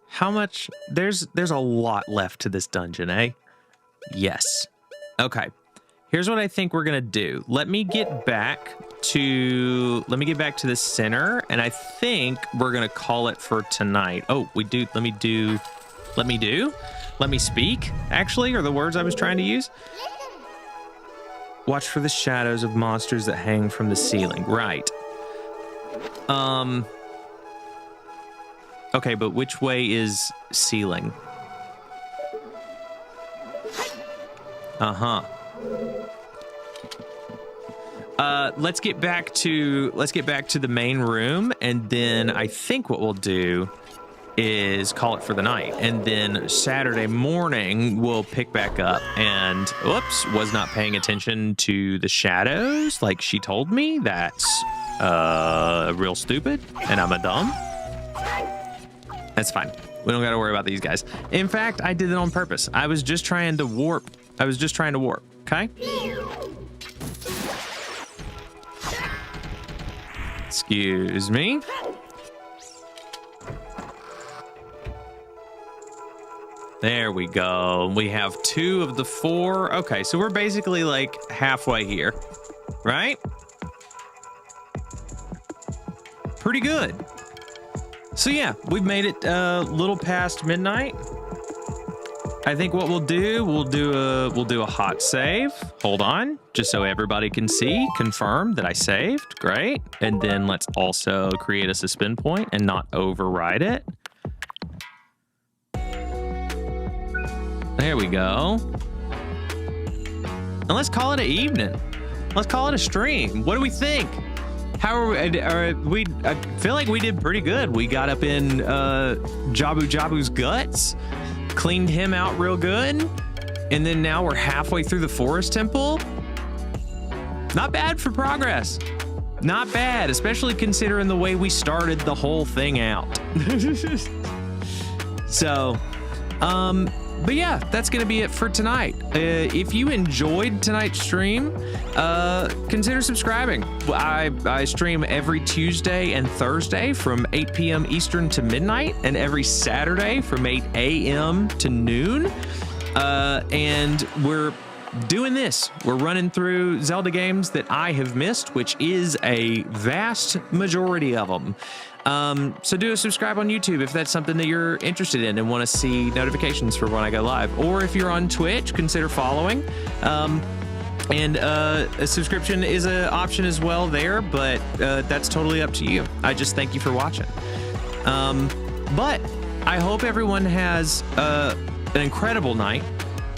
S1: How much? There's a lot left to this dungeon, eh? Yes. Okay. Here's what I think we're gonna do. Let me get back to the center, and I think we're gonna call it for tonight. Oh, we do. Let me speak, actually, are the words I was trying to use. Watch for the shadows of monsters that hang from the ceiling. Right. Okay, but which way is ceiling? Uh-huh. Let's get back to the main room, and then I think what we'll do is call it for the night, and then Saturday morning we'll pick back up. And whoops, was not paying attention to the shadows like she told me. That's real stupid, and I'm a dumb. That's fine. We don't got to worry about these guys. In fact, I did it on purpose. I was just trying to warp. Okay. Excuse me. There we go. We have 2 of the 4. Okay, so we're basically like halfway here, right? Pretty good. So yeah, we've made it a little past midnight. I think what we'll do a hot save. Hold on, just so everybody can see, confirm that I saved. Great. And then let's also create a suspend point and not override it. There we go. And let's call it an evening. Let's call it a stream. What do we think? How are we? I feel like we did pretty good. We got up in Jabu-Jabu's guts, cleaned him out real good, and then now we're halfway through the forest temple. Not bad for progress. Not bad, especially considering the way we started the whole thing out. So, but yeah, that's gonna be it for tonight. If you enjoyed tonight's stream, consider subscribing. I stream every Tuesday and Thursday from 8 p.m. Eastern to midnight, and every Saturday from 8 a.m. to noon. And we're doing this. We're running through Zelda games that I have missed, which is a vast majority of them. So do a subscribe on YouTube if that's something that you're interested in and want to see notifications for when I go live. Or if you're on Twitch, consider following. And a subscription is an option as well there, but that's totally up to you. I just thank you for watching. But I hope everyone has an incredible night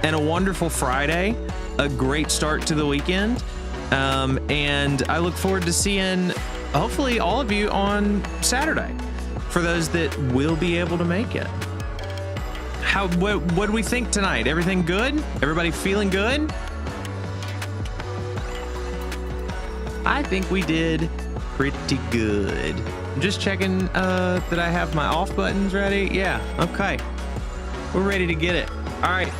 S1: and a wonderful Friday, a great start to the weekend. And I look forward to seeing hopefully all of you on Saturday, for those that will be able to make it. What do we think tonight? Everything good? Everybody feeling good? I think we did pretty good. I'm just checking that I have my off buttons ready. Yeah, okay. We're ready to get it. All right.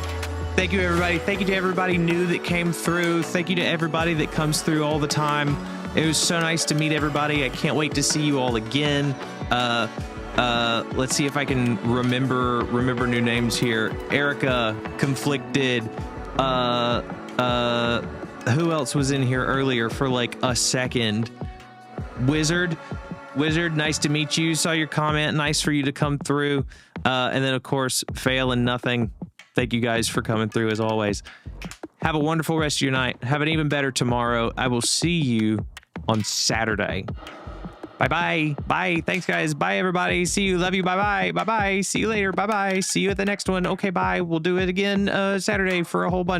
S1: Thank you, everybody. Thank you to everybody new that came through. Thank you to everybody that comes through all the time. It was so nice to meet everybody. I can't wait to see you all again. Let's see if I can remember new names here. Erica, Conflicted. Who else was in here earlier for like a second? Wizard, nice to meet you. Saw your comment. Nice for you to come through. And then of course, Fail and Nothing. Thank you guys for coming through as always. Have a wonderful rest of your night. Have an even better tomorrow. I will see you on Saturday. Bye-bye. Bye. Thanks, guys. Bye, everybody. See you. Love you. Bye-bye. Bye-bye. See you later. Bye-bye. See you at the next one. Okay, bye. We'll do it again Saturday for a whole bunch.